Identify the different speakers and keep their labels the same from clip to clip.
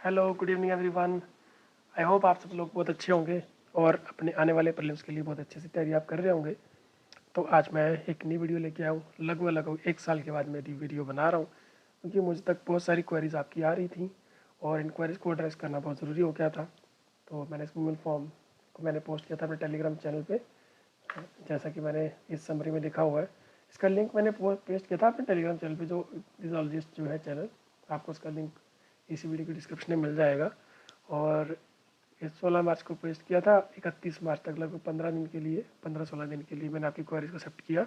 Speaker 1: Hello, good evening everyone. I hope आप सब लोग बहुत अच्छे होंगे और अपने आने वाले प्रीलिम्स के लिए बहुत अच्छे से तैयारी आप कर रहे होंगे। तो आज मैं एक नई वीडियो लेके आया हूँ। लगभग 1 साल के बाद मैं ये वीडियो बना रहा हूँ क्योंकि मुझे तक बहुत सारी क्वेरीज आपकी आ रही थी और इन क्वेरीज को एड्रेस करना बहुत ज़रूरी हो गया था। तो मैंने इस गूगल फॉर्म को मैंने पोस्ट किया था अपने टेलीग्राम चैनल पर, जैसा कि मैंने इस समरी में लिखा हुआ है। इसका लिंक मैंने पेस्ट किया था अपने टेलीग्राम चैनल पे, जो फिजियोलॉजिस्ट जो है चैनल, आपको उसका लिंक इसी वीडियो के डिस्क्रिप्शन में मिल जाएगा। और इस 16 मार्च को पेस्ट किया था। 31 मार्च तक लगभग 15 16 दिन के लिए मैंने आपकी क्वेरीज को एक्सेप्ट किया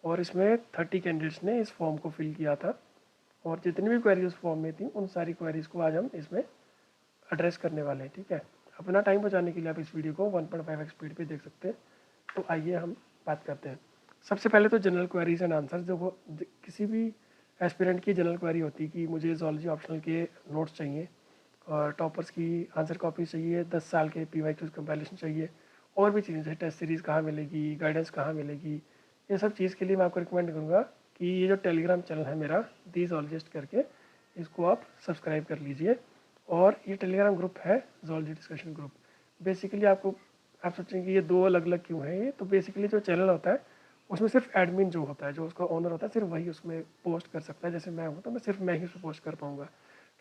Speaker 1: और इसमें 30 कैंडिडेट्स ने इस फॉर्म को फिल किया था। और जितनी भी क्वेरीज उस फॉर्म में थी उन सारी क्वेरीज को आज हम इसमें एड्रेस करने वाले हैं। ठीक है, अपना टाइम बचाने के लिए आप इस वीडियो को 1.5x स्पीड पे देख सकते हैं। तो आइए हम बात करते हैं। सबसे पहले तो जनरल क्वेरीज एंड आंसर, जो वो किसी भी एस्पिरेंट की जनरल क्वेरी होती है कि मुझे ज़ूलॉजी ऑप्शनल के नोट्स चाहिए और टॉपर्स की आंसर कॉपी चाहिए, 10 साल के PYQs कंपाइलेशन चाहिए, और भी चीज़ें जैसे टेस्ट सीरीज़ कहाँ मिलेगी, गाइडेंस कहाँ मिलेगी, ये सब चीज़ के लिए मैं आपको रिकमेंड करूँगा कि ये जो टेलीग्राम चैनल है मेरा, दी ज़ूलॉजिस्ट करके, इसको आप सब्सक्राइब कर लीजिए। और ये टेलीग्राम ग्रुप है ज़ूलॉजी डिस्कशन ग्रुप। बेसिकली आप सोचेंगे कि ये दो अलग अलग क्यों है। ये तो बेसिकली जो चैनल होता है उसमें सिर्फ एडमिन जो होता है, जो उसका ओनर होता है, सिर्फ वही उसमें पोस्ट कर सकता है। जैसे मैं हूँ तो मैं ही उसमें पोस्ट कर पाऊँगा।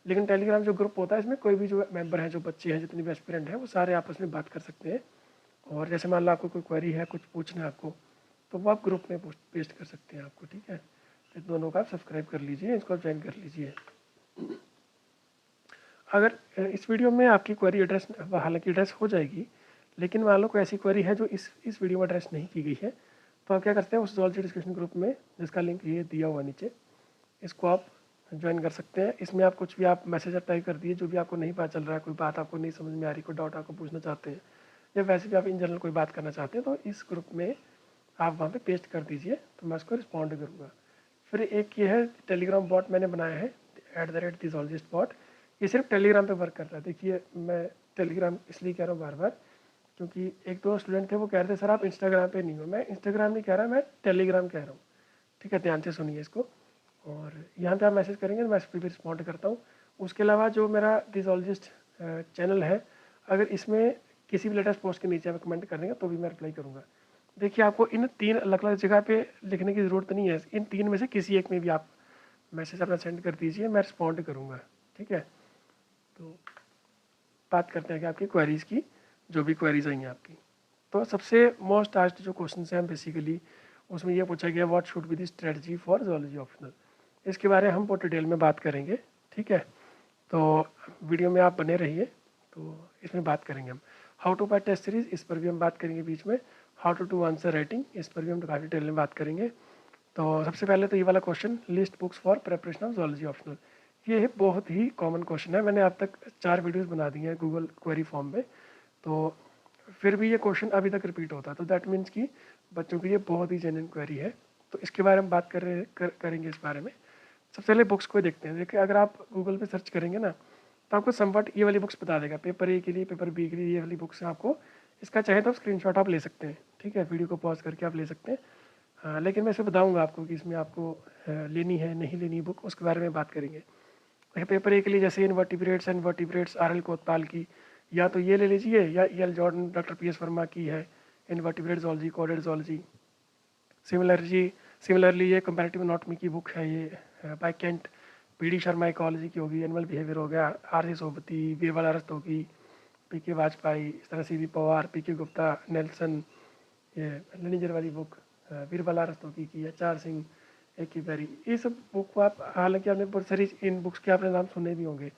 Speaker 1: लेकिन टेलीग्राम जो ग्रुप होता है इसमें कोई भी जो मेंबर हैं, जो बच्चे हैं, जितने भी एस्पिरेंट हैं, वो सारे आपस में बात कर सकते हैं। और जैसे मान लो आपको कोई क्वेरी है, कुछ पूछना है आपको, तो वो आप ग्रुप में पेस्ट कर सकते हैं आपको। ठीक है, तो दोनों का आप सब्सक्राइब कर लीजिए, इसको ज्वाइन कर लीजिए। अगर इस वीडियो में आपकी क्वेरी एड्रेस, हालांकि एड्रेस हो जाएगी, लेकिन मान लो कोई ऐसी क्वेरी है जो इस वीडियो में एड्रेस नहीं की गई है, तो आप क्या करते हैं, उस ज़ूलॉजी डिस्कशन ग्रुप में, जिसका लिंक ये दिया हुआ नीचे, इसको आप ज्वाइन कर सकते हैं। इसमें आप कुछ भी आप मैसेज टाइप कर दिए, जो भी आपको नहीं पता चल रहा है, कोई बात आपको नहीं समझ में आ रही, कोई डाउट आपको पूछना चाहते हैं, या वैसे भी आप इन जनरल कोई बात करना चाहते हैं, तो इस ग्रुप में आप वहाँ पे पेस्ट कर दीजिए, तो मैं उसको रिस्पॉन्ड करूँगा। फिर एक ये है टेलीग्राम बॉट मैंने बनाया है, @theZoologist बॉट। ये सिर्फ टेलीग्राम पे वर्क कर रहा है। देखिए, मैं टेलीग्राम इसलिए कह रहा हूँ बार बार, क्योंकि एक दो स्टूडेंट थे, वो कह रहे थे सर आप इंस्टाग्राम पे नहीं हो। मैं इंस्टाग्राम नहीं कह रहा, मैं टेलीग्राम कह रहा हूँ। ठीक है, ध्यान से सुनिए इसको। और यहाँ पे आप मैसेज करेंगे तो मैं इस पर भी रिस्पॉन्ड करता हूँ। उसके अलावा जो मेरा दी ज़ूलॉजिस्ट चैनल है, अगर इसमें किसी भी लेटेस्ट पोस्ट के नीचे आप कमेंट कर देंगे तो भी मैं रिप्लाई करूँगा। देखिए, आपको इन 3 अलग अलग जगह पे लिखने की ज़रूरत नहीं है। इन 3 में से किसी एक में भी आप मैसेज अपना सेंड कर दीजिए, मैं रिस्पॉन्ड करूँगा। ठीक है, तो बात करते हैं कि आपकी क्वेरीज़ की, जो भी क्वेरीज आई हैं आपकी। तो सबसे मोस्ट आस्क्ड जो क्वेश्चन हैं बेसिकली, उसमें ये पूछा गया what should be the strategy for zoology optional. इसके बारे में हम बहुत डिटेल में बात करेंगे। ठीक है, तो वीडियो में आप बने रहिए, तो इसमें बात करेंगे हम। How to pass test series, इस पर भी हम बात करेंगे बीच में। How to do answer writing, इस पर भी हम काफ़ी डिटेल में बात करेंगे। तो सबसे पहले तो ये वाला question, list books for preparation of zoology optional, ये बहुत ही कॉमन क्वेश्चन है। मैंने अब तक 4 वीडियोस बना दी हैं गूगल क्वेरी फॉर्म में, तो फिर भी ये क्वेश्चन अभी तक रिपीट होता है। तो दैट मीन्स कि बच्चों की ये बहुत ही जेन्युइन क्वेरी है। तो इसके बारे में बात करेंगे इस बारे में। सबसे पहले बुक्स को देखते हैं। देखिए, अगर आप गूगल पे सर्च करेंगे ना, तो आपको समवट ये वाली बुक्स बता देगा। पेपर ए के लिए, पेपर बी के लिए ये वाली बुक्स हैं आपको। इसका चाहे तो स्क्रीनशॉट आप ले सकते हैं। ठीक है, वीडियो को पॉज करके आप ले सकते हैं। हाँ, लेकिन मैं इसमें बताऊँगा आपको कि इसमें आपको लेनी है नहीं लेनी बुक, उसके बारे में बात करेंगे। देखिए, पेपर ए के लिए जैसे इनवर्टिब्रेट्स एंड वर्टिब्रेट्स, RL कोतवाल की, या तो ये ले लीजिए, या EL Jordan doctor PS Verma की है इनवर्टिब्रेट ज़ूलॉजी, कोडेड ज़ूलॉजी। सिमिलरली ये कंपैरेटिव एनाटॉमी की बुक है, ये by Kent, PD Sharma ecology की होगी, एनिमल बिहेवियर हो गया, RC सोबती, बीरबल अरस्त होगी, PK वाजपेयी, इस तरह CB Pawar, PK Gupta, Nelson, ये लनिजर वाली बुक बीरबल अरस्तोगी की, HR सिंह, AK बेरी, ये सब बुक को आप, हालांकि आपने बहुत सारी इन बुक्स के आपने नाम सुने भी होंगे।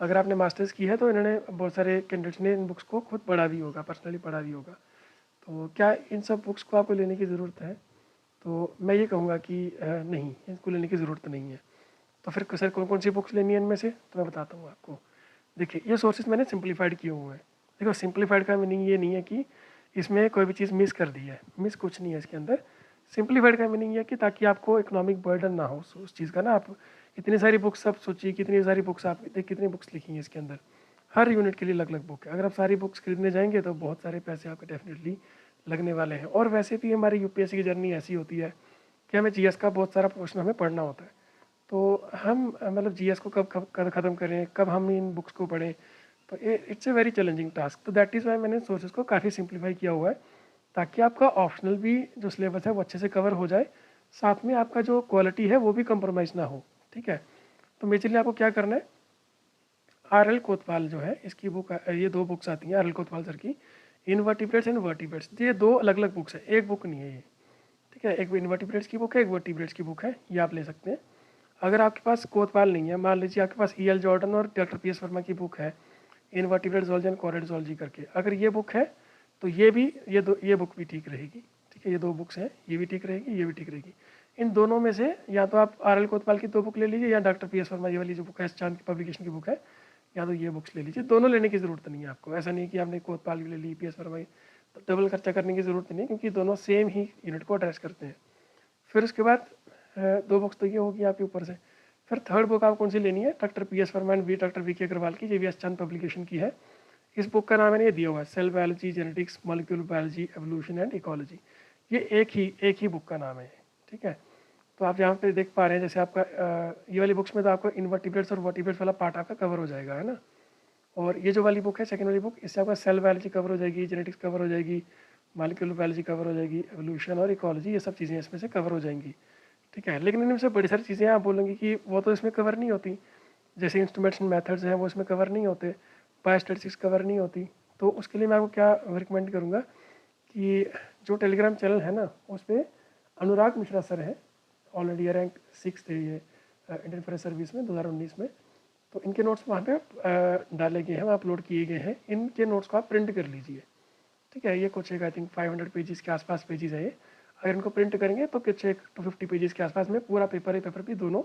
Speaker 1: अगर आपने मास्टर्स की है तो इन्होंने बहुत सारे कैंडिडेट्स ने इन बुक्स को खुद पढ़ा भी होगा, पर्सनली पढ़ा भी होगा। तो क्या इन सब बुक्स को आपको लेने की ज़रूरत है? तो मैं ये कहूँगा कि नहीं, इनको लेने की ज़रूरत नहीं है। तो फिर सर कौन कौन सी बुक्स लेनी है इनमें से, तो मैं बताता हूँ आपको। देखिए, ये सोर्सेज मैंने सिंप्लीफाइड किए हुए हैं। देखो, सिंप्लीफाइड का मीनिंग ये नहीं है कि इसमें कोई भी चीज़ मिस कर दी है, मिस कुछ नहीं है इसके अंदर। सिंप्लीफाइड का मीनिंग ये है कि ताकि आपको इकोनॉमिक बर्डन ना हो उस चीज़ का ना। आप इतनी सारी बुक्स, आप सोचिए कितनी सारी बुक्स, आप कितनी बुक्स लिखी हैं इसके अंदर, हर यूनिट के लिए अलग अलग बुक है। अगर आप सारी बुक्स खरीदने जाएंगे तो बहुत सारे पैसे आपके डेफिनेटली लगने वाले हैं। और वैसे भी हमारी UPSC की जर्नी ऐसी होती है कि हमें GS का बहुत सारा पोर्शन हमें पढ़ना होता है। तो हम मतलब जीएस को कब कब ख़त्म करें, कब हम इन बुक्स को पढ़ें, तो it's a very challenging task. तो दैट इज़ वाई मैंने सोर्सेज को काफ़ी सिंप्लीफाई किया हुआ है, ताकि आपका ऑप्शनल भी जो सिलेबस है वो अच्छे से कवर हो जाए, साथ में आपका जो क्वालिटी है वो भी कंप्रोमाइज़ ना हो। ठीक है, तो मेजरली आपको क्या करना है, आर एल कोतवाल जो है इसकी बुक, ये 2 बुक्स आती हैं आर एल कोतवाल सर की, इनवर्टिब्रेट्स एंड वर्टिब्रेट्स। ये 2 अलग अलग बुक्स है, एक बुक नहीं है ये। ठीक है, एक इनवर्टिब्रेट्स की बुक है, एक वर्टिब्रेट्स की बुक है, ये आप ले सकते हैं। अगर आपके पास कोतवाल नहीं है, मान लीजिए आपके पास ई एल जॉर्डन और डॉक्टर पी एस वर्मा की बुक है, invertebrate zoology and corded zoology करके, अगर ये बुक है तो ये भी, ये बुक भी ठीक रहेगी। ठीक है, ये 2 बुक्स हैं, ये भी ठीक रहेगी, ये भी ठीक रहेगी। इन दोनों में से या तो आप आर एल कोतवाल की 2 बुक ले लीजिए, या डॉक्टर पी एस वर्मा ये वाली जो बुक है, एस चांद की पब्लिकेशन की बुक है, या तो ये बुक्स ले लीजिए। दोनों लेने की ज़रूरत नहीं है आपको, ऐसा नहीं कि आपने कोतवाल भी ले ली, पी एस वर्मा की, तो डबल खर्चा करने की ज़रूरत नहीं है, क्योंकि दोनों सेम ही यूनिट को एड्रेस करते हैं। फिर उसके बाद 2 बुक्स तो ये होगी आपके ऊपर से। फिर थर्ड बुक आप कौन सी लेनी है, doctor P S Verma and doctor V के अग्रवाल की, ये भी एस चांद पब्लिकेशन की है। इस बुक का नाम मैंने ये दिया हुआ है, cell biology, genetics, molecular biology, evolution and ecology. ये एक ही बुक का नाम है। ठीक है, तो आप यहाँ पे देख पा रहे हैं, जैसे आपका ये वाली बुक्स में तो आपको इनवर्टिब्रेट्स और वर्टिब्रेट्स वाला पार्ट आपका कवर हो जाएगा, है ना। और ये जो वाली बुक है, सेकंड वाली बुक, इससे आपका सेल बायोलॉजी कवर हो जाएगी, जेनेटिक्स कवर हो जाएगी, मॉलिक्यूलर बायोलॉजी कवर हो जाएगी, एवोल्यूशन और इकोलॉजी, ये सब चीज़ें इसमें से कवर हो जाएंगी। ठीक है, लेकिन इनमें से बड़ी सारी चीज़ें आप बोलेंगे कि वो तो इसमें कवर नहीं होती, जैसे इंस्ट्रूमेंट्स एंड मेथड्स हैं वो इसमें कवर नहीं होते, बायोस्टैटिस्टिक्स कवर नहीं होती। तो उसके लिए मैं आपको क्या रिकमेंड करूँगा कि जो टेलीग्राम चैनल है ना, उस पर अनुराग मिश्रा सर हैं, ऑलरेडी रैंक 6 थे ये इंडियन फॉरेस्ट सर्विस में 2019 में। तो इनके नोट्स वहाँ पे डाले गए हैं, वहाँ अपलोड किए गए हैं। इनके नोट्स को आप प्रिंट कर लीजिए। ठीक है, ये कुछ एक आई थिंक 500 पेजेस के आसपास पेजेस है ये। अगर इनको प्रिंट करेंगे तो कुछ एक 250 पेजेस के आसपास में पूरा पेपर ही पेपर भी दोनों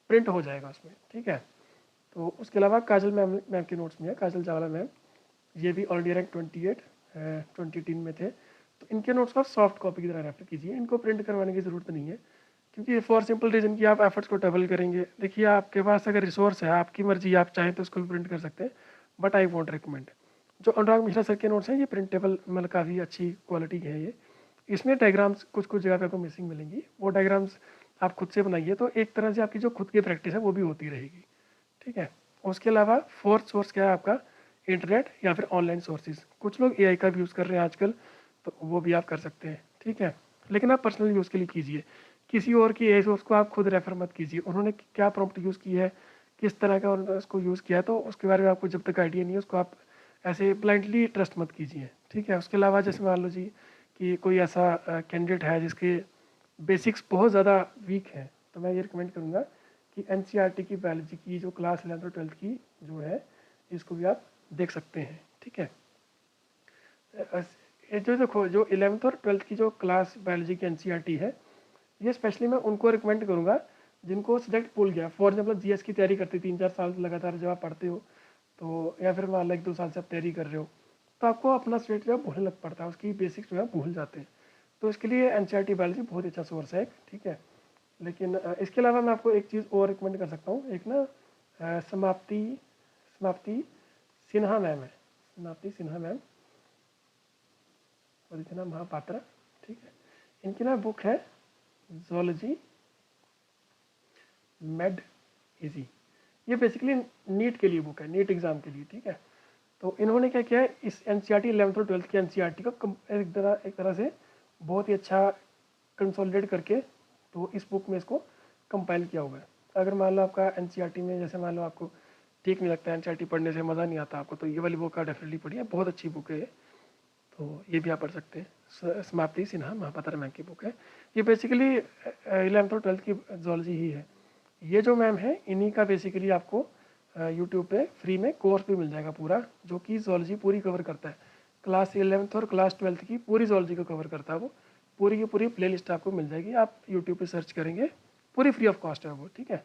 Speaker 1: प्रिंट हो जाएगा उसमें। ठीक है, तो उसके अलावा काजल मैम के नोट्स में है, काजल चावला मैम, ये भी ऑलरेडी रैंक 28 2010 में थे। तो इनके नोट्स को आप सॉफ्ट कॉपी की तरह रेफर कीजिए, इनको प्रिंट करवाने की ज़रूरत नहीं है, क्योंकि फॉर सिंपल रीज़न कि आप एफर्ट्स को डबल करेंगे। देखिए, आपके पास अगर रिसोर्स है, आपकी मर्जी, आप चाहें तो उसको भी प्रिंट कर सकते हैं, बट आई वॉन्ट रिकमेंड। जो अनुराग मिश्रा सर के नोट्स हैं ये प्रिंटेबल, मतलब काफ़ी अच्छी क्वालिटी के हैं ये। इसमें डायग्राम्स कुछ कुछ जगह पे आपको मिसिंग मिलेंगी, वो डायग्राम्स आप खुद से बनाइए, तो एक तरह से आपकी जो खुद की प्रैक्टिस है वो भी होती रहेगी। ठीक है, उसके अलावा फोर्थ सोर्स क्या है आपका, इंटरनेट या फिर ऑनलाइन सोर्सेज। कुछ लोग एआई का भी यूज़ कर रहे हैं आजकल, तो वो भी आप कर सकते हैं। ठीक है, लेकिन आप पर्सनल यूज़ के लिए कीजिए, किसी और की एआई सोर्स को आप खुद रेफर मत कीजिए। उन्होंने क्या प्रॉम्प्ट यूज़ की है, किस तरह का उन्होंने उसको यूज़ किया है, तो उसके बारे में आपको जब तक आइडिया नहीं है, उसको आप ऐसे ब्लाइंडली ट्रस्ट मत कीजिए। ठीक है, उसके अलावा जैसे मान लो जी कि कोई ऐसा कैंडिडेट है जिसके बेसिक्स बहुत ज़्यादा वीक हैं, तो मैं ये रिकमेंड करूँगा कि एनसीईआरटी की बायोलॉजी की जो क्लास 11th और 12th की जो है, इसको भी आप देख सकते हैं। ठीक है, ये जो देखो, जो 11th और 12th की जो क्लास बायोलॉजी की एनसीईआरटी है, ये स्पेशली मैं उनको रिकमेंड करूँगा जिनको सब्जेक्ट भूल गया। फॉर एग्जाम्पल जीएस की तैयारी करते 3-4 साल लगातार जब आप पढ़ते हो, तो या फिर मान लो 1-2 साल से आप तैयारी कर रहे हो, तो आपको अपना सब्जेक्ट जो है भूलने लग पड़ता है, उसकी बेसिक्स जो है भूल जाते हैं। तो इसके लिए एनसीईआरटी बायोलॉजी बहुत अच्छा सोर्स है। ठीक है, लेकिन इसके अलावा मैं आपको एक चीज़ और रिकमेंड कर सकता हूँ। एक ना समाप्ति समाप्ति सिन्हा मैम है, समाप्ति सिन्हा मैम और इतना महापात्रा। ठीक है, इनकी ना बुक है जोलॉजी मेड इजी। ये बेसिकली नीट के लिए बुक है, नीट एग्ज़ाम के लिए। ठीक है, तो इन्होंने क्या किया है, इस एनसीईआरटी 11th और 12th की एनसीईआरटी को एक तरह से बहुत ही अच्छा कंसोलिडेट करके तो इस बुक में इसको कंपाइल किया हुआ है। अगर मान लो आपका एनसीईआरटी में, जैसे मान लो आपको ठीक नहीं लगता है एनसीईआरटी पढ़ने से, मज़ा नहीं आता आपको, तो ये वाली बुक आप डेफिनेटली पढ़िए, बहुत अच्छी बुक है। तो ये भी आप पढ़ सकते हैं। समाप्ति सिन्हा महापात्रा मैम की बुक है। ये बेसिकली 11th और 12th की जोलॉजी ही है। ये जो मैम है, इन्हीं का बेसिकली आपको यूट्यूब पे फ्री में कोर्स भी मिल जाएगा पूरा, जो कि जोलॉजी पूरी कवर करता है। क्लास 11th और क्लास 12th की पूरी जोलॉजी को कवर करता है वो। पूरी की पूरी प्लेलिस्ट आपको मिल जाएगी, आप यूट्यूब पे सर्च करेंगे, पूरी फ्री ऑफ कॉस्ट है वो। ठीक है,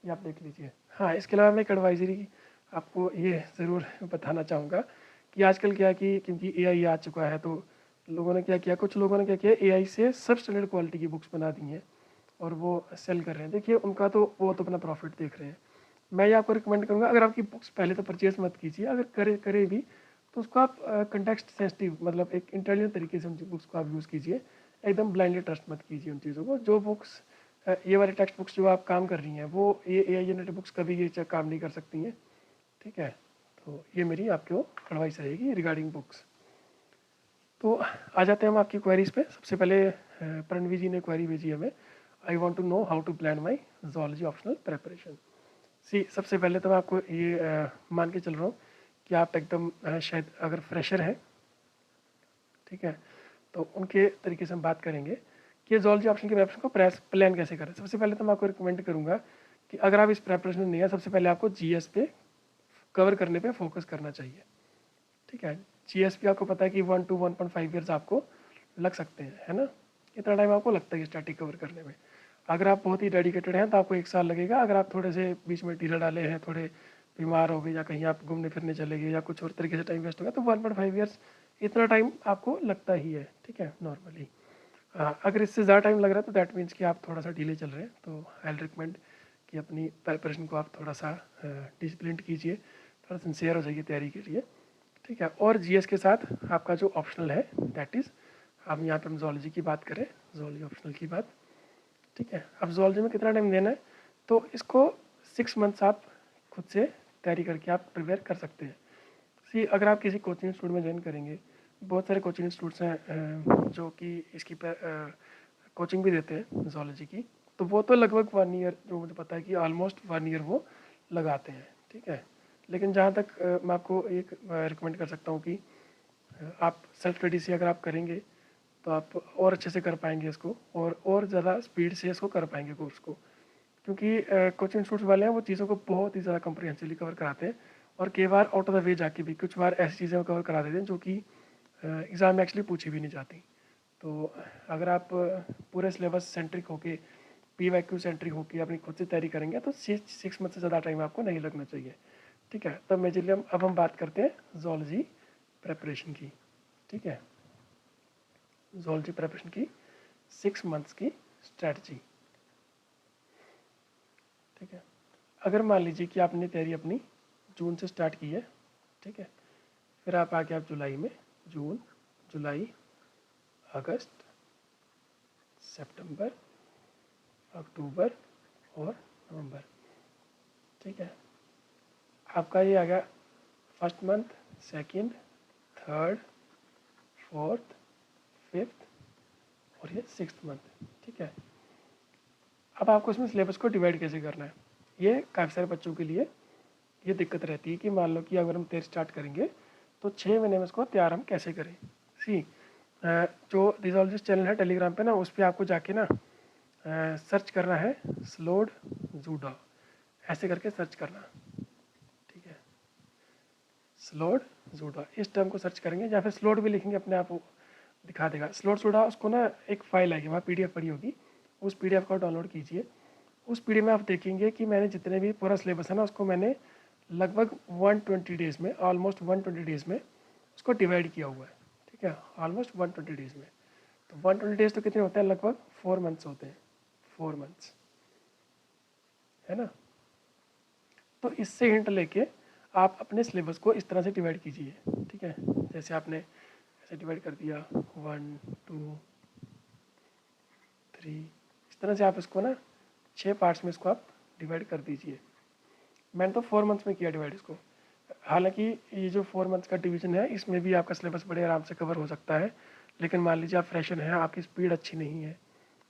Speaker 1: ये आप देख लीजिए। हाँ, इसके अलावा मैं एक एडवाइजरी आपको ये ज़रूर बताना चाहूँगा कि आजकल क्या है कि क्योंकि एआई आ चुका है, तो लोगों ने क्या किया, कुछ लोगों ने क्या किया, एआई से सब स्टैंडर्ड क्वालिटी की बुक्स बना दी हैं और वो सेल कर रहे हैं। देखिए, उनका तो वो तो अपना प्रॉफिट देख रहे हैं। मैं ये आपको रिकमेंड करूँगा, अगर आपकी बुक्स पहले तो परचेज मत कीजिए, अगर करे भी तो उसको आप कंटेक्स्ट सेंसिटिव, मतलब एक इंटेलिजेंट तरीके से उन बुक्स को आप यूज़ कीजिए। एकदम ब्लाइंडली ट्रस्ट मत कीजिए उन चीज़ों को। जो बुक्स ये वाली टेक्स्ट बुक्स जो आप काम कर रही हैं वो ये AI जनरेटेड बुक्स कभी ये काम नहीं कर सकती हैं, ठीक है। तो ये मेरी आपको एडवाइस रहेगी रिगार्डिंग बुक्स। तो आ जाते हैं हम आपकी क्वेरीज पे। सबसे पहले प्रणवी जी ने क्वेरी भेजी हमें, I want to know how to plan my zoology optional preparation. सबसे पहले तो मैं आपको ये मान के चल रहा हूँ कि आप एकदम शायद अगर फ्रेशर हैं, ठीक है, तो उनके तरीके से हम बात करेंगे कि जोलॉजी ऑप्शन के प्रेपरेशन को प्लान कैसे करें। सबसे पहले तो मैं आपको रिकमेंड करूँगा कि अगर आप इस प्रेपरेशन में नहीं है, सबसे पहले आपको GS पे कवर करने पे फोकस करना चाहिए, ठीक है। GS पे आपको पता है कि 1 to 1.5 ईयर्स आपको लग सकते हैं, है ना। इतना टाइम आपको लगता है स्टैटिक कवर करने में। अगर आप बहुत ही डेडिकेटेड हैं तो आपको 1 साल लगेगा। अगर आप थोड़े से बीच में ढीला डाले हैं, थोड़े बीमार हो गए या कहीं आप घूमने फिरने चले गए या कुछ और तरीके से टाइम वेस्ट हो गया, तो 1.5 ईयर्स इतना टाइम आपको लगता ही है, ठीक है, नॉर्मली। अगर इससे ज़्यादा टाइम लग रहा है तो दैट मीन्स कि आप थोड़ा सा डिले चल रहे हैं। तो आई रिकमेंड कि अपनी प्रिपरेशन को आप थोड़ा सा डिसिप्लिन कीजिए, थोड़ा सिंसियर हो जाइए तैयारी के लिए, ठीक है। और GS के साथ आपका जो ऑप्शनल है दैट इज़, हम यहाँ पे हम जोलॉजी की बात करें, जोलॉजी ऑप्शनल की बात, ठीक है। अब जोलॉजी में कितना टाइम देना है, तो इसको 6 मंथ्स आप खुद से तैयारी करके आप प्रिपेयर कर सकते हैं। अगर आप किसी कोचिंग इंस्टीट्यूट में ज्वाइन करेंगे, बहुत सारे कोचिंग इंस्टीट्यूट्स हैं जो कि इसकी कोचिंग भी देते हैं जोलॉजी की, तो वो तो लगभग 1 ईयर, जो मुझे पता है कि ऑलमोस्ट 1 ईयर वो लगाते हैं, ठीक है। लेकिन जहाँ तक मैं आपको एक रिकमेंड कर सकता हूँ कि आप सेल्फ स्टडी से अगर आप करेंगे तो आप और अच्छे से कर पाएंगे इसको, और ज़्यादा स्पीड से इसको कर पाएंगे कोर्स को, क्योंकि कोचिंग इंस्टीट्यूट वाले हैं वो चीज़ों को बहुत ही ज़्यादा कम्प्रिहेंसिवली कवर कराते हैं, और कई बार आउट ऑफ द वे जाके भी कुछ बार ऐसी चीज़ें कवर करा देते हैं जो कि एग्ज़ाम में एक्चुअली पूछी भी नहीं जाती। तो अगर आप पूरे सिलेबस सेंट्रिक होके, PYQ सेंट्रिक होके अपनी खुद से तैयारी करेंगे तो 6 मंथ से ज़्यादा टाइम आपको नहीं लगना चाहिए, ठीक है। तब मेजरली अब हम बात करते हैं जोलॉजी प्रेपरेशन की, ठीक है। जोलॉजी प्रेपरेशन की 6 मंथ्स की स्ट्रैटेजी, ठीक है। अगर मान लीजिए कि आपने तैयारी अपनी जून से स्टार्ट की है, ठीक है, फिर आप आके आप जुलाई में, जून, जुलाई, अगस्त, सितंबर, अक्टूबर और नवंबर, ठीक है। आपका ये आ गया first month, second, third, fourth, fifth और ये 6th मंथ, ठीक है। अब आपको इसमें सिलेबस को डिवाइड कैसे करना है, ये काफ़ी सारे बच्चों के लिए ये दिक्कत रहती है कि मान लो कि अगर हम तैयारी स्टार्ट करेंगे तो 6 महीने में इसको तैयार हम कैसे करें। जो रिजोलॉजिस्ट चैनल है टेलीग्राम पे ना, उस पर आपको जाके ना सर्च करना है स्लोड जूडा, ऐसे करके सर्च करना, ठीक है, स्लोड जूडा, इस टर्म को सर्च करेंगे या फिर स्लोड भी लिखेंगे अपने आप वो दिखा देगा। स्लोड जूडा, उसको ना एक फाइल आएगी, वहाँ PDF पड़ी होगी, उस PDF को डाउनलोड कीजिए। उस PDF में आप देखेंगे कि मैंने जितने भी पूरा सिलेबस है ना, उसको मैंने लगभग 120 डेज़ में, ऑलमोस्ट 120 डेज़ में उसको डिवाइड किया हुआ है, ठीक है, ऑलमोस्ट 120 डेज़ में। तो 120 डेज़ तो कितने होते हैं, लगभग 4 मंथ्स होते हैं, 4 मंथ्स, है ना। तो इससे हिंट लेके आप अपने सिलेबस को इस तरह से डिवाइड कीजिए, ठीक है। जैसे आपने ऐसे डिवाइड कर दिया 1 2 3, इस तरह से आप इसको ना 6 पार्ट्स में इसको आप डिवाइड कर दीजिए। मैंने तो 4 मंथ्स में किया डिवाइड इसको। हालांकि ये जो 4 मंथ्स का डिवीजन है इसमें भी आपका सिलेबस बड़े आराम से कवर हो सकता है, लेकिन मान लीजिए आप फ्रेशर हैं, आपकी स्पीड अच्छी नहीं है,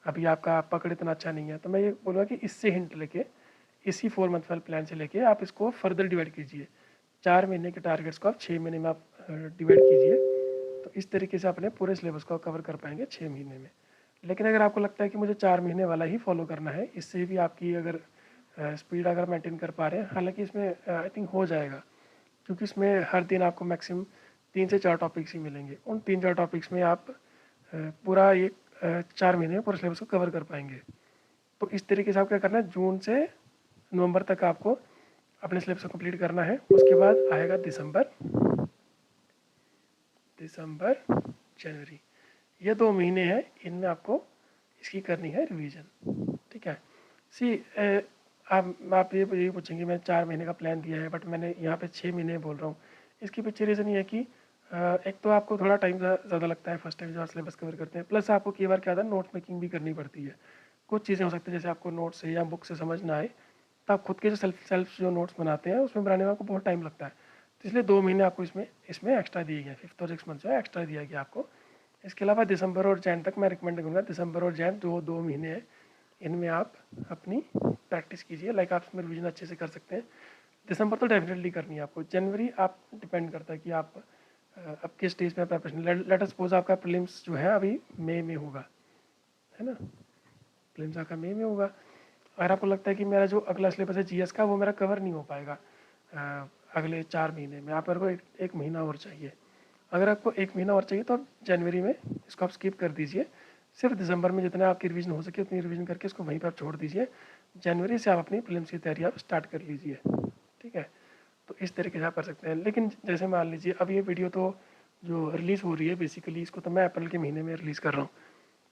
Speaker 1: अभी आपका पकड़ इतना अच्छा नहीं है, तो मैं ये बोलूँगा कि इससे हिंट लेके, इसी 4 मंथ वाले प्लान से लेके आप इसको फर्दर डिवाइड कीजिए। 4 महीने के टारगेट्स को आप 6 महीने में आप डिवाइड कीजिए, तो इस तरीके से अपने पूरे सिलेबस को कवर कर पाएंगे 6 महीने में। लेकिन अगर आपको लगता है कि मुझे 4 महीने वाला ही फॉलो करना है, इससे भी आपकी अगर स्पीड अगर मेंटेन कर पा रहे हैं, हालांकि इसमें आई थिंक हो जाएगा, क्योंकि इसमें हर दिन आपको मैक्सिमम 3 से 4 टॉपिक्स ही मिलेंगे। उन 3-4 टॉपिक्स में आप पूरा ये 4 महीने में पूरा सिलेबस को कवर कर पाएंगे। तो इस तरीके से आप क्या करना है, जून से नवंबर तक आपको अपने सिलेबस को कंप्लीट करना है। उसके बाद आएगा दिसंबर, जनवरी, ये 2 महीने हैं, इनमें आपको इसकी करनी है रिवीजन, ठीक है। आप ये पूछेंगे मैं 4 महीने का प्लान दिया है बट मैंने यहाँ पे 6 महीने बोल रहा हूँ। इसके पीछे रीज़न ये है कि एक तो आपको थोड़ा टाइम ज़्यादा लगता है फर्स्ट टाइम जब सिलेबस कवर करते हैं, प्लस आपको कई बार क्या होता है नोट्स मेकिंग भी करनी पड़ती है। कुछ चीज़ें हो सकती है जैसे आपको नोट से या बुक से समझ ना आए, तो आप खुद के जो सेल्फ जो नोट्स बनाते हैं उसमें बनाने में आपको बहुत टाइम लगता है। तो इसलिए 2 महीने आपको इसमें इसमें एक्स्ट्रा दिए गए, 5th और 6th मंथ जो है एक्स्ट्रा दिया गया आपको। इसके अलावा दिसंबर और जैन तक मैं रिकमेंड करूँगा, दिसंबर और जैन जो 2 महीने हैं इनमें आप अपनी प्रैक्टिस कीजिए, लाइक आप इसमें रिविजन अच्छे से कर सकते हैं। दिसंबर तो डेफिनेटली करनी है आपको, जनवरी आप डिपेंड करता है कि आप अब किस स्टेज में प्रिपरेशन। लेट अस सपोज आपका प्रीलिम्स जो है अभी मई में होगा, है ना, प्रीलिम्स आपका मई में होगा। अगर आपको लगता है कि मेरा जो अगला सिलेबस है जीएस का वो मेरा कवर नहीं हो पाएगा अगले 4 महीने में, आप मेरे को एक महीना और चाहिए। अगर आपको 1 महीना और चाहिए तो आप जनवरी में इसको आप स्किप कर दीजिए, सिर्फ दिसंबर में जितना आपकी रिवीजन हो सके उतनी रिवीजन करके इसको वहीं पर आप छोड़ दीजिए। जनवरी से आप अपनी प्रीलिम्स की तैयारी आप स्टार्ट कर लीजिए, ठीक है। तो इस तरीके से आप कर सकते हैं। लेकिन जैसे मान लीजिए अब ये वीडियो तो जो रिलीज़ हो रही है बेसिकली इसको तो मैं अप्रैल के महीने में रिलीज़ कर रहा हूँ,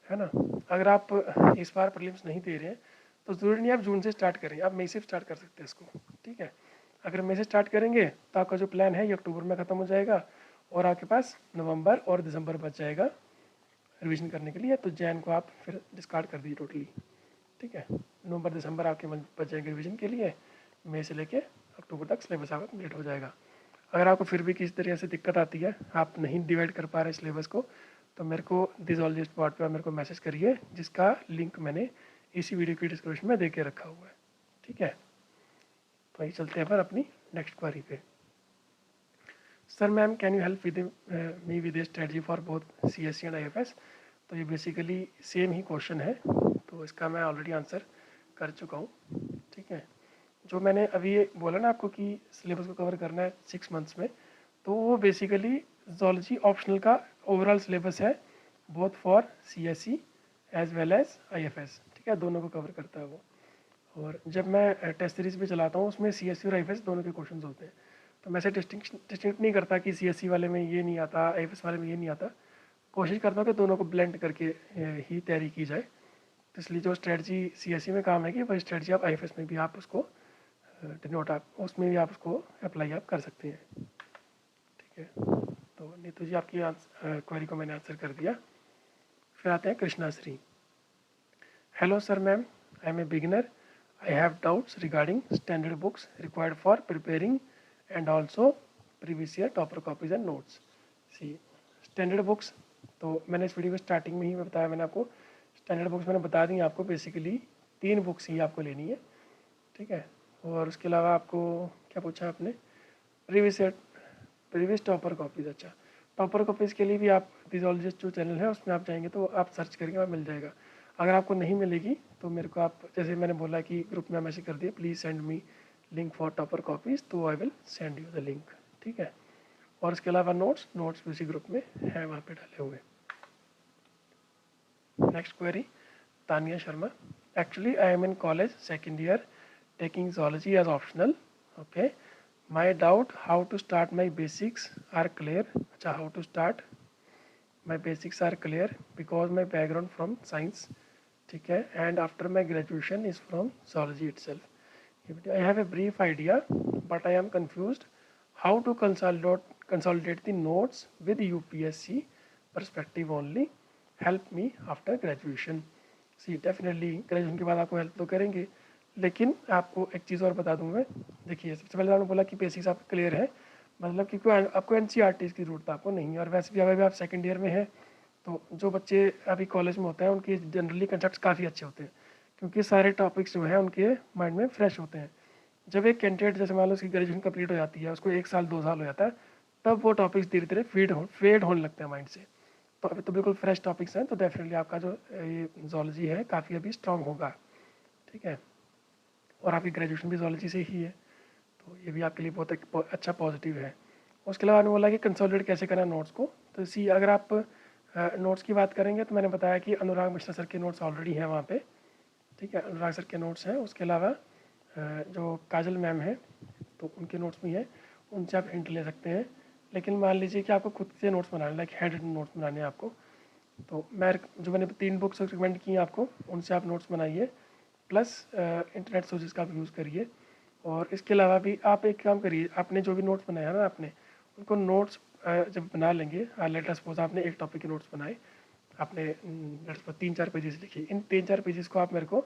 Speaker 1: है ना। अगर आप इस बार प्रीलिम्स नहीं दे रहे हैं तो ज़रूरी नहीं आप जून से स्टार्ट करें, आप मई से स्टार्ट कर सकते हैं इसको, ठीक है। अगर मई से स्टार्ट करेंगे तो आपका जो प्लान है ये अक्टूबर में ख़त्म हो जाएगा और आपके पास नवंबर और दिसंबर बच जाएगा रिवीजन करने के लिए। तो जैन को आप फिर डिस्कार्ड कर दीजिए टोटली, ठीक है। नवंबर दिसंबर आपके बच जाएंगे रिवीजन के लिए, मई से लेके अक्टूबर तक सिलेबस आपका कंप्लीट हो जाएगा। अगर आपको फिर भी किसी तरीके से दिक्कत आती है, आप नहीं डिवाइड कर पा रहे सिलेबस को, तो मेरे को दिसोलॉजी स्पॉट पे मेरे को मैसेज करिए, जिसका लिंक मैंने इसी वीडियो की डिस्क्रिप्शन में दे के रखा हुआ है, ठीक है। तो वही चलते हैं पर अपनी नेक्स्ट क्वेरी पे। Sir ma'am can you help with me with strategy for both CSE and IFS। तो ये बेसिकली सेम ही क्वेश्चन है, तो इसका मैं ऑलरेडी आंसर कर चुका हूँ, ठीक है। जो मैंने अभी ये बोला ना आपको कि सिलेबस को कवर करना है 6 मंथ्स में, तो वो बेसिकली ज़ूलॉजी ऑप्शनल का ओवरऑल सिलेबस है, both for CSE as well as IFS, ठीक है, दोनों को कवर करता है वो। और जब मैं टेस्ट सीरीज पे चलाता हूँ उसमें CSE और IFS दोनों के क्वेश्चन होते हैं, तो मैं से डिस्टिंक्ट नहीं करता कि CSE वाले में ये नहीं आता, IFS वाले में ये नहीं आता। कोशिश करता हूँ कि दोनों को ब्लेंड करके ही तैयारी की जाए। तो इसलिए जो स्ट्रेटजी CSE में काम है कि वही स्ट्रेटजी आप IFS में भी आप उसको डिनोट आप उसमें भी आप उसको अप्लाई आप कर सकते हैं, ठीक है। तो नीतू जी आपकी क्वेरी को मैंने आंसर कर दिया। फिर आते हैं Krishna Shri. Hello sir ma'am, I am a beginner, I have doubts regarding standard books required for preparing and also previous year topper copies and notes. See standard books, तो मैंने इस वीडियो में स्टार्टिंग में ही बताया, मैंने आपको स्टैंडर्ड बुक्स मैंने बता दी आपको, बेसिकली 3 बुक्स ही आपको लेनी है, ठीक है। और उसके अलावा आपको क्या पूछा आपने, प्रीवियस टॉपर कॉपीज़। अच्छा, टॉपर कॉपीज़ के लिए भी आप फिजियोलॉजिस्ट जो चैनल है उसमें आप जाएंगे तो आप सर्च करके वहाँ मिल जाएगा। अगर आपको नहीं मिलेगी तो मेरे को आप जैसे मैंने बोला कि ग्रुप में मैसेज कर दिया, please send me link for topper copies, तो I will send you the link, ठीक है। और इसके अलावा नोट्स भी उसी ग्रुप में है वहाँ पे डाले हुए। Next query, Tania Sharma. Actually I am in college second year taking zoology as optional, okay. My doubt how to start my basics are clear. अच्छा, how to start my basics are clear because my background from science, ठीक है, and after my graduation is from zoology itself. I have a brief idea but I am confused how to consolidate the notes with UPSC perspective only. Help me after graduation. C definitely graduation के बाद आपको help तो करेंगे, लेकिन आपको एक चीज़ और बता दूँ मैं। देखिए, सबसे पहले आपने बोला कि बेसिक्स आपका क्लियर है, मतलब कि कोई आपको NCERT की ज़रूरत आपको नहीं है। और वैसे भी अगर आप सेकंड ईयर में हैं तो जो बच्चे अभी कॉलेज में होते हैं उनके जनरली कंसेप्ट काफ़ी अच्छे होते हैं, क्योंकि सारे टॉपिक्स जो हैं उनके माइंड में फ्रेश होते हैं। जब एक कैंडिडेट जैसे मान लो उसकी ग्रेजुएशन कंप्लीट हो जाती है, उसको 1 साल 2 साल हो जाता है, तब वो टॉपिक्स धीरे धीरे फेड होने लगते हैं माइंड से। तो अभी तो बिल्कुल फ्रेश टॉपिक्स हैं, तो डेफिनेटली आपका जो ये ज़ूलॉजी है काफ़ी अभी स्ट्रांग होगा, ठीक है। और आपकी ग्रेजुएशन भी ज़ूलॉजी से ही है, तो ये भी आपके लिए बहुत एक अच्छा पॉजिटिव है। उसके अलावा मैंने बोला कि कंसोलिडेट कैसे करना है नोट्स को। तो इसी अगर आप नोट्स की बात करेंगे तो मैंने बताया कि अनुराग मिश्रा सर के नोट्स ऑलरेडी हैं वहाँ पे, ठीक है, अनुराग सर के नोट्स हैं। उसके अलावा जो काजल मैम है तो उनके नोट्स भी हैं, उनसे आप हिंट ले सकते हैं। लेकिन मान लीजिए कि आपको खुद से नोट्स बनाने, लाइक हैंड रिटन नोट्स बनाने हैं आपको, तो मैं जो मैंने 3 बुक्स रिकमेंड की हैं आपको, उनसे आप नोट्स बनाइए, प्लस इंटरनेट सोर्सेज का आप यूज़ करिए। और इसके अलावा भी आप एक काम करिए, आपने जो भी नोट्स बनाया ना आपने उनको नोट्स जब बना लेंगे, लेट अस सपोज आपने एक टॉपिक के नोट्स बनाए, आपने 3-4 पेजेस लिखी, इन 3-4 पेजेस को आप मेरे को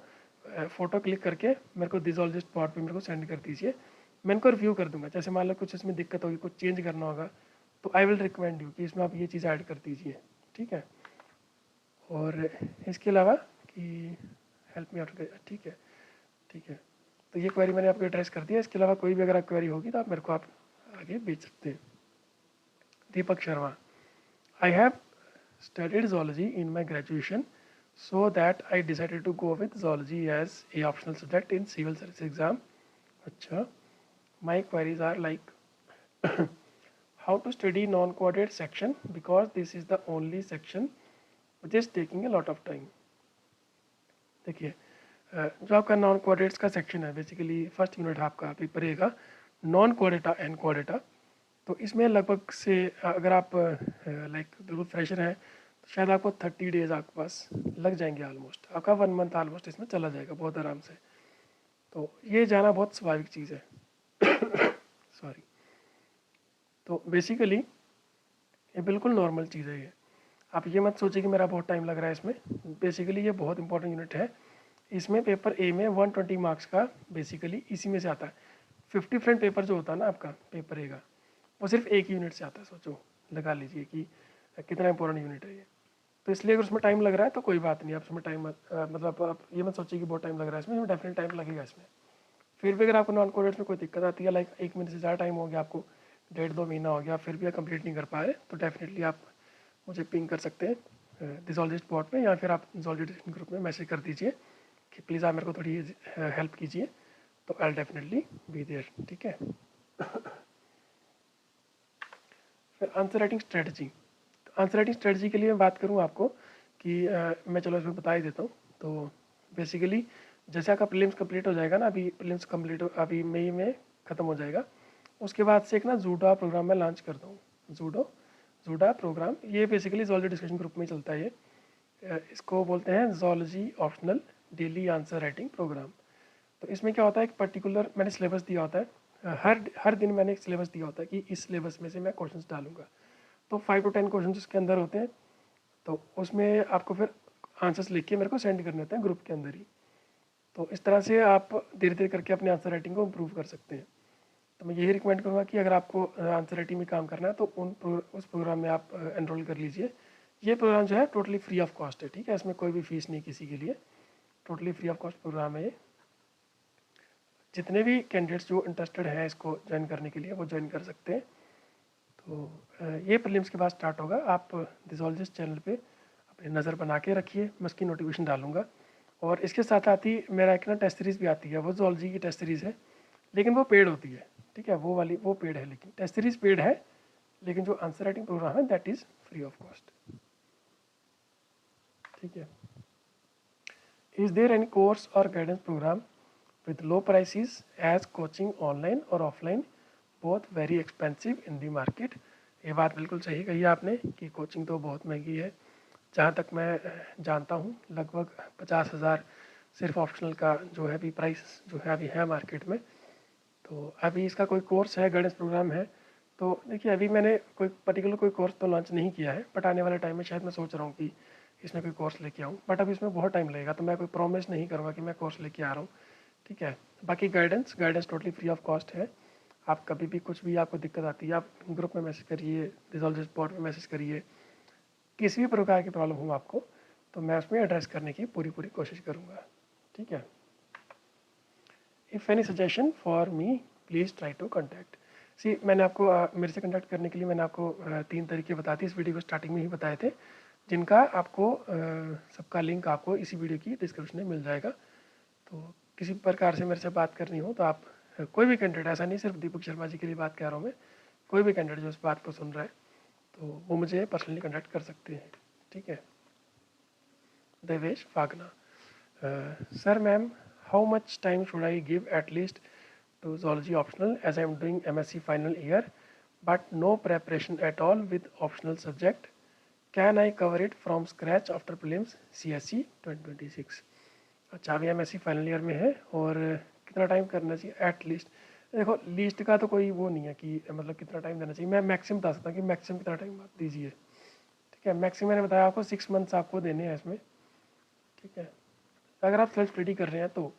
Speaker 1: फ़ोटो क्लिक करके मेरे को दिसॉल्जिस्ट बोर्ड पे मेरे को सेंड कर दीजिए। मैं इनको रिव्यू कर दूंगा। जैसे मान लो कुछ इसमें दिक्कत होगी, कुछ चेंज करना होगा, तो आई विल रिकमेंड यू कि इसमें आप ये चीज़ ऐड कर दीजिए, ठीक है। और इसके अलावा कि हेल्प मी आउट, ठीक है, ठीक है। तो ये क्वेरी मैंने आपको एड्रेस कर दिया। इसके अलावा कोई भी अगर आप क्वेरी होगी तो आप मेरे को आप आगे भेज सकते हैं। Deepak Sharma, I have studied zoology in my graduation, so that I decided to go with zoology as a optional subject in civil service exam. Acha, my queries are like how to study non-coordinate section because this is the only section which is taking a lot of time. देखिए जो आपका non coordinates का section है, basically first unit आपका paper रहेगा non कोऑर्डिनेटा and कोऑर्डिनेटा। तो इसमें लगभग से अगर आप लाइक बिल्कुल फ्रेशर हैं तो शायद आपको 30 डेज आपके पास लग जाएंगे, ऑलमोस्ट आपका 1 मंथ ऑलमोस्ट इसमें चला जाएगा बहुत आराम से। तो ये जाना बहुत स्वाभाविक चीज़ है सॉरी। तो बेसिकली ये बिल्कुल नॉर्मल चीज़ है। ये आप ये मत सोचिए कि मेरा बहुत टाइम लग रहा है इसमें। बेसिकली ये बहुत इंपॉर्टेंट यूनिट है। इसमें पेपर ए में 120 मार्क्स का बेसिकली इसी में से आता है। 50 फ्रंट पेपर जो होता है ना आपका पेपर ए का, वो सिर्फ एक यूनिट से आता है। सोचो, लगा लीजिए कि कितना इंपॉर्टेंट यूनिट है ये। तो इसलिए अगर उसमें टाइम लग रहा है तो कोई बात नहीं, आप उसमें टाइम मतलब आप ये मत सोचिए कि बहुत टाइम लग रहा है इसमें डेफिनेट टाइम लगेगा इसमें। फिर भी अगर आपको नॉन कोऑर्डिनेट्स में कोई दिक्कत आती है, लाइक 1 महीने से ज़्यादा टाइम हो गया आपको, 1.5-2 महीना हो गया, फिर भी आप कंप्लीट नहीं कर पा रहे, तो डेफिनेटली आप मुझे पिंग कर सकते हैं दिसॉल्जिस्ट बोर्ड पे, या फिर आप दिसॉल्जिस्ट ग्रुप में मैसेज कर दीजिए कि प्लीज़ आप मेरे को थोड़ी हेल्प कीजिए, तो आई डेफिनेटली बी देयर, ठीक है। फिर आंसर राइटिंग स्ट्रेटजी। तो आंसर राइटिंग स्ट्रेटजी के लिए मैं बात करूँ आपको कि मैं चलो इसमें बता ही देता हूँ। तो बेसिकली जैसे आपका प्रीलिम्स कंप्लीट हो जाएगा ना, अभी प्रीलिम्स कंप्लीट अभी मई में ख़त्म हो जाएगा, उसके बाद से एक ना जूडा प्रोग्राम मैं लॉन्च करता हूँ। जूडा प्रोग्राम ये बेसिकली जोलॉजी डिस्कशन ग्रुप में चलता है। ये इसको बोलते हैं zoology optional daily answer writing programme. तो इसमें क्या होता है, एक पर्टिकुलर मैंने सिलेबस दिया होता है, हर दिन मैंने एक सिलेबस दिया होता है कि इस सिलेबस में से मैं क्वेश्चंस डालूंगा। तो 5 to 10 क्वेश्चन उसके अंदर होते हैं। तो उसमें आपको फिर आंसर्स लिख के मेरे को सेंड करने होते हैं ग्रुप के अंदर ही। तो इस तरह से आप धीरे धीरे करके अपने आंसर राइटिंग को इम्प्रूव कर सकते हैं। तो मैं यही रिकमेंड करूँगा कि अगर आपको आंसर राइटिंग में काम करना है तो उस प्रोग्राम में आप एनरोल कर लीजिए। ये प्रोग्राम जो है टोटली फ्री ऑफ कॉस्ट है, ठीक है। इसमें कोई भी फीस नहीं किसी के लिए, totally free of cost programme है ये। जितने भी कैंडिडेट्स जो इंटरेस्टेड हैं इसको ज्वाइन करने के लिए वो ज्वाइन कर सकते हैं। तो ये प्रीलिम्स के बाद स्टार्ट होगा। आप दिसॉल्जिस्ट चैनल पे अपनी नज़र बना के रखिए, मैं उसकी नोटिफिकेशन डालूंगा। और इसके साथ साथ ही मेरा एक ना टेस्ट सीरीज़ भी आती है, वो जोलॉजी की टेस्ट सीरीज़ है, लेकिन वो पेड होती है, ठीक है। वो वाली वो पेड है, लेकिन टेस्ट सीरीज़ पेड है, लेकिन जो आंसर राइटिंग प्रोग्राम है that is free of cost, ठीक है। Is there any course or guidance program with low prices as coaching online or offline both very expensive in the market? ये बात बिल्कुल सही कही आपने कि कोचिंग तो बहुत महंगी है। जहाँ तक मैं जानता हूँ लगभग 50,000 सिर्फ ऑप्शनल का जो है अभी प्राइस जो है अभी है मार्केट में। तो अभी इसका कोई कोर्स है, गाइडेंस प्रोग्राम है, तो देखिए अभी मैंने कोई पर्टिकुलर कोई कोर्स तो लॉन्च नहीं किया है, बट आने वाले टाइम में शायद मैं सोच रहा हूँ कि इसमें कोई कोर्स लेके आऊँ, बट अभी इसमें बहुत टाइम लगेगा, तो मैं कोई प्रॉमिस नहीं करूँगा कि मैं कोर्स लेके आ रहा हूँ, ठीक है। बाकी guidance totally free of cost है। आप कभी भी कुछ भी आपको दिक्कत आती है आप ग्रुप में मैसेज करिए, दिसॉल्जिस्ट बोर्ड में मैसेज करिए, किसी भी प्रकार की प्रॉब्लम हो आपको तो मैं उसमें एड्रेस करने की पूरी कोशिश करूँगा, ठीक है। If any suggestion for me please try to contact. See मैंने आपको मेरे से कॉन्टैक्ट करने के लिए मैंने आपको 3 तरीके बताए थे, इस वीडियो को स्टार्टिंग में ही बताए थे, जिनका आपको सबका लिंक आपको इसी वीडियो की डिस्क्रिप्शन में मिल जाएगा। तो किसी प्रकार से मेरे से बात करनी हो तो आप कोई भी कैंडिडेट, ऐसा नहीं सिर्फ दीपक शर्मा जी के लिए बात कर रहा हूँ मैं, कोई भी कैंडिडेट जो इस बात को सुन रहा है तो वो मुझे पर्सनली कॉन्टैक्ट कर सकते हैं, ठीक है। Devesh Phagna, sir ma'am how much time should I give at least to zoology optional as I am doing MSc final year but no preparation at all with optional subject, can I cover it from scratch after prelims CSE 2026? अच्छा अभी MSc final year में है और कितना time करना चाहिए at least. देखो least का तो कोई वो नहीं है कि मतलब कितना टाइम देना चाहिए, मैं मैक्सिमम बता सकता हूँ कि मैक्सिमम कितना टाइम आप दीजिए, ठीक ठीक है। मैक्सिमम मैंने बताया आपको 6 मंथ्स आपको देने हैं इसमें, ठीक है। अगर आप सेल्फ स्टडी कर रहे हैं तो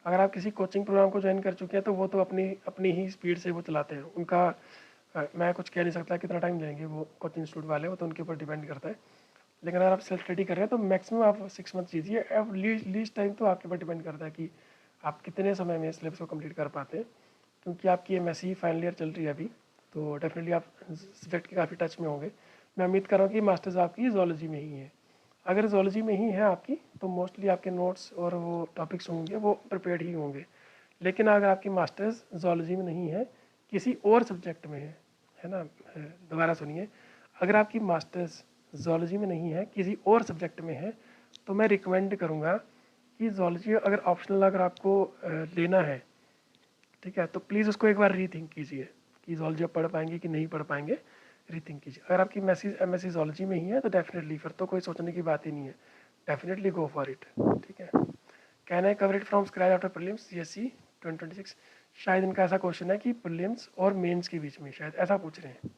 Speaker 1: अगर आप किसी कोचिंग प्रोग्राम को ज्वाइन कर चुके हैं तो वो तो अपनी अपनी ही स्पीड से वो चलाते हैं, उनका मैं कुछ कह नहीं सकता कितना टाइम लेंगे वो कोचिंग इंस्टीट्यूट वाले, वो तो उनके ऊपर डिपेंड करता है। लेकिन अगर आप सेल्फ स्टडी कर रहे हैं तो मैक्सिमम आप 6 मंथ कीजिए। अब लीस्ट टाइम तो आपके ऊपर डिपेंड करता है कि आप कितने समय में सिलेबस को कंप्लीट कर पाते हैं, क्योंकि आपकी MSc फाइनल ईयर चल रही है अभी, तो डेफिनेटली आप सब्जेक्ट के काफ़ी टच में होंगे। मैं उम्मीद कर रहा हूँ कि मास्टर्स आपकी जोलॉजी में ही है। अगर जोलॉजी में ही है आपकी तो मोस्टली आपके नोट्स और वो टॉपिक्स होंगे वो प्रिपेयर्ड ही होंगे। लेकिन अगर आपकी मास्टर्स जोलॉजी में नहीं है, किसी और सब्जेक्ट में है ना, दोबारा सुनिए, अगर आपकी मास्टर्स जोलॉजी में नहीं है, किसी और सब्जेक्ट में है, तो मैं रिकमेंड करूँगा कि जोलॉजी अगर ऑप्शनल अगर आपको लेना है, ठीक है, तो प्लीज़ उसको एक बार रीथिंक कीजिए कि जोलॉजी आप पढ़ पाएंगे कि नहीं पढ़ पाएंगे, रीथिंक कीजिए। अगर आपकी MSc जोलॉजी में ही है तो डेफिनेटली फिर तो कोई सोचने की बात ही नहीं है, डेफिनेटली गो फॉर इट, ठीक है। Can I cover it from scratch after prelims CSE 2026? शायद इनका ऐसा क्वेश्चन है कि प्रीलिम्स और मेंस के बीच में, शायद ऐसा पूछ रहे हैं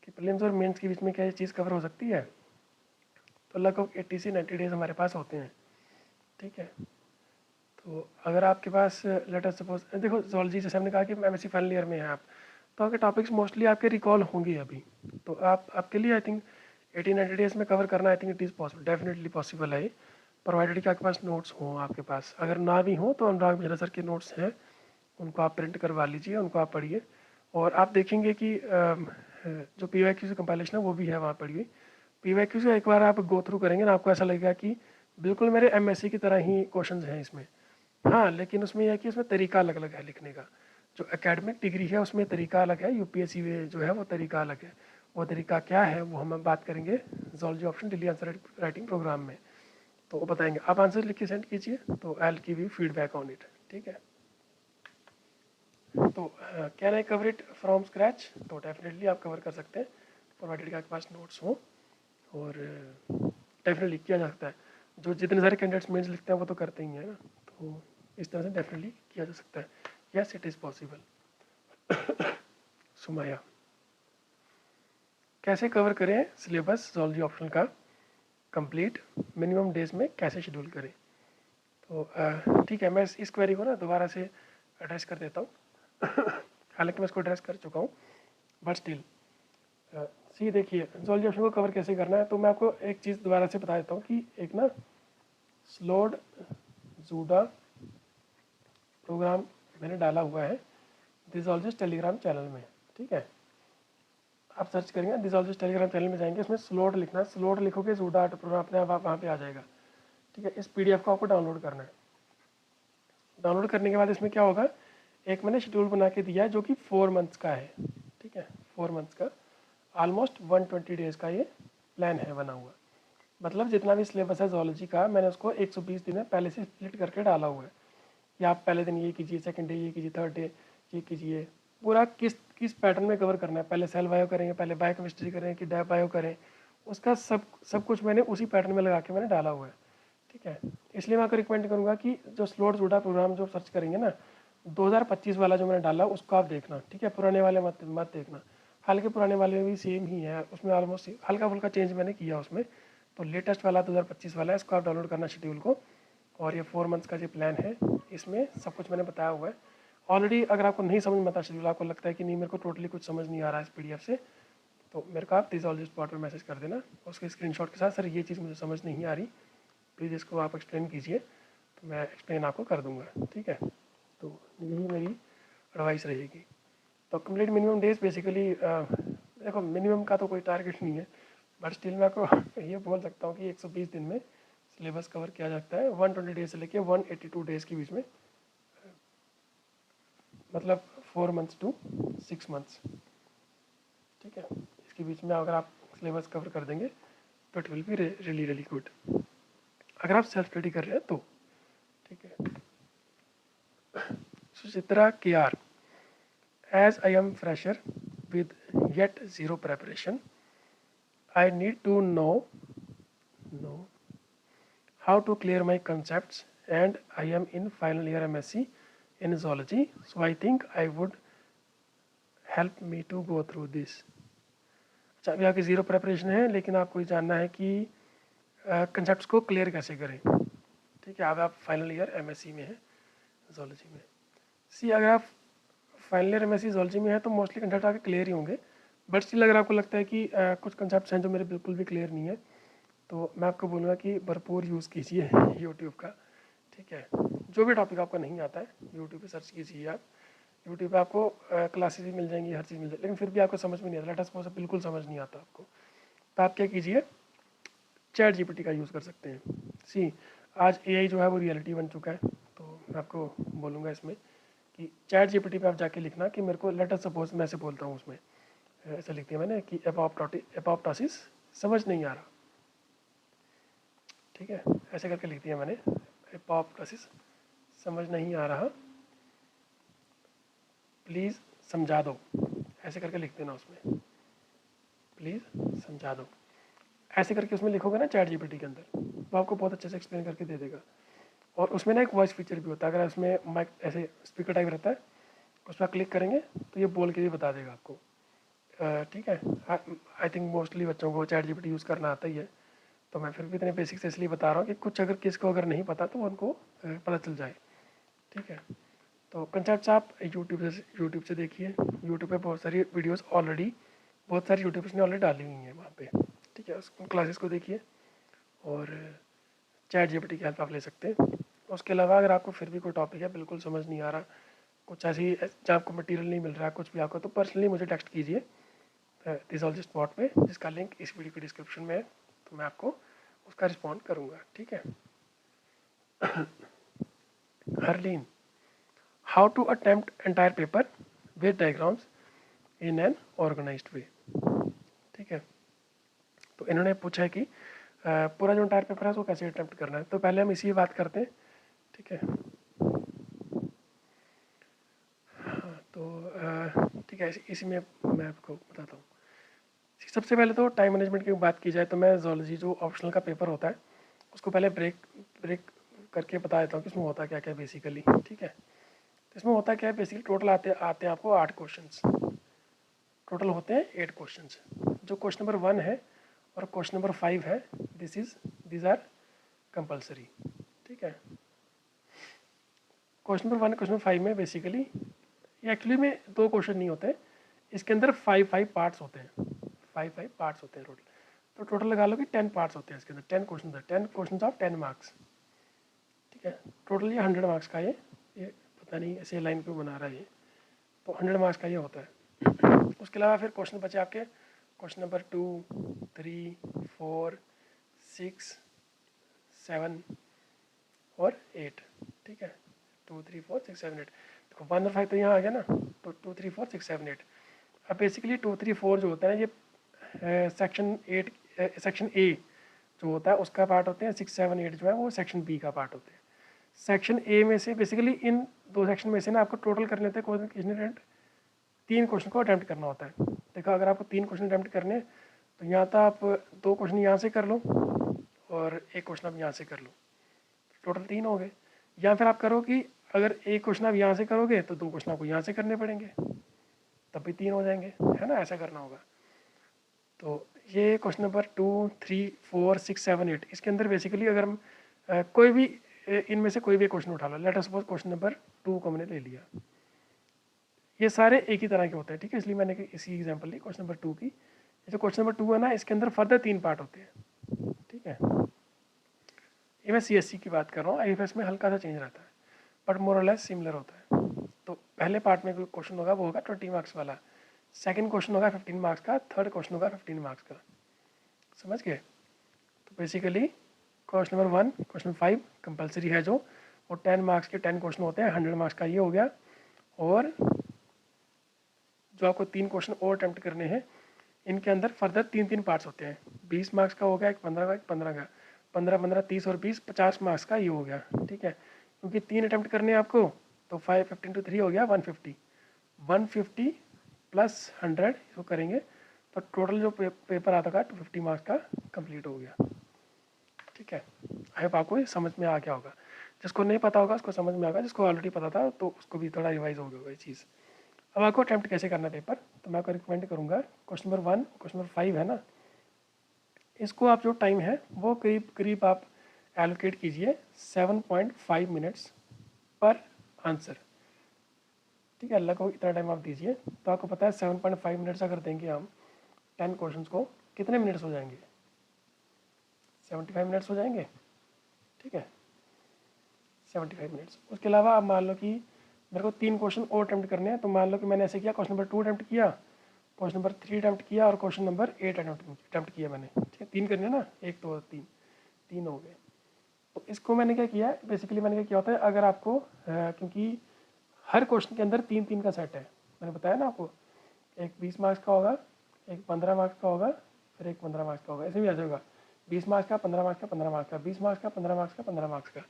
Speaker 1: कि प्रीलिम्स और मेंस के बीच में क्या ये चीज़ कवर हो सकती है। तो लगभग 80 से 90 डेज हमारे पास होते हैं, ठीक है। तो अगर आपके पास लेटर सपोज देखो जोलॉजी जैसे हमने कहा कि MSc फाइनल ईयर में है आप, तो आपके टॉपिक्स मोस्टली आपके रिकॉल होंगे अभी, तो आपके लिए आई थिंक 80-90 डेज में कवर करना I think it is possible, definitely possible है, प्रोवाइडेड कि आपके पास नोट्स हों आपके पास। अगर ना भी हों तो अनुराग मेहरा सर के नोट्स हैं, उनको आप प्रिंट करवा लीजिए, उनको आप पढ़िए, और आप देखेंगे कि जो PYQ कंपाइलेशन है वो भी है वहाँ पढ़ी हुई। PYQ से एक बार आप गो थ्रू करेंगे ना, आपको ऐसा लगेगा कि बिल्कुल मेरे MSc की तरह ही क्वेश्चन हैं इसमें। हाँ, लेकिन उसमें यह है कि उसमें तरीका अलग अलग है लिखने का। जो एकेडमिक डिग्री है उसमें तरीका अलग है, UPSC में जो है वो तरीका अलग है। वो तरीका क्या है वो हम बात करेंगे zoology option daily answer writing program में, तो वो बताएंगे। आप आंसर लिख के सेंड कीजिए तो I will give you feedback on it, ठीक है। तो can I cover it from scratch? तो डेफिनेटली आप कवर कर सकते हैं, प्रोवाइडेड कि आपके पास नोट्स हो, और डेफिनेटली किया जा सकता है। जो जितने सारे कैंडिडेट्स मेंस लिखते हैं वो तो करते ही हैं ना, तो इस तरह से डेफिनेटली किया जा सकता है। Yes it is possible. Sumaya, कैसे कवर करें सिलेबस जोलॉजी ऑप्शनल का कंप्लीट, मिनिमम डेज में कैसे शेड्यूल करें? तो ठीक है, मैं इस क्वेरी को ना दोबारा से एड्रेस कर देता हूँ। हालांकि मैं इसको एड्रेस कर चुका हूँ, बट स्टिल सी देखिए जोलॉजी ऑप्शन को कवर कैसे करना है। तो मैं आपको एक चीज़ दोबारा से बता देता हूँ कि एक ना स्लोड जूडा प्रोग्राम मैंने डाला हुआ है दिसोलॉजिस्ट टेलीग्राम चैनल में, ठीक है। आप सर्च करेंगे दिसोलॉजिस्ट टेलीग्राम चैनल में जाएंगे, इसमें स्लोड लिखना है, स्लोड लिखोगे जूडा प्रोग्राम अपने आप वहाँ पे आ जाएगा, ठीक है। इस PDF को आपको डाउनलोड करना है। डाउनलोड करने के बाद इसमें क्या होगा, एक मैंने शेड्यूल बना के दिया है जो कि 4 मंथ्स का है, ठीक है। 4 मंथ्स का ऑलमोस्ट 120 डेज का ये प्लान है बना हुआ। मतलब जितना भी सिलेबस है जोलॉजी का मैंने उसको 120 दिन में पहले से स्प्लिट करके डाला हुआ है कि आप पहले दिन ये कीजिए, सेकंड डे ये कीजिए, थर्ड डे ये कीजिए। पूरा किस पैटर्न में कवर करना है, पहले सेल बायो करेंगे, पहले बायोकेमिस्ट्री करें कि डैप बायो करें, उसका सब कुछ मैंने उसी पैटर्न में लगा के मैंने डाला हुआ है, ठीक है। इसलिए मैं आपको रिकमेंड करूँगा कि जो स्लोड जूडा प्रोग्राम जो सर्च करेंगे ना 2025 वाला जो मैंने डाला उसको आप देखना, ठीक है। पुराने वाले मत देखना, हालांकि पुराने वाले भी सेम ही है, उसमें ऑलमोस्ट हल्का फुल्का चेंज मैंने किया उसमें। तो लेटेस्ट वाला 2025 वाला है, इसको आप डाउनलोड करना शेड्यूल को। और ये 4 मंथ्स का जो प्लान है इसमें सब कुछ मैंने बताया हुआ है ऑलरेडी। अगर आपको नहीं समझ में आता शेड्यूल, आपको लगता है कि नहीं मेरे को टोटली कुछ समझ नहीं आ रहा है इस PDF से, तो मेरे को आप दिसोलॉजिस्ट स्पॉट पर मैसेज कर देना उसके स्क्रीनशॉट के साथ, सर ये चीज़ मुझे समझ नहीं आ रही, प्लीज़ इसको आप एक्सप्लेन कीजिए, तो मैं एक्सप्लेन आपको कर दूंगा, ठीक है। तो यही मेरी एडवाइस रहेगी। तो कंप्लीट मिनिमम डेज बेसिकली देखो मिनिमम का तो कोई टारगेट नहीं है, बट स्टिल मैं आपको ये बोल सकता हूँ कि 120 दिन में सिलेबस कवर किया जाता है, 120 डेज से लेके 182 डेज के बीच में, मतलब 4 मंथ्स टू 6 मंथ्स, ठीक है। इसके बीच में अगर आप सिलेबस कवर कर देंगे तो it will be really really good, अगर आप सेल्फ स्टडी कर रहे हैं तो, ठीक है। Suchitra KR, as I am fresher with yet zero preparation, I need to know how to clear my concepts, and I am in final year MSc in zoology, so I think I would help me to go through this. अभी आपकी zero preparation है, लेकिन आपको ये जानना है कि concept को क्लियर कैसे करें। ठीक है, अब आप फाइनल ईयर एमएससी में हैं ज़ूलॉजी में। सी अगर आप फाइनल ईयर एमएससी ज़ूलॉजी में है तो मोस्टली कंसेप्ट आपके क्लियर ही होंगे, बट स्टिल अगर आपको लगता है कि कुछ कंसेप्ट हैं जो मेरे बिल्कुल भी क्लियर नहीं है, तो मैं आपको बोलूँगा कि भरपूर यूज़ कीजिए यूट्यूब का। ठीक है, जो भी टॉपिक आपका नहीं आता है यूट्यूब पे सर्च कीजिए आप। यूट्यूब पे आपको क्लासेस भी मिल जाएंगी, हर चीज़ मिल जाएगी, लेकिन फिर भी आपको समझ में नहीं आता, लेट अस सपोज बिल्कुल समझ नहीं आता आपको, तो आप क्या कीजिए, चैट जीपीटी का यूज़ कर सकते हैं। सी आज एआई जो है वो रियलिटी बन चुका है, तो मैं आपको बोलूँगा इसमें कि चैट जीपीटी पे आप जाके लिखना कि मेरे को लेट अस सपोज, मैं से बोलता हूँ उसमें ऐसा लिख दिया मैंने कि एपोप्टोसिस समझ नहीं आ रहा। ठीक है, ऐसे करके लिख दिया मैंने, एपोप्टोसिस समझ नहीं आ रहा, प्लीज़ समझा दो, ऐसे करके लिख देना उसमें, प्लीज़ समझा दो। ऐसे करके उसमें लिखोगे ना चैट जीपीटी के अंदर, तो आपको बहुत अच्छे से एक्सप्लेन करके दे देगा। और उसमें ना एक वॉइस फीचर भी होता है, अगर उसमें माइक ऐसे स्पीकर टाइप रहता है, उस पर क्लिक करेंगे तो ये बोल के भी बता देगा आपको। ठीक है, आई थिंक मोस्टली बच्चों को चैट जीपीटी यूज़ करना आता ही है, तो मैं फिर भी इतने बेसिक्स इसलिए बता रहा हूँ कि कुछ अगर किसको अगर नहीं पता तो उनको पता चल जाए। ठीक है, तो कंसेप्ट आप यूट्यूब से देखिए। यूट्यूब पे बहुत सारी वीडियोस ऑलरेडी, बहुत सारी यूट्यूबर्स ने ऑलरेडी डाली हुई हैं वहाँ पे। ठीक है, उन क्लासेस को देखिए और चैट जीपीटी की हेल्प आप ले सकते हैं। उसके अलावा अगर आपको फिर भी कोई टॉपिक है बिल्कुल समझ नहीं आ रहा, कुछ ऐसी जहाँ आपको मटेरियल नहीं मिल रहा है, कुछ भी आपको, तो पर्सनली मुझे टेक्स्ट कीजिए दिसोलॉजिस्ट बॉट पे, जिसका लिंक इस वीडियो की डिस्क्रिप्शन में है, तो मैं आपको उसका रिस्पॉन्ड करूँगा। ठीक है। Harleen, how to attempt entire paper with diagrams in an organised way. ठीक है, तो इन्होंने पूछा है कि पूरा जो एंटायर पेपर है उसको कैसे अटेम्प्ट करना है, तो पहले हम इसी बात करते हैं। ठीक है, हाँ, तो ठीक है, इसी में मैं आपको बताता हूँ। सबसे पहले तो टाइम मैनेजमेंट की बात की जाए तो मैं ज़ूलॉजी जो ऑप्शनल का पेपर होता है उसको पहले ब्रेक करके बता देता हूँ कि इसमें होता क्या क्या बेसिकली। ठीक है, तो इसमें होता क्या है बेसिकली, टोटल आते हैं आपको 8 क्वेश्चंस, टोटल होते हैं 8 क्वेश्चंस। जो क्वेश्चन नंबर 1 है और क्वेश्चन नंबर 5 है, दीज आर कंपलसरी। ठीक है, क्वेश्चन नंबर 1 क्वेश्चन नंबर 5 में बेसिकली ये एक्चुअली में 2 क्वेश्चन नहीं होते, इसके अंदर 5 पार्ट्स होते हैं, 5 पार्ट्स होते हैं टोटल। तो टोटल लगा लो कि 10 पार्ट्स होते हैं इसके अंदर, 10 क्वेश्चन है, 10 क्वेश्चन ऑफ 10 मार्क्स। ठीक है, टोटल ये 100 मार्क्स का ये पता नहीं ऐसे लाइन क्यों बना रहा है ये, तो 100 मार्क्स का ये होता है। उसके अलावा फिर क्वेश्चन बचे आपके क्वेश्चन नंबर 2, 3, 4, 6, 7 और 8। ठीक है, 2, 3, 4, 6, 7, 8, देखो 1 और 5 तो यहाँ आ गया ना, तो 2, 3, 4, 6, 7, 8। अब बेसिकली 2, 3, 4 जो होता है ये सेक्शन ए जो होता है उसका पार्ट होते हैं, 6, 7, 8 जो है वो सेक्शन बी का पार्ट होते हैं। सेक्शन ए में से बेसिकली इन 2 सेक्शन में से ना आपको टोटल करने होते हैं क्वेश्चन, 3 क्वेश्चन को अटैम्प्ट करना होता है। देखो अगर आपको 3 क्वेश्चन अटैम्प्ट करने तो यहाँ तो आप 2 क्वेश्चन यहाँ से कर लो और 1 क्वेश्चन आप यहाँ से कर लो, टोटल 3 हो गए। या फिर आप करो कि अगर 1 क्वेश्चन आप यहाँ से करोगे तो 2 क्वेश्चन आपको यहाँ से करने पड़ेंगे, तब भी 3 हो जाएंगे, है ना, ऐसा करना होगा। तो ये क्वेश्चन नंबर 2, 3, 4, 6, 7, 8 इसके अंदर बेसिकली अगर हम कोई भी इनमें से कोई भी क्वेश्चन उठा लो, let us suppose question number 2 को मैंने ले लिया, ये सारे एक ही तरह के होते हैं। ठीक है, इसलिए मैंने इसी एग्जांपल ली क्वेश्चन नंबर 2 की। ये जो क्वेश्चन नंबर 2 है ना, इसके अंदर फर्दर 3 पार्ट होते हैं। ठीक है, ये मैं सीएससी की बात कर रहा हूँ, आईएफएस में हल्का सा चेंज रहता है बट मोर और लेस सिमिलर होता है। तो पहले पार्ट में कोई क्वेश्चन होगा वो होगा 20 मार्क्स वाला, सेकंड क्वेश्चन होगा 15 मार्क्स का, थर्ड क्वेश्चन होगा 15 मार्क्स का। समझ गए? तो basically question number 1, question 5 compulsory है, जो वो 10 मार्क्स के 10 क्वेश्चन होते हैं, 100 मार्क्स का ये हो गया। और जो आपको 3 क्वेश्चन और अटैम्प्ट करने हैं, इनके अंदर फर्दर 3 पार्ट्स होते हैं, 20 मार्क्स का हो गया, एक 15 का, एक 15 का, 15, 15, 30 और 20, 50 मार्क्स का ये हो गया। ठीक है, क्योंकि 3 अटैम्प्ट करने हैं आपको, तो 5, 15 to 3 हो गया 150, 150 प्लस 100 इसको करेंगे तो टोटल जो पेपर आता था 250 मार्क्स का कंप्लीट हो गया। ठीक है, आई होप आपको समझ में आ गया होगा। जिसको नहीं पता होगा उसको समझ में आएगा, जिसको ऑलरेडी पता था तो उसको भी थोड़ा रिवाइज हो गया होगा ये चीज़। अब आपको अटैम्प्ट कैसे करना है पेपर, तो मैं आपको रिकमेंड करूँगा क्वेश्चन नंबर 1, क्वेश्चन नंबर 5 है ना, इसको आप जो टाइम है वो करीब करीब आप एलोकेट कीजिए 7.5 मिनट्स पर आंसर। ठीक है, अल्लाह को इतना टाइम आप दीजिए, तो आपको पता है 7.5 मिनट्स अगर देंगे हम 10 क्वेश्चन को, कितने मिनट्स हो जाएंगे, 75 मिनट्स हो जाएंगे। ठीक है, 75 मिनट्स। उसके अलावा आप मान लो कि मेरे को 3 क्वेश्चन और अटैम्प्ट करने हैं, तो मान लो कि मैंने ऐसे किया, क्वेश्चन नंबर 2 अटैम्प्ट किया, क्वेश्चन नंबर 3 अटैम्प्ट किया और क्वेश्चन नंबर 8 अटैम्प्ट किया मैंने। ठीक है, 3 करने ना, 1 2 3, 3 हो गए। तो इसको मैंने क्या किया, बेसिकली मैंने क्या किया होता है, अगर आपको क्योंकि हर क्वेश्चन के अंदर 3 3 का सेट है, मैंने बताया ना आपको, एक 20 मार्क्स का होगा, एक 15 मार्क्स का होगा, फिर एक 15 मार्क्स का होगा, ऐसे भी ऐसे होगा, 20 मार्क्स का, 15 मार्क्स का, 15 मार्क्स का, 20 मार्क्स का, 15 मार्क्स का, 15 मार्क्स का।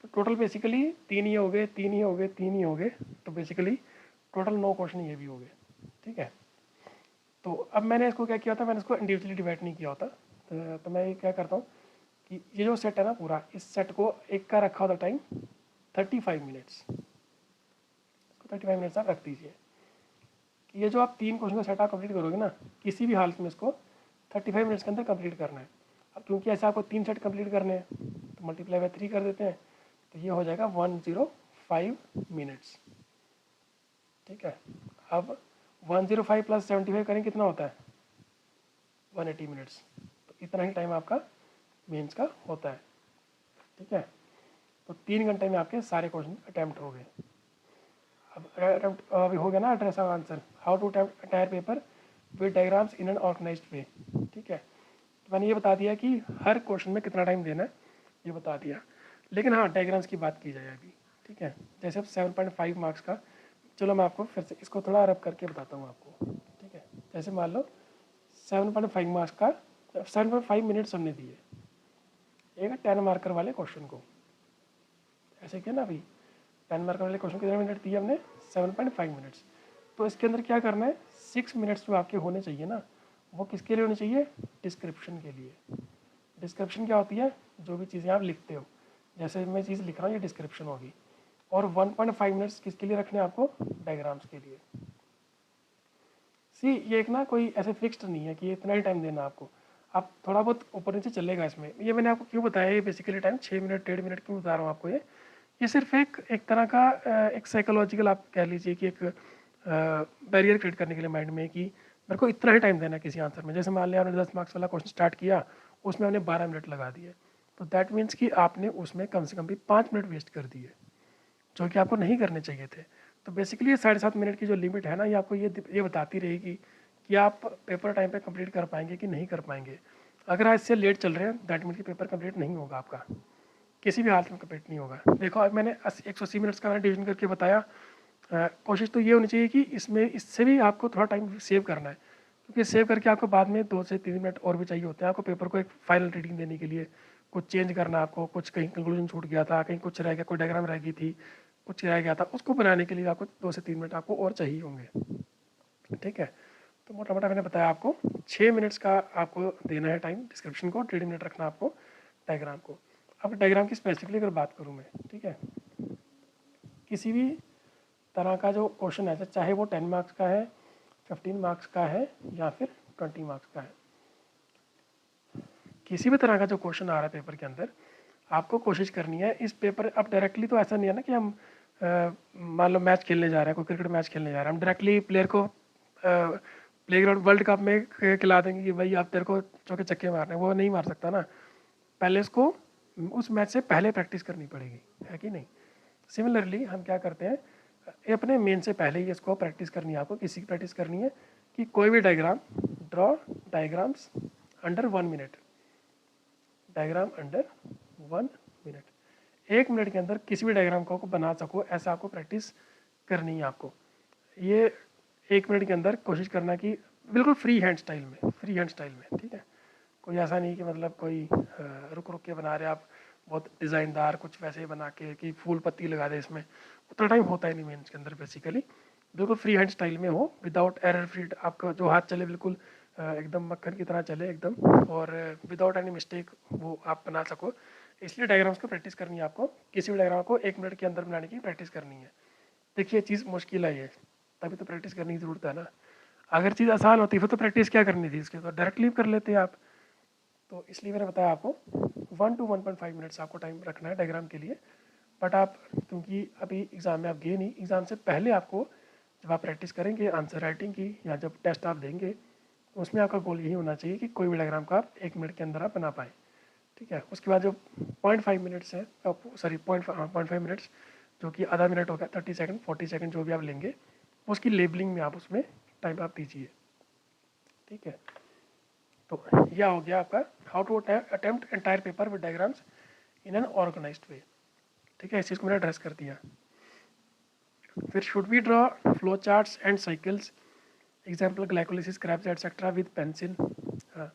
Speaker 1: तो टोटल बेसिकली 3 ही हो गए, 3 ही हो गए, 3 ही हो गए, तो बेसिकली टोटल 9 क्वेश्चन ये भी हो गए। ठीक है, तो अब मैंने इसको क्या किया था, मैंने इसको इंडिविजुअली डिवाइड नहीं किया होता, तो मैं ये क्या करता हूँ कि ये जो सेट है ना पूरा, इस सेट को एक का रखा होता टाइम 35 मिनट्स, इसको 35 मिनट्स आप रख दीजिए कि ये जो आप 3 क्वेश्चन का सेट आप कंप्लीट करोगे ना, किसी भी हालत में इसको 35 मिनट्स के अंदर कंप्लीट करना है। अब क्योंकि ऐसे आपको 3 सेट कंप्लीट करने हैं, तो मल्टीप्लाई बाय 3 कर देते हैं, तो ये हो जाएगा 105 मिनट्स। ठीक है, अब 105 प्लस 75 करें कितना होता है, 180 मिनट्स। तो इतना ही टाइम आपका मेंस का होता है। ठीक है, तो 3 घंटे में आपके सारे क्वेश्चन अटैम्प्ट हो गए। अब अटैम्प्ट अभी हो गया ना address of answer, how to attempt entire paper with diagrams in an organised way. ठीक है, तो मैंने ये बता दिया कि हर क्वेश्चन में कितना टाइम देना है, ये बता दिया। लेकिन हाँ, डायग्राम्स की बात की जाए अभी। ठीक है, जैसे अब 7.5 मार्क्स का, चलो मैं आपको फिर से इसको थोड़ा रब करके बताता हूँ आपको। ठीक है, जैसे मान लो 7.5 मार्क्स का 7.5 मिनट्स हमने दिए एक 10 मार्कर वाले क्वेश्चन को, ऐसे किया ना अभी, 10 मार्कर वाले क्वेश्चन कितने मिनट दिए हमने, 7.5 मिनट्स। तो इसके अंदर क्या करना है, 6 मिनट्स जो आपके होने चाहिए ना, वो किसके लिए होने चाहिए, डिस्क्रिप्शन के लिए। डिस्क्रिप्शन क्या होती है, जो भी चीज़ें आप लिखते हो, जैसे मैं चीज़ लिख रहा हूँ ये डिस्क्रिप्शन होगी। और 1.5 मिनट्स किसके लिए रखने हैं आपको, डायग्राम्स के लिए। सी ये एक ना कोई ऐसे फिक्स्ड नहीं है कि इतना ही टाइम देना आपको, आप थोड़ा बहुत ऊपर नीचे चलेगा इसमें। ये मैंने आपको क्यों बताया, ये बेसिकली टाइम 6 मिनट 1.5 मिनट क्यों बता रहा हूँ आपको, ये सिर्फ एक तरह का एक साइकोलॉजिकल आप कह लीजिए कि एक बैरियर क्रिएट करने के लिए माइंड में, कि मेरे को इतना ही टाइम देना है किसी आंसर में। जैसे मान लिया आपने 10 मार्क्स वाला क्वेश्चन स्टार्ट किया, उसमें हमने 12 मिनट लगा दिए, तो दैट मीन्स कि आपने उसमें कम से कम भी 5 मिनट वेस्ट कर दिए, जो कि आपको नहीं करने चाहिए थे। तो बेसिकली ये 7.5 मिनट की जो लिमिट है ना, ये आपको ये बताती रहेगी कि आप पेपर टाइम पे कंप्लीट कर पाएंगे कि नहीं कर पाएंगे। अगर आज से लेट चल रहे हैं, दैट मीन कि पेपर कंप्लीट नहीं होगा आपका, किसी भी हालत में कंप्लीट नहीं होगा। देखो अब मैंने 180 मिनट्स का मैंने डिवीजन करके बताया। कोशिश तो ये होनी चाहिए कि इसमें इससे भी आपको थोड़ा टाइम सेव करना है, क्योंकि सेव करके आपको बाद में 2 से 3 मिनट और भी चाहिए होते हैं आपको पेपर को एक फाइनल रीडिंग देने के लिए। कुछ चेंज करना आपको, कुछ कहीं कंक्लूजन छूट गया था, कहीं कुछ रह गया, कोई डायग्राम रह गई थी, कुछ रह गया था, उसको बनाने के लिए आपको 2 से 3 मिनट आपको और चाहिए होंगे। ठीक है, तो मोटा मोटा मैंने बताया आपको 6 मिनट्स का आपको देना है टाइम डिस्क्रिप्शन को, 1.5 मिनट रखना आपको डायग्राम को। अब डायग्राम की स्पेसिफिकली अगर बात करूँ मैं, ठीक है, किसी भी तरह का जो क्वेश्चन है, चाहे वो 10 मार्क्स का है, 15 मार्क्स का है या फिर 20 मार्क्स का है, किसी भी तरह का जो क्वेश्चन आ रहा है पेपर के अंदर, आपको कोशिश करनी है इस पेपर। अब डायरेक्टली तो ऐसा नहीं है ना कि हम मान लो मैच खेलने जा रहे हैं, कोई क्रिकेट मैच खेलने जा रहे हैं, हम डायरेक्टली प्लेयर को प्लेग्राउंड वर्ल्ड कप में खिला देंगे कि भाई आप तेरे को चौके छक्के मारने, वो नहीं मार सकता ना। पहले इसको उस मैच से पहले प्रैक्टिस करनी पड़ेगी, है कि नहीं। सिमिलरली हम क्या करते हैं, ये अपने मेन से पहले ही इसको प्रैक्टिस करनी है, आपको किसी की प्रैक्टिस करनी है कि कोई भी diagram, draw diagrams under 1 minute, diagram under 1 minute, 1 minute के अंदर किसी भी डायग्राम को बना सको, ऐसा आपको प्रैक्टिस करनी है आपको। ये 1 मिनट के अंदर कोशिश करना कि बिल्कुल फ्री हैंड स्टाइल में, फ्री हैंड स्टाइल में, ठीक है। कोई ऐसा नहीं कि मतलब कोई रुक रुक के बना रहे आप, बहुत डिज़ाइनदार कुछ वैसे ही बना के कि फूल पत्ती लगा दे, इसमें उतना टाइम होता ही नहीं मेंस के अंदर। बेसिकली बिल्कुल फ्री हैंड स्टाइल में हो, विदाउट एरर फ्री, आपका जो हाथ चले बिल्कुल एकदम मक्खन की तरह चले एकदम, और विदाउट एनी मिस्टेक वो आप बना सको। इसलिए डायग्राम्स को प्रैक्टिस करनी है आपको, किसी भी डायग्राम को 1 मिनट के अंदर बनाने की प्रैक्टिस करनी है। देखिए चीज़ मुश्किल है ये, तभी तो प्रैक्टिस करने की ज़रूरत है ना। अगर चीज़ आसान होती फिर तो प्रैक्टिस क्या करनी थी इसके, तो डायरेक्टली कर लेते आप। तो इसलिए मैंने बताया आपको 1 to 1.5 मिनट्स आपको टाइम रखना है डायग्राम के लिए। बट आप क्योंकि अभी एग्ज़ाम में आप गए नहीं, एग्ज़ाम से पहले आपको जब आप प्रैक्टिस करेंगे आंसर राइटिंग की या जब टेस्ट आप देंगे, तो उसमें आपका गोल यही होना चाहिए कि कोई भी डायग्राम का आप 1 मिनट के अंदर आप बना पाएँ। ठीक है, उसके बाद जो 0.5 मिनट्स है, सॉरी 0.5 मिनट्स, जो कि आधा मिनट हो गया, 30 सेकंड 40 सेकंड जो भी आप लेंगे, उसकी लेबलिंग में आप उसमें टाइम आप दीजिए। ठीक है, तो यह हो गया आपका how to attempt entire paper with diagrams in an organised way. ठीक है, इस चीज़ को मैंने एड्रेस कर दिया। फिर should we draw flow charts and cycles, example glycolysis Krebs etcetera with pencil. हाँ,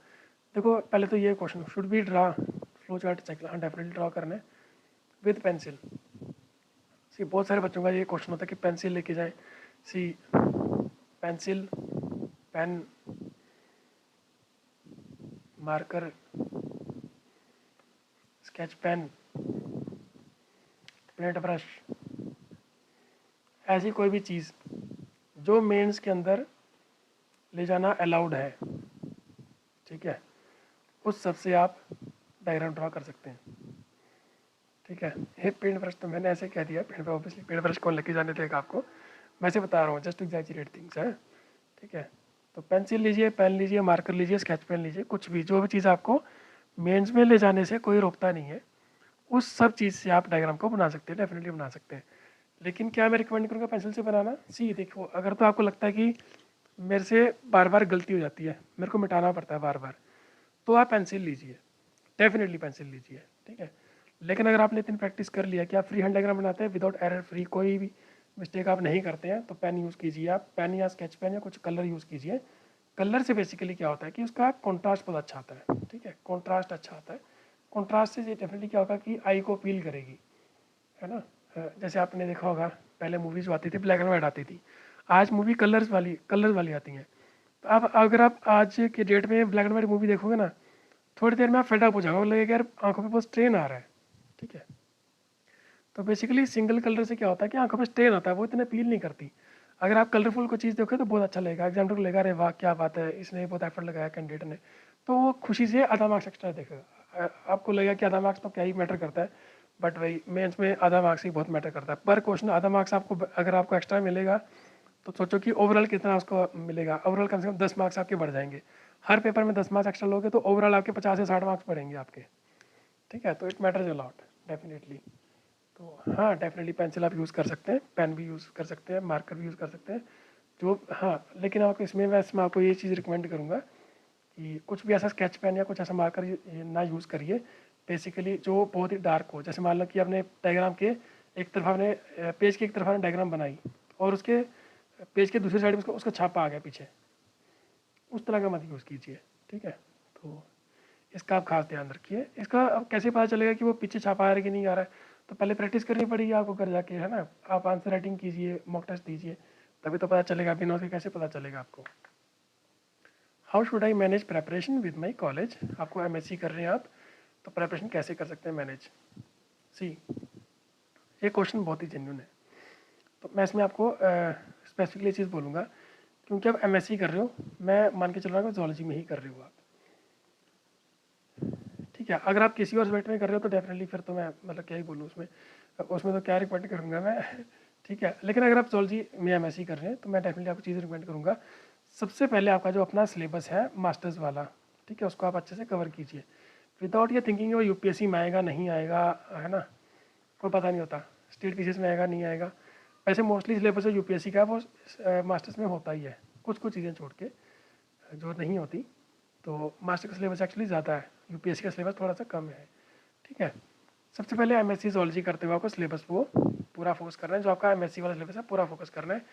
Speaker 1: देखो पहले तो ये क्वेश्चन, should we draw flow chart cycle, हाँ डेफिनेटली ड्रॉ करना है विद पेंसिल। सी बहुत सारे बच्चों का ये क्वेश्चन होता है कि पेंसिल लेके जाए। See pencil, pen, marker, sketch pen, paint brush, ऐसी कोई भी चीज़ जो मेंस के अंदर ले जाना अलाउड है, ठीक है, उस सब से आप डायग्राम ड्रॉ कर सकते हैं। ठीक है, ये पेंट ब्रश तो मैंने ऐसे कह दिया, पेंट ऑब्वियसली पेंट ब्रश कौन लेके जाने देगा आपको, मैं से बता रहा हूँ जस्ट टू एग्जैजरेट थिंग्स है। ठीक है, तो पेंसिल लीजिए, पेन लीजिए, मार्कर लीजिए, स्केच पेन लीजिए, कुछ भी जो भी चीज़ आपको मेंस में ले जाने से कोई रोकता नहीं है, उस सब चीज़ से आप डायग्राम को बना सकते हैं, डेफिनेटली बना सकते हैं। लेकिन क्या मैं रिकमेंड करूँगा पेंसिल से बनाना? सी देखो, अगर तो आपको लगता है कि मेरे से बार बार गलती हो जाती है, मेरे को मिटाना पड़ता है बार बार, तो आप पेंसिल लीजिए, डेफिनेटली पेंसिल लीजिए। ठीक है, लेकिन अगर आपने इतनी प्रैक्टिस कर लिया कि आप फ्री हैंड डायग्राम बनाते हैं विदाउट एरर फ्री, कोई भी मिस्टेक आप नहीं करते हैं, तो पेन यूज़ कीजिए, आप पेन या स्केच पेन या कुछ कलर यूज़ कीजिए। कलर से बेसिकली क्या होता है कि उसका कॉन्ट्रास्ट बहुत अच्छा आता है। ठीक है, कॉन्ट्रास्ट अच्छा आता है, कॉन्ट्रास्ट से डेफिनेटली क्या होगा कि आई को अपील करेगी, है ना। जैसे आपने देखा होगा पहले मूवीज जो आती थी ब्लैक एंड वाइट आती थी, आज मूवी कलर्स वाली आती हैं। तो अब अगर आप आज के डेट में ब्लैक एंड वाइट मूवी देखोगे ना, थोड़ी देर में आप फेड अप हो जाओगे, लगेगा यार आंखों पे बहुत स्ट्रेन आ रहा है। ठीक है, तो बेसिकली सिंगल कलर से क्या होता है कि आंखों पे स्ट्रेन आता है, वो इतने अपील नहीं करती। अगर आप कलरफुल कोई चीज़ देखोगे तो बहुत अच्छा लगेगा, एग्जाम्पल को लगेगा अरे वाह क्या बात है, इसने बहुत एफर्ट लगाया कैंडिडेट ने, तो वो खुशी से आधा मार्क्स एक्स्ट्रा देखेगा। आपको लगेगा कि आधा मार्क्स तो क्या ही मैटर करता है, बट वही मेंस में आधा मार्क्स ही बहुत मैटर करता है। पर क्वेश्चन आधा मार्क्स आपको अगर आपको एक्स्ट्रा मिलेगा, तो सोचो कि ओवरऑल कितना उसको मिलेगा, ओवरऑल कम से कम 10 मार्क्स आपके बढ़ जाएंगे। हर पेपर में 10 मार्क्स एक्स्ट्रा लोगे तो ओवरऑल आपके 50 से 60 मार्क्स बढ़ेंगे आपके। ठीक है, तो it matters a lot definitely. तो हाँ डेफिनेटली पेंसिल आप यूज़ कर सकते हैं, पेन भी यूज़ कर सकते हैं, मार्कर भी यूज़ कर सकते हैं, जो हाँ, लेकिन आपको इसमें वैसे मैं आपको ये चीज़ रिकमेंड करूँगा कि कुछ भी ऐसा स्केच पेन या कुछ ऐसा मार्कर ना यूज़ करिए बेसिकली जो बहुत ही डार्क हो। जैसे मान लो कि आपने डायग्राम के एक तरफ आपने पेज की एक तरफ आपने डायग्राम बनाई और उसके पेज के दूसरी साइड में उसका उसका छापा आ गया पीछे, उस तरह का मत यूज़ कीजिए। ठीक है, तो इसका आप खास ध्यान रखिए। इसका अब कैसे पता चलेगा कि वो पीछे छापा आ रहा है कि नहीं आ रहा है, तो पहले प्रैक्टिस करनी पड़ेगी आपको घर जाके, है ना। आप आंसर राइटिंग कीजिए, मॉक टेस्ट दीजिए, तभी तो पता चलेगा, बिना उसके कैसे पता चलेगा आपको। How should I manage preparation with my college, आपको MSc कर रहे हैं आप, तो प्रेपरेशन कैसे कर सकते हैं मैनेज। सी ये क्वेश्चन बहुत ही जेन्युइन है, तो मैं इसमें आपको स्पेसिफिकली चीज़ बोलूँगा, क्योंकि आप MSc कर रहे हो, मैं मान के चल रहा हूँ जूलॉजी में ही कर रहे हो आप। ठीक है, अगर आप किसी और सब्जेक्ट में कर रहे हो तो डेफिनेटली फिर तो मैं मतलब क्या ही बोलूँ उसमें, उसमें तो क्या रिकमेंड करूँगा मैं। ठीक है, लेकिन अगर आप जूलॉजी में MSc कर रहे हैं तो मैं डेफिनेटली आपको चीज़ रिकमेंड करूँगा। सबसे पहले आपका जो अपना सिलेबस है मास्टर्स वाला, ठीक है, उसको आप अच्छे से कवर कीजिए विदाउट ये थिंकिंग वो UPSC में आएगा नहीं आएगा, है ना, कोई पता नहीं होता, स्टेट पीसीएस में आएगा नहीं आएगा। वैसे मोस्टली सिलेबस जो UPSC का है वो मास्टर्स में होता ही है, कुछ कुछ चीज़ें छोड़ के जो नहीं होती। तो मास्टर का सिलेबस एक्चुअली ज़्यादा है, UPSC का सिलेबस थोड़ा सा कम है। ठीक है, सबसे पहले MSc जूलॉजी करते हुए आपको सिलेबस वो पूरा फोकस करना है, जो आपका MSc वाला सिलेबस है पूरा फोकस करना है।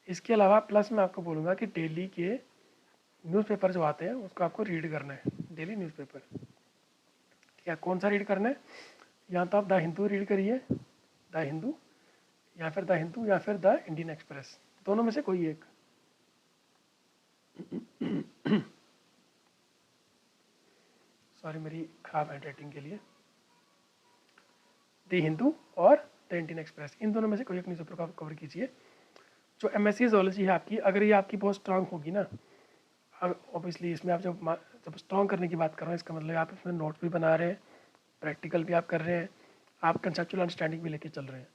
Speaker 1: इसके अलावा प्लस मैं आपको बोलूँगा कि डेली के न्यूज़पेपर जो आते हैं उसको आपको रीड करना है, डेली न्यूज़पेपर। ठीक है, कौन सा रीड करना है, या तो आप द हिंदू रीड करिए, द हिंदू, या फिर द हिंदू या फिर द इंडियन एक्सप्रेस, दोनों में से कोई एक। सॉरी मेरी खराब हैंड राइटिंग के लिए। द हिंदू और द इंडियन एक्सप्रेस, इन दोनों में से कोई एक न्यूज़पेपर को आप कवर कीजिए। जो एमएससी ज़ूलॉजी है आपकी, अगर ये आपकी बहुत स्ट्रांग होगी ना, ऑब्वियसली इसमें आप जब स्ट्रॉन्ग करने की बात कर रहे हैं, इसका मतलब आप इसमें नोट्स भी बना रहे हैं, प्रैक्टिकल भी आप कर रहे हैं, आप कंसेप्चुअल अंडरस्टैंडिंग भी लेके चल रहे हैं।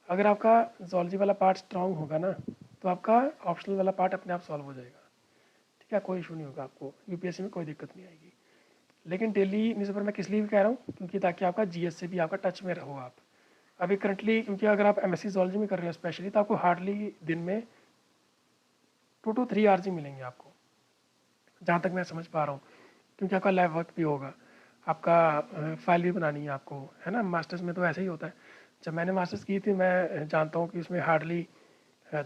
Speaker 1: अगर आपका ज़ूलॉजी वाला पार्ट स्ट्रांग होगा ना, तो आपका ऑप्शनल वाला पार्ट अपने आप सॉल्व हो जाएगा। ठीक है, कोई इशू नहीं होगा आपको, यूपीएससी में कोई दिक्कत नहीं आएगी। लेकिन डेली न्यूज़पेपर मैं किस लिए भी कह रहा हूँ, क्योंकि ताकि आपका जीएस से भी आपका टच में रहो आप। अभी करंटली, क्योंकि अगर आप एमएससी ज़ूलॉजी में कर रहे हो स्पेशली, तो आपको हार्डली दिन में 2 to 3 आवर्स ही मिलेंगे आपको, जहाँ तक मैं समझ पा रहा हूँ, क्योंकि आपका लैब वर्क भी होगा, आपका फाइल भी बनानी है आपको, है ना। मास्टर्स में तो ऐसे ही होता है। जब मैंने मास्टर्स की थी, मैं जानता हूँ कि उसमें हार्डली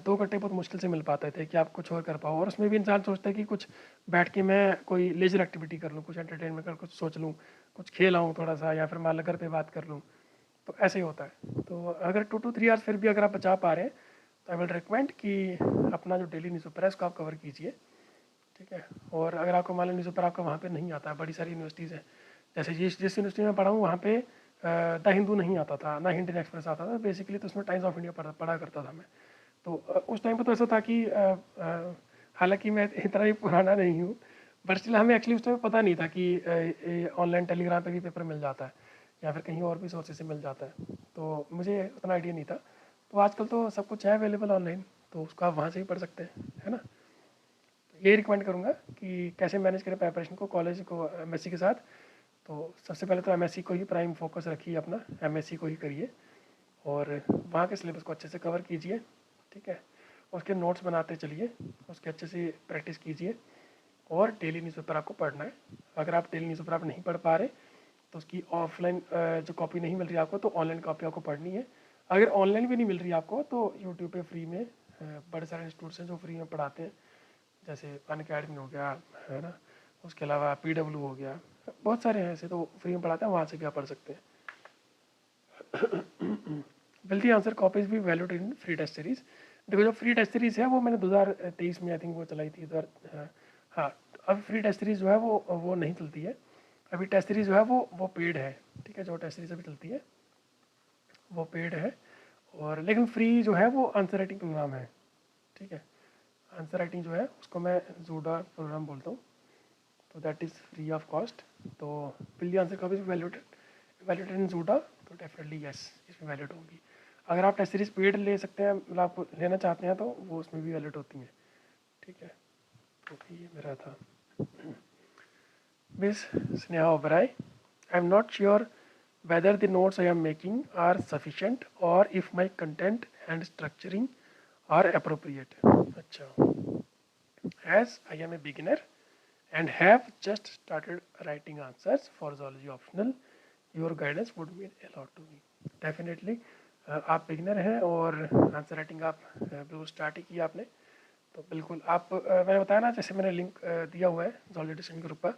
Speaker 1: 2 घंटे बहुत मुश्किल से मिल पाते थे कि आप कुछ और कर पाओ, और उसमें भी इंसान सोचता है कि कुछ बैठ के मैं कोई लेजर एक्टिविटी कर लूँ, कुछ एंटरटेनमेंट कर, कुछ सोच लूँ, कुछ खेल आऊँ थोड़ा सा, या फिर मान लो घर पे बात कर लूँ। तो ऐसे ही होता है। तो अगर 2 to 3 आवर्स फिर भी अगर आप बचा पा रहे हैं, तो आई विल रिकमेंड कि अपना जो डेली न्यूज़पेपर है उसको आप कवर कीजिए। ठीक है। और अगर आपको मान लो न्यूज़पेपर आपका वहाँ पे नहीं आता है, बड़ी सारी यूनिवर्सिटीज़ हैं, जैसे जिस यूनिवर्सिटी में पढ़ा हूँ वहाँ पे द हिंदू नहीं आता था, ना इंडियन एक्सप्रेस आता था बेसिकली, तो उसमें टाइम्स ऑफ इंडिया पढ़ा करता था मैं। तो उस टाइम पे तो ऐसा था कि हालांकि मैं इतना भी पुराना नहीं हूँ, बट स्टिल हमें एक्चुअली उस टाइम पता नहीं था कि ऑनलाइन टेलीग्राम पे भी पेपर मिल जाता है, या फिर कहीं और भी सोर्सेज से मिल जाता है। तो मुझे उतना आइडिया नहीं था। तो आजकल तो सब कुछ है अवेलेबल ऑनलाइन, तो उसको आप वहाँ से ही पढ़ सकते हैं, है ना। ये रिकमेंड करूँगा कि कैसे मैनेज करें प्रेपरेशन को, कॉलेज को एमएससी के साथ। तो सबसे पहले तो एमएससी को ही प्राइम फोकस रखिए अपना, एमएससी को ही करिए, और वहाँ के सिलेबस को अच्छे से कवर कीजिए। ठीक है। उसके नोट्स बनाते चलिए, उसके अच्छे से प्रैक्टिस कीजिए, और डेली न्यूज़पेपर आपको पढ़ना है। अगर आप डेली न्यूज़पेपर आप नहीं पढ़ पा रहे, तो उसकी ऑफलाइन जो कॉपी नहीं मिल रही आपको, तो ऑनलाइन कॉपी आपको पढ़नी है। अगर ऑनलाइन भी नहीं मिल रही आपको, तो यूट्यूब पे फ्री में बड़े सारे इंस्टीट्यूट्स हैं जो फ्री में पढ़ाते हैं, जैसे अनअकैडमी हो गया, है ना। उसके अलावा पीडब्ल्यू हो गया, बहुत सारे हैं ऐसे, तो फ्री में पढ़ाते हैं, वहाँ से भी आप पढ़ सकते हैं। विल दी आंसर कॉपीज भी valued in free test series. देखो, जो फ्री टेस्ट सीरीज है वो मैंने 2023 में आई थिंक वो चलाई थी, हाँ। अब फ्री टेस्ट सीरीज जो है वो नहीं चलती है अभी। टेस्ट सीरीज जो है वो पेड है। ठीक है, जो टेस्ट सीरीज अभी चलती है वो पेड है, और लेकिन फ्री जो है वो आंसर राइटिंग प्रोग्राम है। ठीक है, आंसर राइटिंग जो है उसको मैं जूडा प्रोग्राम बोलता हूँ, तो that is free of cost. तो will the answer copies valued in जूडा, तो डेफिनेटली यस, इसमें वैलिड होंगी। अगर आप टेस्ट सीरीज पेड ले सकते हैं, मतलब आप लेना चाहते हैं, तो वो उसमें भी वैलिड होती हैं। ठीक है, तो ये मेरा था। Miss Sneha Oberoi, I am not sure whether the notes I am making are sufficient or if my content and structuring are appropriate. अच्छा, as I am a beginner and have just started writing answers for zoology optional, your guidance would mean a lot to me. Definitely, आप beginner हैं और answer writing आप बिल्कुल start ही किया आपने, तो बिल्कुल आप मैंने बताया ना, जैसे मैंने लिंक दिया हुआ है जोलॉजी डिस्कशन ग्रुप का,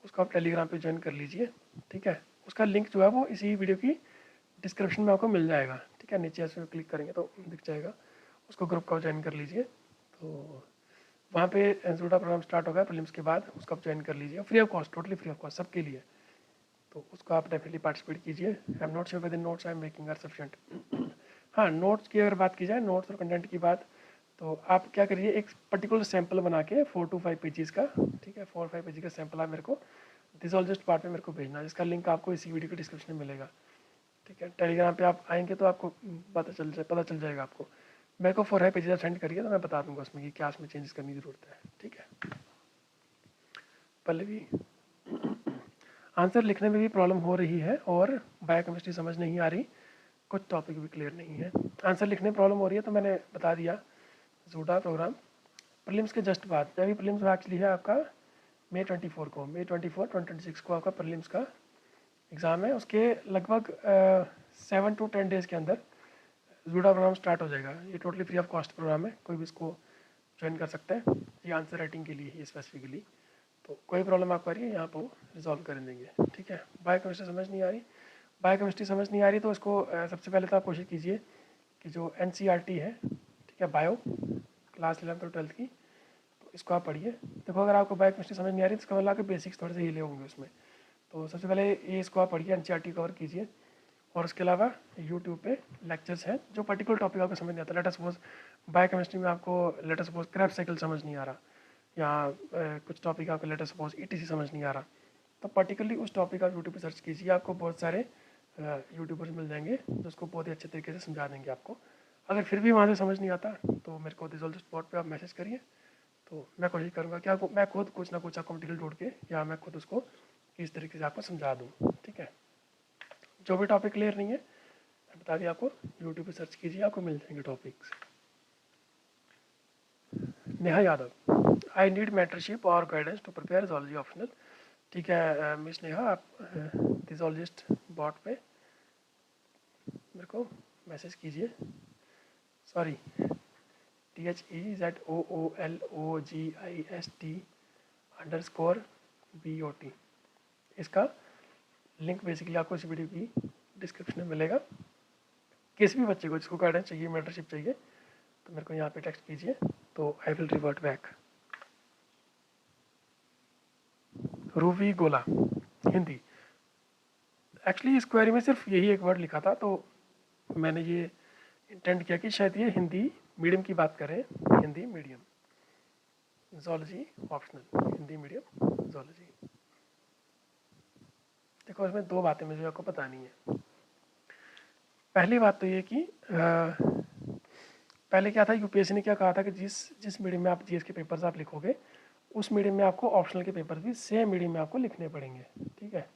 Speaker 1: उसको आप टेलीग्राम पे ज्वाइन कर लीजिए। ठीक है, उसका लिंक जो है वो इसी वीडियो की डिस्क्रिप्शन में आपको मिल जाएगा। ठीक है, नीचे इसमें क्लिक करेंगे तो दिख जाएगा, उसको ग्रुप का ज्वाइन कर लीजिए। तो वहाँ पे जूडा प्रोग्राम स्टार्ट होगा प्रीलिम्स के बाद, उसको आप ज्वाइन कर लीजिए, free of cost, totally free of cost सबके लिए। तो उसको आप डेफिनेटली पार्टिसिपेट कीजिए। I am not sure whether notes I am making are sufficient. हाँ, नोट्स की अगर बात की जाए, नोट्स और कंटेंट की बात, तो आप क्या करिए, एक पर्टिकुलर सैम्पल बना के 4 to 5 पेजेस का, ठीक है, 4-5 पेज का सैम्पल आप मेरे को दिसोलॉजिस्ट पार्ट में मेरे को भेजना, जिसका लिंक आपको इसी वीडियो के डिस्क्रिप्शन में मिलेगा। ठीक है, टेलीग्राम पे आप आएंगे तो आपको पता चल जाएगा आपको। मेरे को 4-5 पेजेस सेंड करिए, तो मैं बता दूंगा उसमें कि क्या उसमें चेंजेस करने की ज़रूरत है। ठीक है, पल्लवी, आंसर लिखने में भी प्रॉब्लम हो रही है और बायोकेमिस्ट्री समझ नहीं आ रही, कुछ टॉपिक भी क्लियर नहीं है। आंसर लिखने में प्रॉब्लम हो रही है, तो मैंने बता दिया, जूडा प्रोग्राम प्रीलिम्स के जस्ट बाद, अभी प्रीलिम्स एक्चुअली है आपका May 24 को, May 24 2026 को आपका प्रीलिम्स का एग्ज़ाम है। उसके लगभग 7 to 10 डेज़ के अंदर जूडा प्रोग्राम स्टार्ट हो जाएगा। ये totally free of cost programme है, कोई भी इसको ज्वाइन कर सकता है। ये आंसर राइटिंग के लिए ही स्पेसिफिकली, तो कोई प्रॉब्लम आपको आ रही है यहाँ पर वो रिजॉल्व कर देंगे। ठीक है, बायोकेमिस्ट्री समझ नहीं आ रही, बायोकेमिस्ट्री समझ नहीं आ रही, तो इसको सबसे पहले तो आप कोशिश कीजिए कि जो NCERT है, ठीक है, बायो क्लास 11th और 12th की, तो इसको आप पढ़िए। देखो, अगर आपको बायोकेमिस्ट्री समझ नहीं आ रही, तो इसका मतलब आपके बेसिक्स थोड़े से हिले होंगे उसमें, तो सबसे पहले ये इसको आप पढ़िए, NCERT कवर कीजिए। और उसके अलावा यूट्यूब पे लेक्चर्स हैं, जो पर्टिकुलर टॉपिक आपको समझ नहीं आता, लेट अस सपोज बायोकेमिस्ट्री में आपको लेटर सपोज क्रेब्स साइकिल समझ नहीं आ रहा, या कुछ टॉपिक आपको लेटर सपोज ईटीसी समझ नहीं आ रहा, तो पर्टिकुलरली उस टॉपिक आप यूट्यूब पर सर्च कीजिए, आपको बहुत सारे यूट्यूबर्स मिल जाएंगे जो उसको बहुत ही अच्छे तरीके से समझा देंगे आपको। अगर फिर भी वहाँ से समझ नहीं आता तो मेरे को दिस ऑल स्पॉट पे आप मैसेज करिए, तो मैं कोशिश करूँगा कि आपको मैं खुद कुछ ना कुछ आपको मटेरियल ढूंढ के या मैं खुद उसको इस तरीके से आपको समझा दूँ। ठीक है, जो भी टॉपिक क्लियर नहीं है मैं बता दिया आपको, यूट्यूब पे सर्च कीजिए, आपको मिल जाएंगे topics. Neha Yadav, I need mentorship और guidance to prepare zoology optional. ठीक है मिस नेहा, आप जोलॉजिस्ट बॉट पे मेरे को मैसेज कीजिए, सॉरी THEZOOLOGIST_BOT, इसका लिंक बेसिकली आपको इस वीडियो की डिस्क्रिप्शन में मिलेगा। किसी भी बच्चे को जिसको गाइडेंस चाहिए, मेंटरशिप चाहिए, तो मेरे को यहाँ पे टेक्स्ट कीजिए, तो I will revert back. Ruby गोला, हिंदी। एक्चुअली इस क्वेरी में सिर्फ यही एक वर्ड लिखा था, तो मैंने ये इंटेंट किया कि शायद ये हिंदी मीडियम की बात करें, Hindi medium zoology optional, Hindi medium zoology. देखो इसमें दो बातें मुझे आपको बतानी है। पहली बात तो ये कि पहले क्या था, यूपीएससी ने क्या कहा था कि जिस मीडियम में आप जीएस के पेपर्स आप लिखोगे, उस मीडियम में आपको ऑप्शनल के पेपर भी सेम मीडियम में आपको लिखने पड़ेंगे। ठीक है,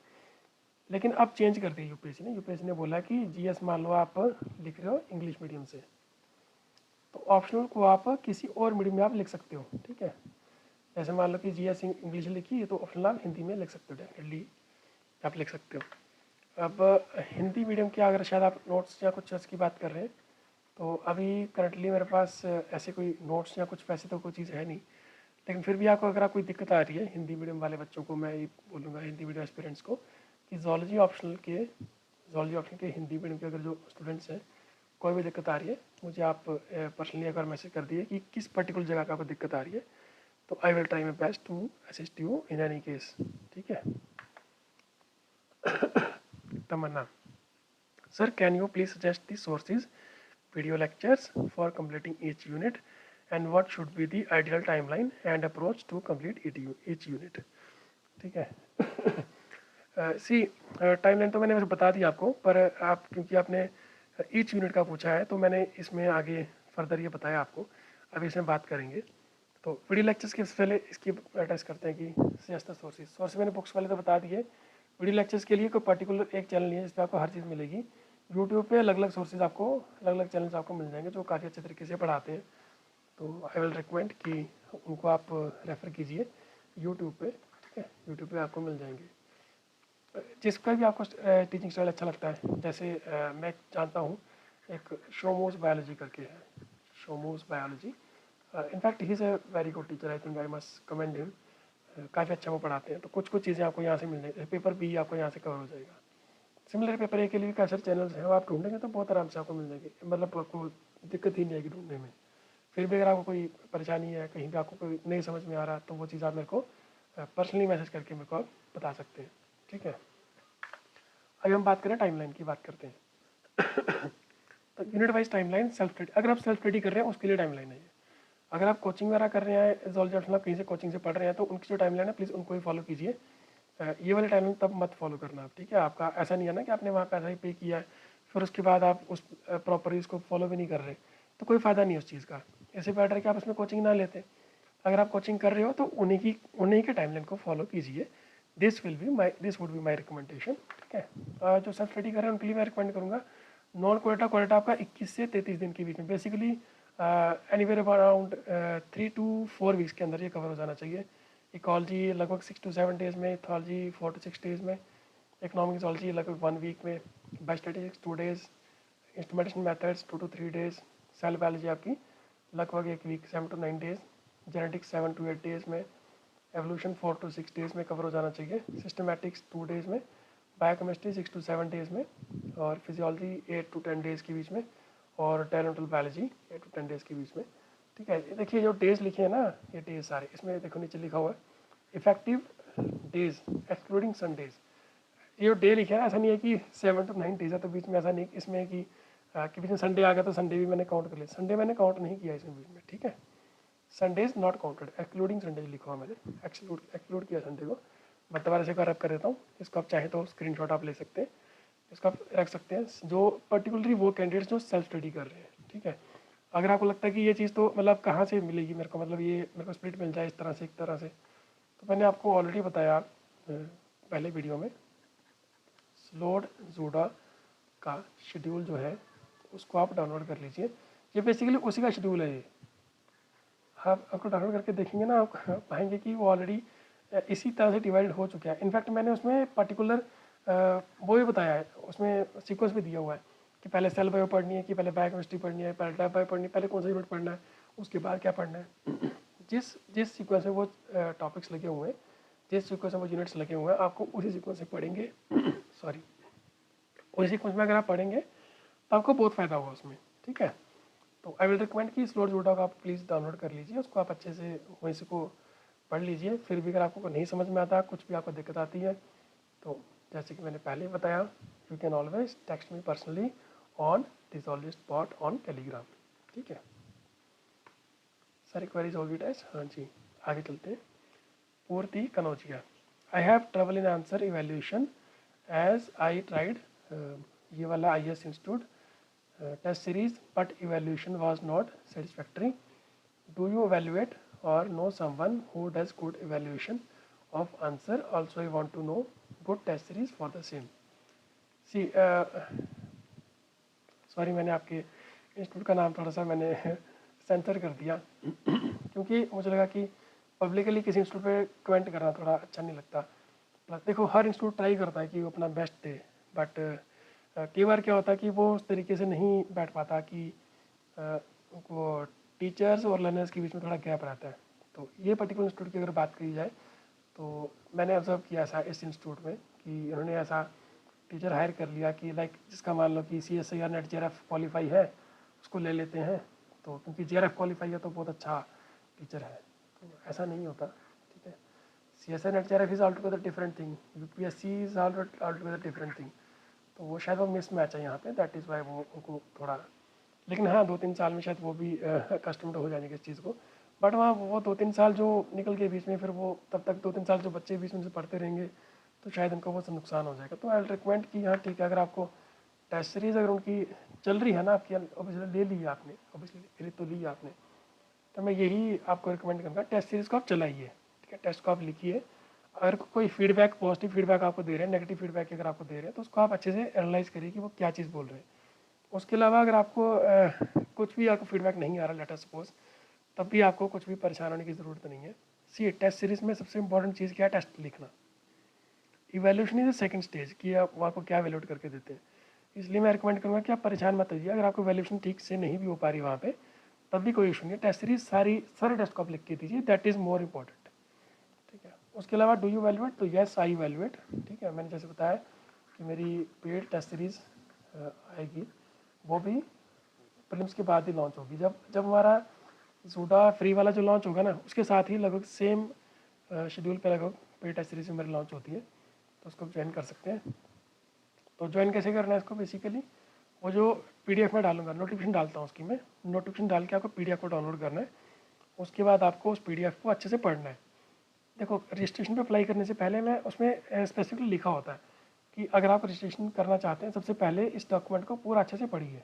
Speaker 1: लेकिन अब चेंज कर दिया यूपीएससी ने बोला कि जीएस मान लो आप लिख रहे हो इंग्लिश मीडियम से, तो ऑप्शनल को आप किसी और मीडियम में आप लिख सकते हो। ठीक है, जैसे मान लो कि जीएस इंग्लिश लिखी है, तो ऑप्शनल आप हिंदी में लिख सकते हो, डेफिनेटली आप लिख सकते हो। अब हिंदी मीडियम के अगर शायद आप नोट्स या कुछ की बात कर रहे हैं, तो अभी करंटली मेरे पास ऐसे कोई नोट्स या कुछ पैसे तो कोई चीज़ है नहीं, लेकिन फिर भी आपको अगर कोई दिक्कत आ रही है, हिंदी मीडियम वाले बच्चों को मैं ये बोलूँगा, हिंदी मीडियम एस्पिरेंट्स को, कि जोलॉजी ऑप्शनल के हिंदी मीडियम के अगर जो स्टूडेंट्स हैं, कोई भी दिक्कत आ रही है, मुझे आप पर्सनली अगर मैसेज कर दिए कि किस पर्टिकुलर जगह का आपको दिक्कत आ रही है, तो I will try my best to assist you in any case. ठीक है। Tamanna, sir can you please suggest the sources video lectures for completing each unit and what should be the ideal timeline and approach to complete each unit। ठीक है। सी timeline तो मैंने वैसे बता दिया आपको, पर आप क्योंकि आपने ईच यूनिट का पूछा है, तो मैंने इसमें आगे फर्दर ये बताया आपको, अभी इसमें बात करेंगे। तो वीडियो लेक्चर्स के पहले इसकी एड्रेस करते हैं कि सजेस्ट सोर्सेज मैंने बुक्स वाले तो बता दिए। वीडियो लेक्चर्स के लिए कोई पर्टिकुलर एक चैनल नहीं है जिस पर आपको हर चीज़ मिलेगी। यूट्यूब पे अलग अलग सोर्सेज आपको, अलग अलग चैनल्स आपको मिल जाएंगे जो काफ़ी अच्छे तरीके से पढ़ाते हैं, तो आई विल रिकमेंड कि उनको आप रेफ़र कीजिए यूट्यूब पे। ठीक है, यूट्यूब पे आपको मिल जाएंगे जिसका भी आपको टीचिंग स्टाइल अच्छा लगता है। जैसे मैं जानता हूँ एक शोमोस बायोलॉजी करके है, शोमोस biology, in fact he is a very good teacher, I think I must commend him. काफ़ी अच्छा वो पढ़ाते हैं, तो कुछ कुछ चीज़ें आपको यहाँ से मिल जाएगी, पेपर भी आपको यहाँ से कवर हो जाएगा। सिमिलर पेपर ए के लिए काफ़ी सारे चैनल्स हैं, वो आप ढूंढेंगे तो बहुत आराम से आपको मिल जाएंगे, मतलब आपको दिक्कत ही नहीं आएगी ढूंढने में। फिर भी अगर आपको कोई परेशानी है, कहीं भी आपको कोई नहीं समझ में आ रहा, तो वो चीज़ आप मेरे को पर्सनली मैसेज करके मेरे को आप बता सकते हैं। ठीक है, अभी हम बात करें टाइमलाइन की, बात करते हैं। तो unit wise timeline self study, अगर आप सेल्फ स्टडी कर रहे हैं उसके लिए टाइमलाइन है ये। अगर आप कोचिंग वगैरह कर रहे हैं, जोलॉजी ऑप्शनल आप कहीं से कोचिंग से पढ़ रहे हैं, तो उनकी जो टाइमलाइन है प्लीज़ उनको ही फॉलो कीजिए। ये वाले टाइमलाइन तब मत फॉलो करना आप। ठीक है, आपका ऐसा नहीं है ना कि आपने वहाँ पैसा ही पे किया है, फिर उसके बाद आप उस प्रॉपरली उसको फॉलो भी नहीं कर रहे, तो कोई फ़ायदा नहीं है उस चीज़ का। इससे बेटर है कि आप उसमें कोचिंग ना लेते। अगर आप कोचिंग कर रहे हो तो उन्हीं के टाइमलाइन को फॉलो कीजिए। This would be my recommendation. ठीक है, जो सब स्टडी कर रहे हैं उनके लिए मैं रिकमेंड करूँगा नॉन कोटा आपका 21 से 33 दिन के बीच में, basically anywhere around 3 to 4 weeks के अंदर ये कवर हो जाना चाहिए। इकोलॉजी लगभग 6 to 7 डेज़ में, इथोलॉजी 4 to 6 डेज़ में, इकोनॉमिक जोलॉजी लगभग 1 वीक में, biostatistics 2 days, instrumentation methods 2 to 3 days, cell biology आपकी लगभग 1 week 7 to 9 days, genetics 7 to 8 days में, एवोल्यूशन 4 to 6 डेज़ में कवर हो जाना चाहिए, सिस्टमैटिक्स 2 डेज़ में, बायोकेमिस्ट्री 6 to 7 डेज़ में, और फिजियोलॉजी 8 to 10 डेज़ के बीच में, और टेरेंटल बायोलॉजी 8 to 10 डेज़ के बीच में। ठीक है, देखिए जो डेज लिखे हैं ना, ये डेज सारे इसमें देखो नीचे लिखा हुआ है इफेक्टिव डेज एक्सक्लूडिंग संडेज। ये जो डे लिखे है ना, ऐसा नहीं है कि 7 to 9 डेज है, तो बीच में ऐसा नहीं इसमें कि कि बीच में संडे आ गया तो संडे भी मैंने काउंट कर लिया, संडे मैंने काउंट नहीं किया इसमें बीच में, ठीक है। Sunday is not counted, excluding Sunday लिखा हुआ मैंने, एक्सक्लूड किया संडे को। मैं दोबारा से रब कर देता हूँ, इसको आप चाहें तो स्क्रीनशॉट आप ले सकते हैं, इसको आप रख सकते हैं, जो पर्टिकुलरली वो कैंडिडेट्स जो सेल्फ स्टडी कर रहे हैं, ठीक है। अगर आपको लगता है कि ये चीज़ तो मतलब कहाँ से मिलेगी मेरे को, मतलब ये मेरे को स्प्लिट मिल जाए इस तरह से, एक तरह से, तो मैंने आपको ऑलरेडी बताया पहले वीडियो में, स्लोड जूडा का शेड्यूल जो है उसको आप डाउनलोड कर लीजिए। ये बेसिकली उसी का शेड्यूल है, ये आप आपको डाउनलोड करके देखेंगे ना, आप पाएंगे कि वो ऑलरेडी इसी तरह से डिवाइड हो चुका है। इनफैक्ट मैंने उसमें पर्टिकुलर वो भी बताया है, उसमें सीक्वेंस भी दिया हुआ है कि पहले सेल बायो पढ़नी है, कि पहले बायोकेमिस्ट्री पढ़नी है, पहले लैब बायो पढ़नी है, पहले कौन सा यूनिट पढ़ना है, उसके बाद क्या पढ़ना है। जिस जिस सीक्वेंस में वो टॉपिक्स लगे हुए हैं, जिस सीक्वेंस में वो यूनिट्स लगे हुए हैं, आपको उसी सीक्वेंस से पढ़ेंगे सॉरी उसी सीक्वेंस में अगर आप पढ़ेंगे तो आपको बहुत फ़ायदा होगा उसमें, ठीक है। तो आई विल रिकमेंड कि स्लोड जूडा को आप प्लीज़ डाउनलोड कर लीजिए, उसको आप अच्छे से वहीं से को पढ़ लीजिए। फिर भी अगर आपको नहीं समझ में आता, कुछ भी आपको दिक्कत आती है, तो जैसे कि मैंने पहले बताया, you can always text me personally on डिसॉल्विस्ट बॉट ऑन टेलीग्राम, ठीक है। सारी क्वेरीज होगी टेस्ट, हाँ जी। आगे चलते हैं। Purti Kanaujia, I have trouble in answer evaluation as I tried ये वाला IS institute test series but evaluation was not satisfactory. Do you evaluate or know someone who does good evaluation of answer? Also I want to know good test series for the same. See, sorry मैंने आपके institute का नाम थोड़ा सा मैंने sensor कर दिया क्योंकि मुझे लगा कि पब्लिकली किसी इंस्टीट्यूट पे कमेंट करना थोड़ा अच्छा नहीं लगता। प्लस देखो हर इंस्टीट्यूट ट्राई करता है कि वो अपना बेस्ट दे, बट कई बार क्या होता है कि वो उस तरीके से नहीं बैठ पाता कि वो टीचर्स और लर्नर्स के बीच में थोड़ा गैप रहता है। तो ये पर्टिकुलर इंस्टीट्यूट की अगर बात करी जाए तो मैंने ऑब्जर्व किया ऐसा इस इंस्टीट्यूट में कि उन्होंने ऐसा टीचर हायर कर लिया कि लाइक जिसका मान लो कि CSIR नेट JRF क्वालिफाई है, उसको ले लेते हैं, तो क्योंकि JRF क्वालिफाई है तो बहुत अच्छा टीचर है। तो ऐसा नहीं होता, ठीक है। CSIR net JRF is all together different thing, UPSC is all together different thing. तो वो शायद वो मिस मैच है यहाँ पे, दैट इज़ वाई वो उनको थोड़ा, लेकिन हाँ 2-3 साल में शायद वो भी कस्टमर्ड हो जाएंगे इस चीज़ को। बट वहाँ वो 2-3 साल जो निकल गए बीच में, फिर वो तब तक 2-3 साल जो बच्चे बीच में से पढ़ते रहेंगे तो शायद उनको वो नुकसान हो जाएगा। तो आई विल रिकमेंड कि हाँ ठीक है, अगर आपको टेस्ट सीरीज़ अगर उनकी चल रही है ना आपकी, ऑब्वियसली ले ली है आपने, ऑब्वियसली खरीद तो ली है आपने, तो मैं यही आपको रिकमेंड करूँगा टेस्ट सीरीज़ को आप चलाइए, ठीक है। टेस्ट को आप लिखिए, अगर कोई फीडबैक पॉजिटिव फीडबैक आपको दे रहे हैं, नेगेटिव फीडबैक अगर आपको दे रहे हैं, तो उसको आप अच्छे से एनालाइज करिए कि वो क्या चीज़ बोल रहे हैं। उसके अलावा अगर आपको कुछ भी आपको फीडबैक नहीं आ रहा, लेट अस सपोज, तब भी आपको कुछ भी परेशान होने की ज़रूरत नहीं है। सी टेस्ट सीरीज़ में सबसे इंपॉर्टेंट चीज़ क्या है, टेस्ट लिखना। Evaluation is the second stage कि आप आपको क्या वैल्यूएट करके देते हैं। इसलिए मैं रिकमेंड करूँगा कि आप परेशान मत होइए, अगर आपको वैल्यूएशन ठीक से नहीं भी हो पा रही वहाँ पे, तब भी कोई इशू नहीं है। टेस्ट सीरीज सारे टेस्ट को आप लिख के दीजिए, दैट इज़ मोर इम्पॉर्टेंट, ठीक है। उसके अलावा डू यू वैल्यूएट, तो येस आई वैल्यूएट, ठीक है। मैंने जैसे बताया कि मेरी पेड टेस्ट सीरीज़ आएगी, वो भी प्रीलिम्स के बाद ही लॉन्च होगी। जब जब हमारा जूडा फ्री वाला जो लॉन्च होगा ना, उसके साथ ही लगभग सेम शेड्यूल पे लगभग पेड टेस्ट सीरीज मेरी लॉन्च होती है, तो उसको ज्वाइन कर सकते हैं। तो ज्वाइन कैसे करना है इसको, बेसिकली वो जो PDF में डालूंगा, नोटिफिकेशन डालता हूँ उसकी मैं, नोटिफिकेशन डाल के आपको PDF को डाउनलोड करना है। उसके बाद आपको उस PDF को अच्छे से पढ़ना है। देखो रजिस्ट्रेशन पे अप्लाई करने से पहले मैं उसमें स्पेसिफिकली लिखा होता है कि अगर आप रजिस्ट्रेशन करना चाहते हैं, सबसे पहले इस डॉक्यूमेंट को पूरा अच्छे से पढ़िए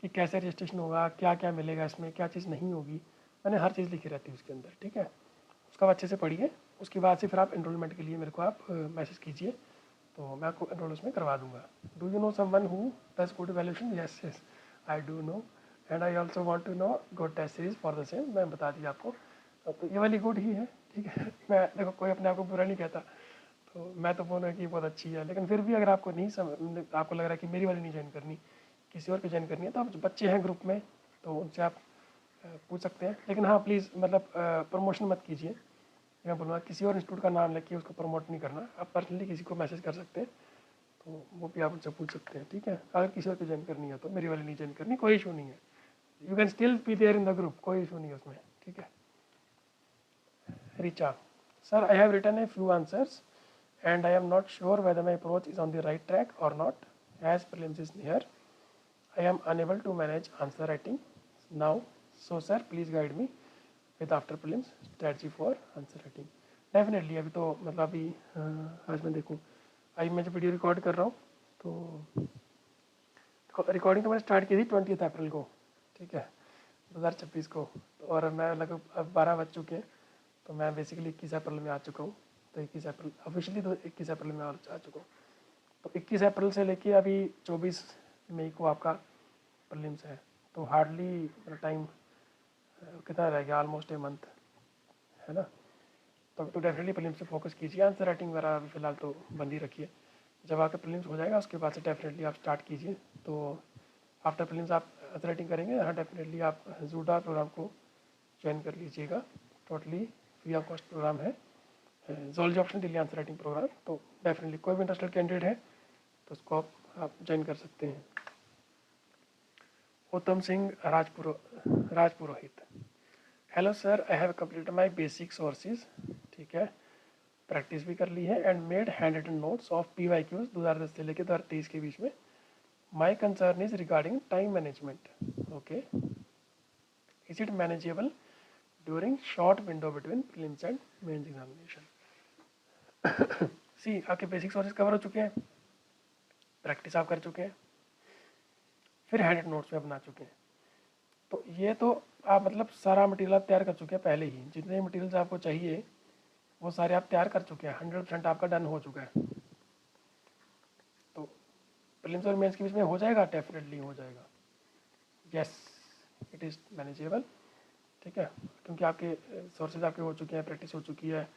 Speaker 1: कि कैसे रजिस्ट्रेशन होगा, क्या क्या मिलेगा इसमें, क्या चीज़ नहीं होगी। मैंने हर चीज़ लिखी रहती है उसके अंदर, ठीक है। उसका आप अच्छे से पढ़िए, उसके बाद से फिर आप एनरोलमेंट के लिए मेरे को आप मैसेज कीजिए, तो मैं आपको एनरोल उसमें करवा दूंगा। Do you know someone who does good evaluation? Yes yes I do know, and I also want to know good test series for the same. मैं बता दिया आपको, तो ये वाली गुड ही है, ठीक है। मैं देखो कोई अपने आप को बुरा नहीं कहता, तो मैं तो बोलूँ कि बहुत अच्छी है, लेकिन फिर भी अगर आपको नहीं समझ, आपको लग रहा है कि मेरी वाली नहीं ज्वाइन करनी, किसी और की ज्वाइन करनी है, तो आप बच्चे हैं ग्रुप में तो उनसे आप पूछ सकते हैं। लेकिन हाँ प्लीज़ मतलब प्रमोशन मत कीजिए, मैं बोलूँगा किसी और इंस्टीट्यूट का नाम लेके उसको प्रमोट नहीं करना। आप पर्सनली किसी को मैसेज कर सकते हैं, तो वो भी आप उनसे पूछ सकते हैं, ठीक है। अगर किसी और की ज्वाइन करनी है तो मेरी वाली नहीं ज्वाइन करनी, कोई इशू नहीं है, you can still be there in the group, कोई इशू नहीं है उसमें, ठीक है। Richa, sir I have written a few answers and I am not sure whether my approach is on the right track or not, as prelims is near. I am unable to manage answer writing now. So sir, please guide me with after prelims strategy for answer writing. Definitely अभी तो मतलब अभी आज मैं देखूँ, अभी मैं जब वीडियो रिकॉर्ड कर रहा हूँ तो रिकॉर्डिंग तो मैंने स्टार्ट की थी 20 अप्रैल को, ठीक है, 2026 को। तो और मैं लगभग अब 12 बज चुके हैं, तो मैं बेसिकली 21 अप्रैल में आ चुका हूँ। तो 21 अप्रैल ऑफिशियली तो 21 अप्रैल में आ चुका हूँ। तो 21 अप्रैल से लेके अभी 24 मई को आपका प्रीलिम्स है। तो हार्डली टाइम कितना रह गया, ऑलमोस्ट ए मंथ, है ना। तो डेफिनेटली प्रीलिम्स पे फोकस कीजिए। आंसर राइटिंग वगैरह अभी फ़िलहाल तो बंद ही रखिए। जब आपका प्रीलिम्स हो जाएगा उसके बाद से डेफिनेटली आप स्टार्ट कीजिए। तो आफ्टर प्रीलिम्स आप आंसर राइटिंग करेंगे, हाँ डेफिनेटली आप जूडा प्रोग्राम को ज्वाइन कर लीजिएगा। Totally free of cost programme है, zoology option daily answer writing programme. तो डेफिनेटली कोई भी इंटरेस्टेड कैंडिडेट है तो उसको आप ज्वाइन कर सकते हैं। Uttam Singh Rajpurohit, hello sir, I have completed my basic sources, ठीक है, प्रैक्टिस भी कर ली है and made handwritten notes of PYQs 2010 से लेकर 2023 के बीच में। My concern is regarding time management, okay, is it manageable during short window between prelims and mains examination. See, आपके बेसिक सोर्सेज कवर हो चुके हैं, प्रैक्टिस आप कर चुके हैं, फिर हैंड रिटन नोट्स में बना चुके हैं। तो ये तो आप मतलब सारा मटेरियल आप तैयार कर चुके हैं पहले ही, जितने मटेरियल्स आपको चाहिए वो सारे आप तैयार कर चुके हैं, 100% आपका डन हो चुका है। तो प्रीलिम्स और मेंस के बीच में हो जाएगा, डेफिनेटली हो जाएगा, यस इट इज़ मैनेजेबल, ठीक है, क्योंकि आपके सोर्सेज आपके हो चुके हैं, प्रैक्टिस हो चुकी है,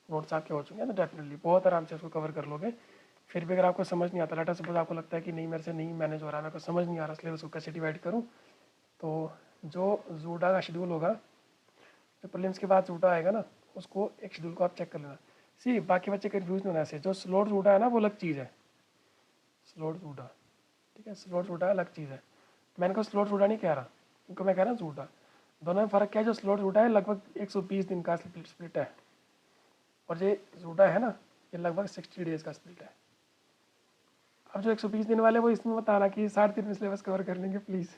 Speaker 1: नोट्स आपके हो चुके हैं, तो डेफिनेटली बहुत आराम से उसको कवर कर लोगे। फिर भी अगर आपको समझ नहीं आता, लेटर सपोज आपको लगता है कि नहीं मेरे से नहीं मैनेज हो रहा, मेरे को समझ नहीं आ रहा सिलेबस को कैसे डिवाइड करूँ, तो जो जूडा का शेड्यूल होगा, जो प्रीलिम्स के बाद जूडा आएगा ना, उसको एक शेड्यूल को आप चेक कर लेना। सी, बाकी बच्चे कन्फ्यूज नहीं होना ऐसे, जो स्लोट जूडा है ना वो अलग चीज़ है, स्लोट जूडा, ठीक है, स्लोट जूडा अलग चीज़ है। मैंने को स्लोट जूडा नहीं कह रहा, इनको मैं कह रहा हूँ जूडा। दोनों में फ़र्क क्या है, जो स्लोट जूडा है लगभग 120 दिन का स्प्लिट है, और ये जूडा है ना ये लगभग 60 डेज़ का स्प्लिट है। अब जो 120 दिन वाले वो इसमें मत आना कि 60 दिन में सिलेबस कवर कर लेंगे, प्लीज़।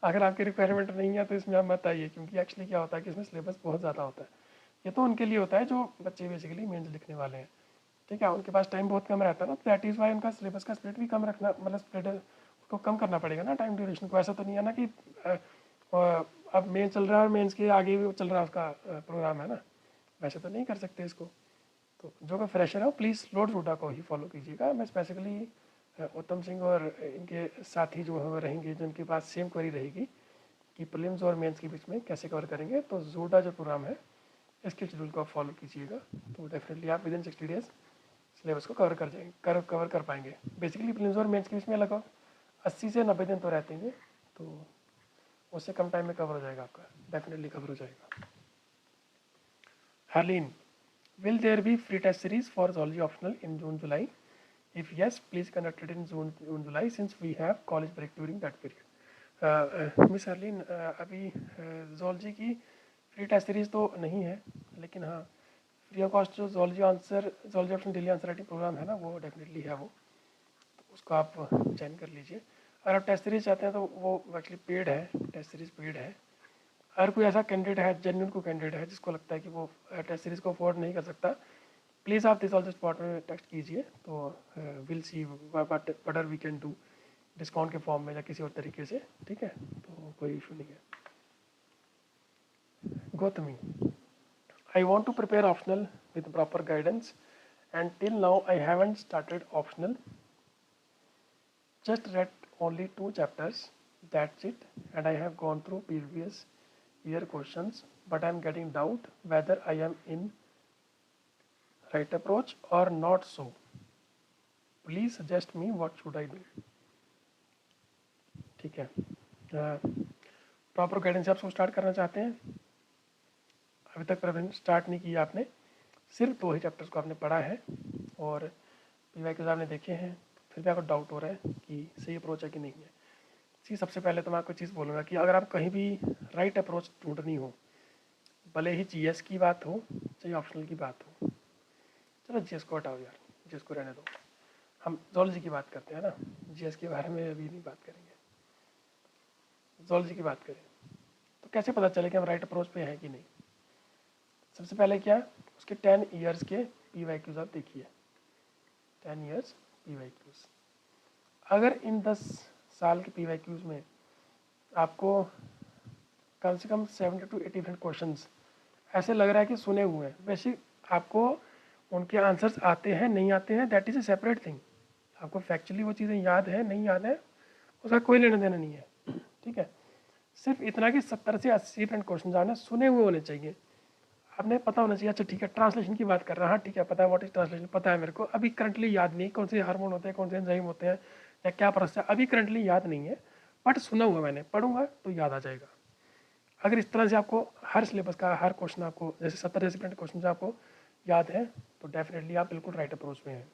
Speaker 1: अगर आपकी रिक्वायरमेंट नहीं है तो इसमें आप मत आइए, क्योंकि एक्चुअली क्या होता है कि इसमें सिलेबस बहुत ज़्यादा होता है। ये तो उनके लिए होता है जो बच्चे बेसिकली मेंस लिखने वाले हैं, ठीक है, उनके पास टाइम बहुत कम रहता है ना, तो दैट इज़ वाई उनका सिलेबस का स्प्लिट भी कम रखना, मतलब स्प्लिट उसको कम करना पड़ेगा ना टाइम ड्यूरेशन को। ऐसा तो नहीं है ना कि अब मेन चल रहा है और मेंस के आगे भी चल रहा है उसका प्रोग्राम, है ना, वैसे तो नहीं कर सकते इसको। तो जो का फ्रेशर है वो प्लीज़ स्लोट जूडा को ही फॉलो कीजिएगा। मैं स्पेसिफिकली उत्तम सिंह और इनके साथी जो है रहेंगे, जिनके पास सेम क्वेरी रहेगी कि प्रीलिम्स और मेंस के बीच में कैसे कवर करेंगे, तो जूडा जो प्रोग्राम है इसके शेड्यूल को आप फॉलो कीजिएगा, तो डेफिनेटली आप विदिन 60 डेज सिलेबस को कवर कर पाएंगे। बेसिकली प्रीलिम्स और मेंस के बीच में लगभग 80 से 90 दिन तो रहते हैं, तो उससे कम टाइम में कवर हो जाएगा आपका, डेफिनेटली कवर हो जाएगा। Harleen, will there be free test series for zoology optional in June July? If yes, please conduct it in June July since we have college break during that period. Miss Harleen, अभी zoology की free test series तो नहीं है, लेकिन हाँ free of cost जो zoology option daily answer writing program है ना, वो डेफिनेटली है वो, तो उसको आप ज्वाइन कर लीजिए। अगर आप टेस्ट सीरीज चाहते हैं तो वो एक्चुअली पेड है, टेस्ट सीरीज पेड है। अगर कोई ऐसा कैंडिडेट है, जेन्युइन को कैंडिडेट है जिसको लगता है कि वो टेस्ट सीरीज को अफोर्ड नहीं कर सकता, प्लीज़ आप दिस ऑल स्पॉट में टेक्स्ट कीजिए, तो will see what are we can do, discount के फॉर्म में या किसी और तरीके से, ठीक है, तो कोई इशू नहीं है। Gautami, I want to prepare optional with proper guidance and till now I haven't started optional, just read only 2 chapters, that's it, and I have gone through previous year questions, but I am getting doubt whether I am in right approach or not, so please suggest me what should I do। ठीक है, proper guidance आप start करना चाहते हैं, अभी तक preparation start नहीं किया आपने, सिर्फ 2 ही चैप्टर्स को आपने पढ़ा है और PYQs आपने देखे हैं, फिर भी आपको डाउट हो रहा है कि सही अप्रोच है कि नहीं है। जी, सबसे पहले तो मैं आपको चीज़ बोलूँगा कि अगर आप कहीं भी राइट अप्रोच ढूंढनी हो, भले ही GS की बात हो चाहे ऑप्शनल की बात हो, चलो GS को हटाओ यार, GS को रहने दो, हम जोलॉजी की बात करते हैं ना, GS के बारे में अभी नहीं बात करेंगे। ज़ूलॉजी की बात करें तो कैसे पता चले कि हम राइट अप्रोच पे हैं कि नहीं? सबसे पहले क्या, उसके 10 ईयर्स के PYQs आप देखिए, 10 ईयर्स PYQs। अगर इन 10 साल के PYQs में आपको कम से कम 70 to 80 डिफरेंट क्वेश्चंस ऐसे लग रहा है कि सुने हुए हैं, वैसे आपको उनके आंसर्स आते हैं नहीं आते हैं, that is a separate thing. आपको फैक्चुअली वो चीज़ें याद है नहीं याद है उसका कोई लेना देना नहीं है, ठीक है। सिर्फ इतना कि 70 से 80 डिफरेंट क्वेश्चन आने सुने हुए होने चाहिए, आपने पता होना चाहिए। अच्छा ठीक है, ट्रांसलेशन की बात कर रहा, हाँ ठीक है, पता है व्हाट इज ट्रांसलेशन, पता है मेरे को, अभी करंटली याद नहीं कौन से हार्मोन होते हैं, कौन से एंजाइम होते हैं, या क्या प्रोसेस है, अभी करंटली याद नहीं है, बट सुना हुआ मैंने, पढ़ूंगा तो याद आ जाएगा। अगर इस तरह से आपको हर सिलेबस का हर क्वेश्चन आपको जैसे 70 जैसे डिफरेंट क्वेश्चन आपको याद है तो डेफिनेटली आप बिल्कुल राइट अप्रोच में हैं,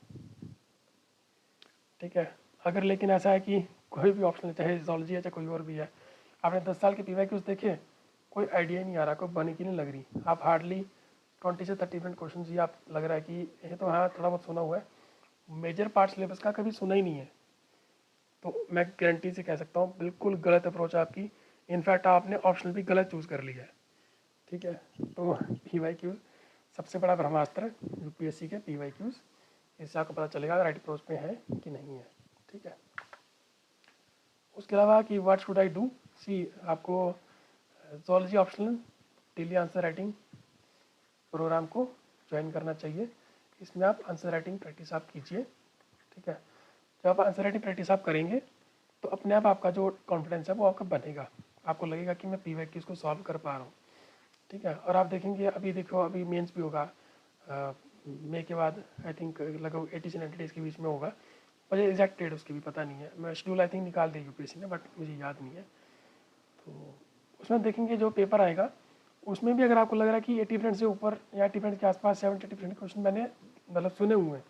Speaker 1: ठीक है। अगर लेकिन ऐसा है कि कोई भी ऑप्शन है, चाहे ज़ूलॉजी है चाहे कोई और भी है, आपने 10 साल के PYQs देखे, कोई आइडिया ही नहीं आ रहा, कोई बनी की नहीं लग रही, आप हार्डली 20 से 30 डिफरेंट क्वेश्चन ही आप लग रहा है कि ये तो हाँ थोड़ा बहुत सुना हुआ है, मेजर पार्ट सिलेबस का कभी सुना ही नहीं है, तो मैं गारंटी से कह सकता हूँ बिल्कुल गलत अप्रोच है आपकी। इनफैक्ट आपने ऑप्शन भी गलत चूज़ कर लिया है, ठीक है। तो PYQs सबसे बड़ा ब्रह्मास्त्र UPSC के PYQs, इससे आपको पता चलेगा राइट अप्रोच पे है कि नहीं है, ठीक है। उसके अलावा कि what should I do, see आपको zoology optional daily answer writing program को ज्वाइन करना चाहिए। इसमें आप आंसर राइटिंग प्रैक्टिस आप कीजिए, ठीक है। जब आप आंसर राइटिंग प्रैक्टिस आप करेंगे तो अपने आप आपका जो कॉन्फिडेंस है वो आपका बनेगा, आपको लगेगा कि मैं PYQs को सॉल्व कर पा रहा हूँ, ठीक है। और आप देखेंगे अभी देखो अभी मेंस भी होगा मई के बाद, आई थिंक लगभग 80 से 90 डेज़ के बीच में होगा, मुझे एग्जैक्ट डेट उसकी भी पता नहीं है, मैं शेड्यूल आई थिंक निकाल दी UPSC ने, बट मुझे याद नहीं है। तो उसमें देखेंगे जो पेपर आएगा उसमें भी अगर आपको लग रहा है कि 80% से ऊपर या 80% के आसपास 70-80% क्वेश्चन मैंने मतलब सुने हुए हैं,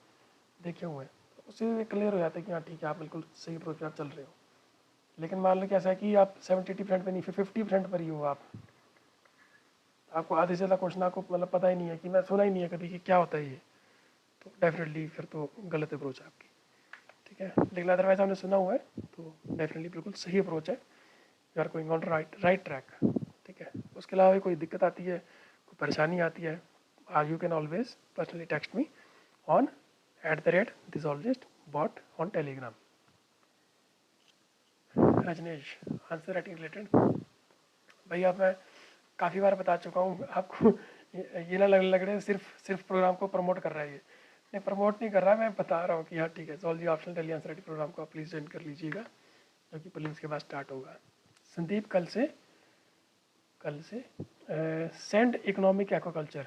Speaker 1: देखे हुए हैं, तो उससे क्लियर हो जाता है कि हाँ ठीक है आप बिल्कुल सही अप्रोच पे आप चल रहे हो। लेकिन मान लो कि ऐसा है कि आप 70-80% पे नहीं, फिर 50% पर ही हो आप, आपको आधे से ज़्यादा क्वेश्चन आपको मतलब पता ही नहीं है कि मैं सुना ही नहीं है कभी कि क्या होता है ये, तो डेफिनेटली फिर तो गलत अप्रोच है आपकी, ठीक है। लेकिन अदरवाइज आपने सुना हुआ है तो डेफिनेटली बिल्कुल सही अप्रोच है, you are going on right track, ठीक है। उसके अलावा कोई दिक्कत आती है, कोई परेशानी आती है, you can always personally text me on @thezoologist_bot on Telegram. Rajneesh, answer writing related भैया मैं काफ़ी बार बता चुका हूँ आपको, ये ना लग रहा है सिर्फ प्रोग्राम को प्रमोट कर रहा है, ये नहीं प्रमोट नहीं कर रहा, मैं बता रहा हूँ कि हाँ ठीक है, zoology optional daily answer writing program को आप प्लीज़ ज्वाइन कर लीजिएगा, जो कि प्रीलिम्स के बाद स्टार्ट होगा। संदीप कल से सेंड इकोनॉमिक एक्वाकल्चर,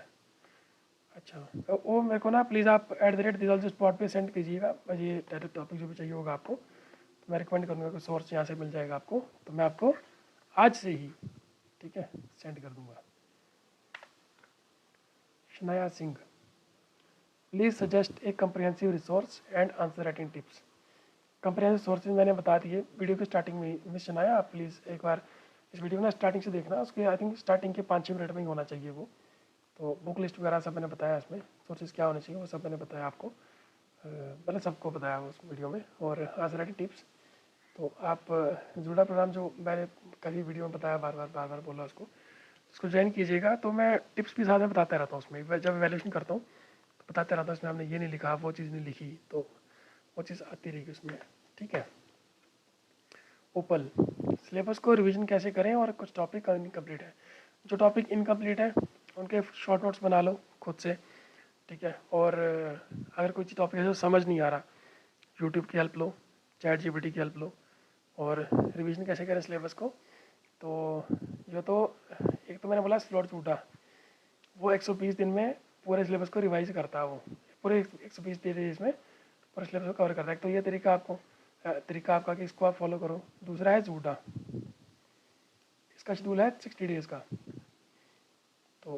Speaker 1: अच्छा तो वो मेरे को ना प्लीज़ आप @thezoologist_bot पे सेंड कीजिएगा, ये डायरेक्ट टॉपिक जो भी चाहिए होगा आपको, तो मैं रिकमेंड करूँगा कि सोर्स यहाँ से मिल जाएगा आपको, तो मैं आपको आज से ही ठीक है सेंड कर दूँगा। Shanaya Singh, please suggest A comprehensive resource and answer writing tips. Comprehensive sources मैंने बता दिए वीडियो की स्टार्टिंग में, मिस शनाया आप प्लीज़ एक बार इस वीडियो को ना स्टार्टिंग से देखना, उसके आई थिंक स्टार्टिंग के 5-6 मिनट में ही होना चाहिए वो, तो बुक लिस्ट वगैरह सब मैंने बताया, इसमें सोर्सेज क्या होने चाहिए वो सब मैंने बताया आपको, मतलब सबको बताया उस वीडियो में। और आंसर राइटिंग टिप्स तो आप जूडा प्रोग्राम जो मैंने कभी वीडियो में बताया, बार बार बोला उसको ज्वाइन कीजिएगा, तो मैं टिप्स भी साथ में बताता रहता हूँ उसमें, जब वैल्यूएशन करता हूँ तो बताते रहता हूँ, इसमें हमने ये नहीं लिखा वो चीज़ नहीं लिखी, तो वो चीज़ आती रहेगी उसमें, ठीक है। ओपल, सिलेबस को रिवीजन कैसे करें और कुछ टॉपिक इनकम्प्लीट है, जो टॉपिक इनकम्प्लीट है उनके शॉर्ट नोट्स बना लो खुद से, ठीक है। और अगर कोई चीज़ टॉपिक है जो समझ नहीं आ रहा, यूट्यूब की हेल्प लो, ChatGPT की हेल्प लो। और रिवीजन कैसे करें सिलेबस को, तो ये तो एक तो मैंने बोला स्लॉट झूठा, वो 120 दिन में पूरे सिलेबस को रिवाइज करता है, वो पूरे 120 डेज में पूरे सिलेबस को कवर करता है। तो ये तरीका आपका कि इसको आप फॉलो करो। दूसरा है झूठा, इसका शेड्यूल है 60 डेज़ का, तो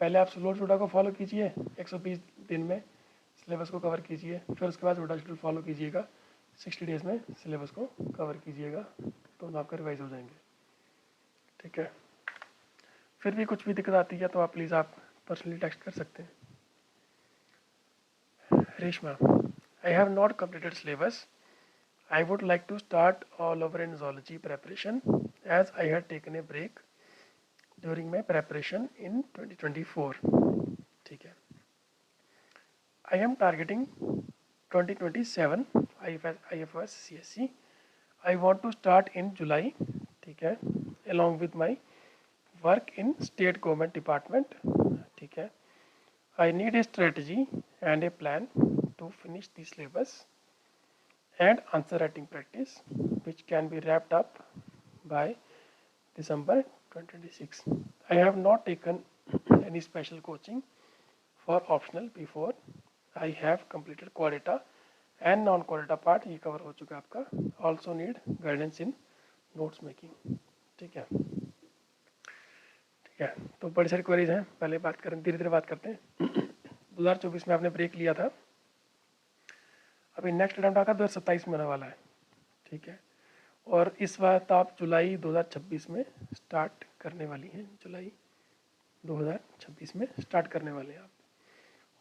Speaker 1: पहले आप स्लो झूठा को फॉलो कीजिए 120 दिन में सिलेबस को कवर कीजिए, फिर उसके बाद झूठा शेड्यूल फॉलो कीजिएगा 60 डेज़ में सिलेबस को कवर कीजिएगा, दोनों आपका रिवाइज हो जाएंगे, ठीक है। फिर भी कुछ भी दिक्कत आती है तो आप प्लीज़ आप पर्सनली टेक्स्ट कर सकते हैं। Reshma, I have not completed syllabus, I would like to start all over in zoology preparation as I had taken a break during my preparation in 2024. ठीक है. I am targeting 2027 IFS CSC. I want to start in July. ठीक है. Along with my work in state government department. ठीक है. I need a strategy and a plan to finish the syllabus and answer writing practice, which can be wrapped up by December 2026. I have not taken any special coaching for optional before. I have completed quadita and non-quadita part, ये cover हो चुका है आपका. Also need guidance in notes making. ठीक है. ठीक है, तो बड़ी सारी क्वेरीज हैं. पहले बात करें, धीरे धीरे बात करते हैं. 2024 में आपने ब्रेक लिया था. अभी नेक्स्ट अटेम्प्ट आपका 2027 में होने वाला है. ठीक है. और इस बार तो आप जुलाई 2026 में स्टार्ट करने वाली हैं. जुलाई 2026 में स्टार्ट करने वाले हैं आप.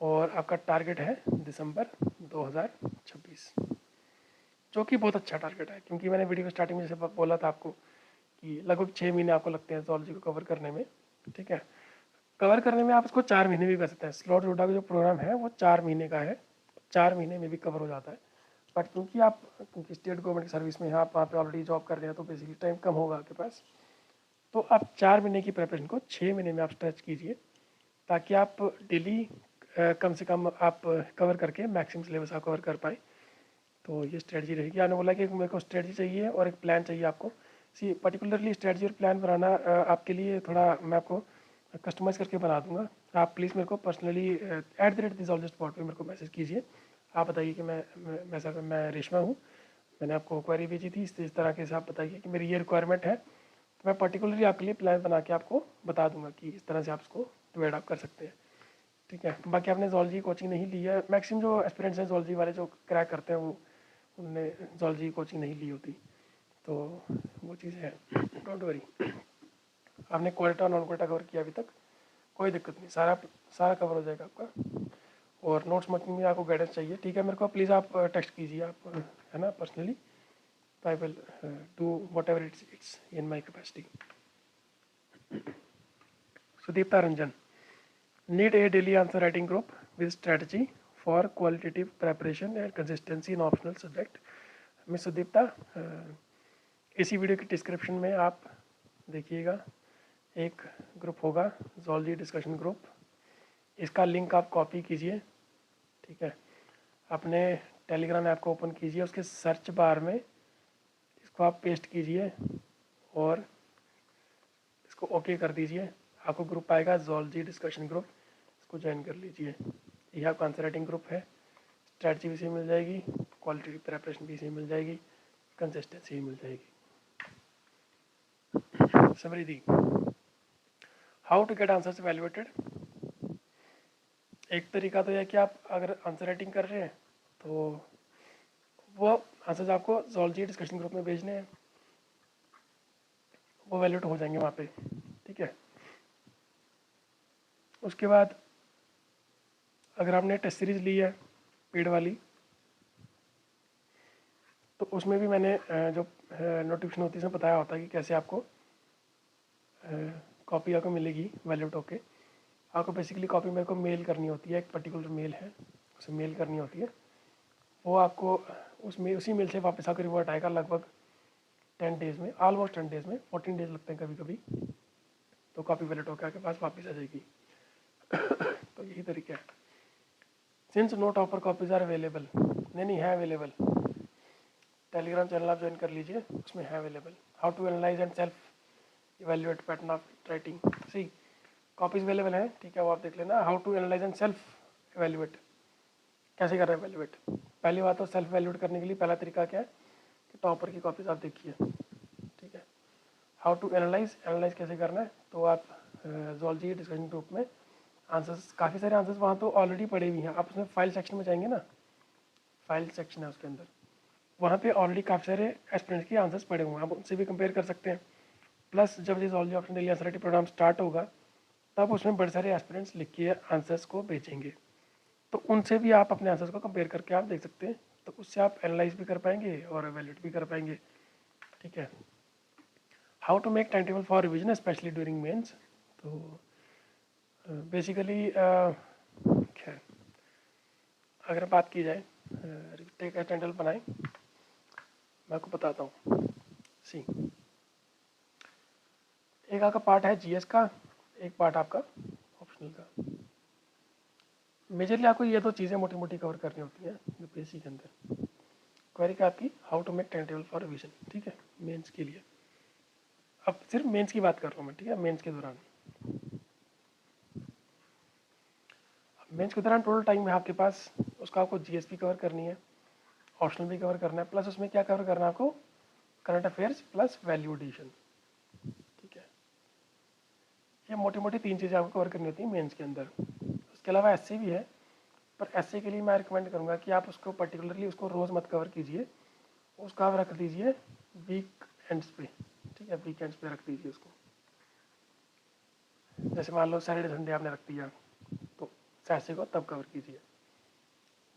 Speaker 1: और आपका टारगेट है दिसंबर 2026, जो कि बहुत अच्छा टारगेट है. क्योंकि मैंने वीडियो स्टार्टिंग में जैसे बोला था आपको कि लगभग 6 महीने आपको लगते हैं ज़ूलॉजी को कवर करने में. ठीक है. कवर करने में आप इसको 4 महीने भी कर सकते हैं. स्लॉट जोड़ा का जो प्रोग्राम है वो 4 महीने का है. 4 महीने में भी कवर हो जाता है. बट क्योंकि स्टेट गवर्नमेंट की सर्विस में आप वहाँ पे ऑलरेडी जॉब कर रहे हैं, तो बेसिकली टाइम कम होगा आपके पास. तो आप 4 महीने की प्रिपरेशन को 6 महीने में आप स्ट्रेच कीजिए, ताकि आप डेली कम से कम आप कवर करके मैक्सिमम सिलेबस आप कवर कर पाए. तो ये स्ट्रेटजी रहेगी. आपने बोला कि मेरे को स्ट्रेटजी चाहिए और एक प्लान चाहिए आपको. सी पर्टिकुलरली स्ट्रेटजी और प्लान बनाना आपके लिए थोड़ा मैं आपको कस्टमाइज़ करके बना दूंगा. आप प्लीज़ मेरे को पर्सनली @thezoologist बॉट पे मेरे को मैसेज कीजिए. आप बताइए कि मैं रेशमा हूँ, मैंने आपको क्वेरी भेजी थी, इस तरह के से आप बताइए कि मेरी ये रिक्वायरमेंट है, तो मैं पर्टिकुलरली आपके लिए प्लान बना के आपको बता दूंगा कि इस तरह से आप इसको डिवाइड आप कर सकते हैं. ठीक है. बाकी आपने ज़ूलॉजी कोचिंग नहीं ली है. मैक्सिमम जो एस्पिरेंट्स हैं ज़ूलॉजी वाले जो क्रैक करते हैं, वो उन्होंने ज़ूलॉजी कोचिंग नहीं ली होती. तो वो चीज़ है. Don't worry. आपने क्वालिटा नॉन क्वालिटा कवर किया अभी तक, कोई दिक्कत नहीं. सारा कवर हो जाएगा आपका. और नोट्स मेकिंग में आपको गाइडेंस चाहिए. ठीक है. मेरे को प्लीज़ आप टेक्स्ट कीजिए, आप है ना, personally. I will do what ever it's in my capacity. Sudipta Ranjan, need a daily answer writing group with strategy for qualitative preparation and consistency in optional subject. Miss Sudipta, इसी वीडियो की डिस्क्रिप्शन में आप देखिएगा, एक ग्रुप होगा ज़ूलॉजी डिस्कशन ग्रुप. इसका link आप copy कीजिए. ठीक है. अपने टेलीग्राम ऐप को ओपन कीजिए, उसके सर्च बार में इसको आप पेस्ट कीजिए और इसको ओके कर दीजिए. आपको ग्रुप आएगा ज़ूलॉजी डिस्कशन ग्रुप, इसको ज्वाइन कर लीजिए. यह आपका आंसर राइटिंग ग्रुप है. स्ट्रैटेजी भी से मिल जाएगी, क्वालिटी प्रिपरेशन भी से मिल जाएगी, कंसिस्टेंसी भी मिल जाएगी. Samriddhi, how to get answers evaluated. एक तरीका तो यह कि आप अगर आंसर राइटिंग कर रहे हैं तो वो आंसर्स आपको ज़ूलॉजी डिस्कशन ग्रुप में भेजने हैं, वो वैल्यूएट हो जाएंगे वहाँ पे. ठीक है. उसके बाद अगर आपने टेस्ट सीरीज ली है पेड वाली, तो उसमें भी मैंने जो नोटिफिकेशन होती है उसमें बताया होता है कि कैसे आपको कॉपी आपको मिलेगी वैल्यूएट होके. आपको बेसिकली कॉपी मेरे को मेल करनी होती है. एक पर्टिकुलर मेल है, उसे मेल करनी होती है. वो आपको उसी मेल से वापस आकर रिवर्ट आएगा लगभग 10 डेज़ में, ऑलमोस्ट 10 डेज़ में. 14 डेज़ लगते हैं कभी कभी. तो कॉपी वैल्यूएट होकर आपके पास वापस आ जाएगी. तो यही तरीका है. Since no topper copies are available, नहीं है अवेलेबल. टेलीग्राम चैनल आप ज्वाइन कर लीजिए, उसमें है available. How to analyse and self evaluate pattern of writing. See copies available हैं. ठीक है, वो आप देख लेना. How to analyse and self evaluate, कैसे कर रहे हैं इवेल्यूएट. पहली बात तो सेल्फ इवेल्यूएट करने के लिए पहला तरीका क्या है कि टॉपर की कॉपीज़ आप देखिए. ठीक है. हाउ टू एनालाइज कैसे करना है, तो आप ज़ूलॉजी डिस्कशन ग्रुप में आंसर्स, काफ़ी सारे आंसर्स वहाँ तो ऑलरेडी पड़े हुए हैं. आप उसमें फाइल सेक्शन में जाएंगे ना, फाइल सेक्शन है उसके अंदर, वहाँ पे ऑलरेडी काफ़ी सारे एस्पिरेंट्स के आंसर्स पड़े हुए हैं. आप उनसे भी कंपेयर कर सकते हैं. प्लस जब ये zoology option daily answer writing program start होगा, तब उसमें बड़े सारे एस्पिरेंट्स लिख के आंसर्स को भेजेंगे. तो उनसे भी आप अपने आंसर्स को कंपेयर करके आप देख सकते हैं तो उससे आप एनालाइज भी कर पाएंगे और एवेल्यूएट भी कर पाएंगे। ठीक है। How to make time table for revision specially during mains. तो बेसिकली खैर अगर बात की जाए टाइम टेबल बनाएं, मैं आपको बताता हूँ। सी, एक आपका पार्ट है जीएस का, एक पार्ट आपका ऑप्शनल का। मेजरली आपको ये दो चीज़ें मोटी मोटी कवर करनी होती हैं यूपीएससी के अंदर। क्वेरी का आपकी how to make time table for revision, ठीक है, मेंस के लिए। अब सिर्फ मेंस की बात कर रहा हूँ मैं, ठीक है। मेंस के दौरान, मेंस के दौरान टोटल टाइम है आपके पास, उसका आपको जीएस भी कवर करनी है, ऑप्शनल भी कवर करना है, प्लस उसमें क्या कवर करना है आपको, current affairs plus value addition. ठीक है, ये मोटी मोटी तीन चीज़ें आपको कवर करनी होती है मेंस के अंदर। उसके अलावा एसए भी है, पर एसए के लिए मैं रिकमेंड करूँगा कि आप उसको पर्टिकुलरली उसको रोज़ मत कवर कीजिए, उसको आप रख दीजिए वीक एंड्स पे। ठीक है, वीक एंड्स पे रख दीजिए उसको। जैसे मान लो सैटरडे संडे आपने रख दिया, तो एसए को तब कवर कीजिए।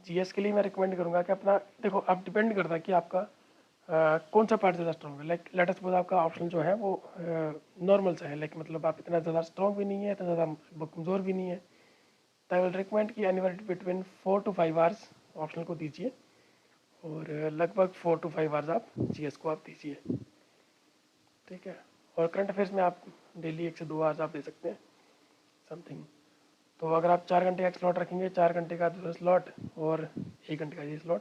Speaker 1: जीएस के लिए मैं रिकमेंड करूँगा कि अपना देखो, आप डिपेंड करता है कि आपका कौन सा पार्ट ज़्यादा स्ट्रॉन्ग है। लाइक लेट अस सपोज आपका ऑप्शन जो है वो नॉर्मल सा है, लाइक मतलब आप इतना ज़्यादा स्ट्रॉन्ग भी नहीं है, इतना ज़्यादा कमज़ोर भी नहीं है, तो आई विल रिकमेंड कि anywhere between 4 to 5 hours optional को दीजिए, और लगभग 4 to 5 आवर्स आप जीएस को आप दीजिए। ठीक है, और करंट अफेयर्स में आप डेली 1 से 2 आवर्स आप दे सकते हैं समथिंग। तो अगर आप 4 घंटे का स्लॉट रखेंगे, 4 घंटे का दूसरा स्लॉट और 1 घंटे का ये स्लॉट,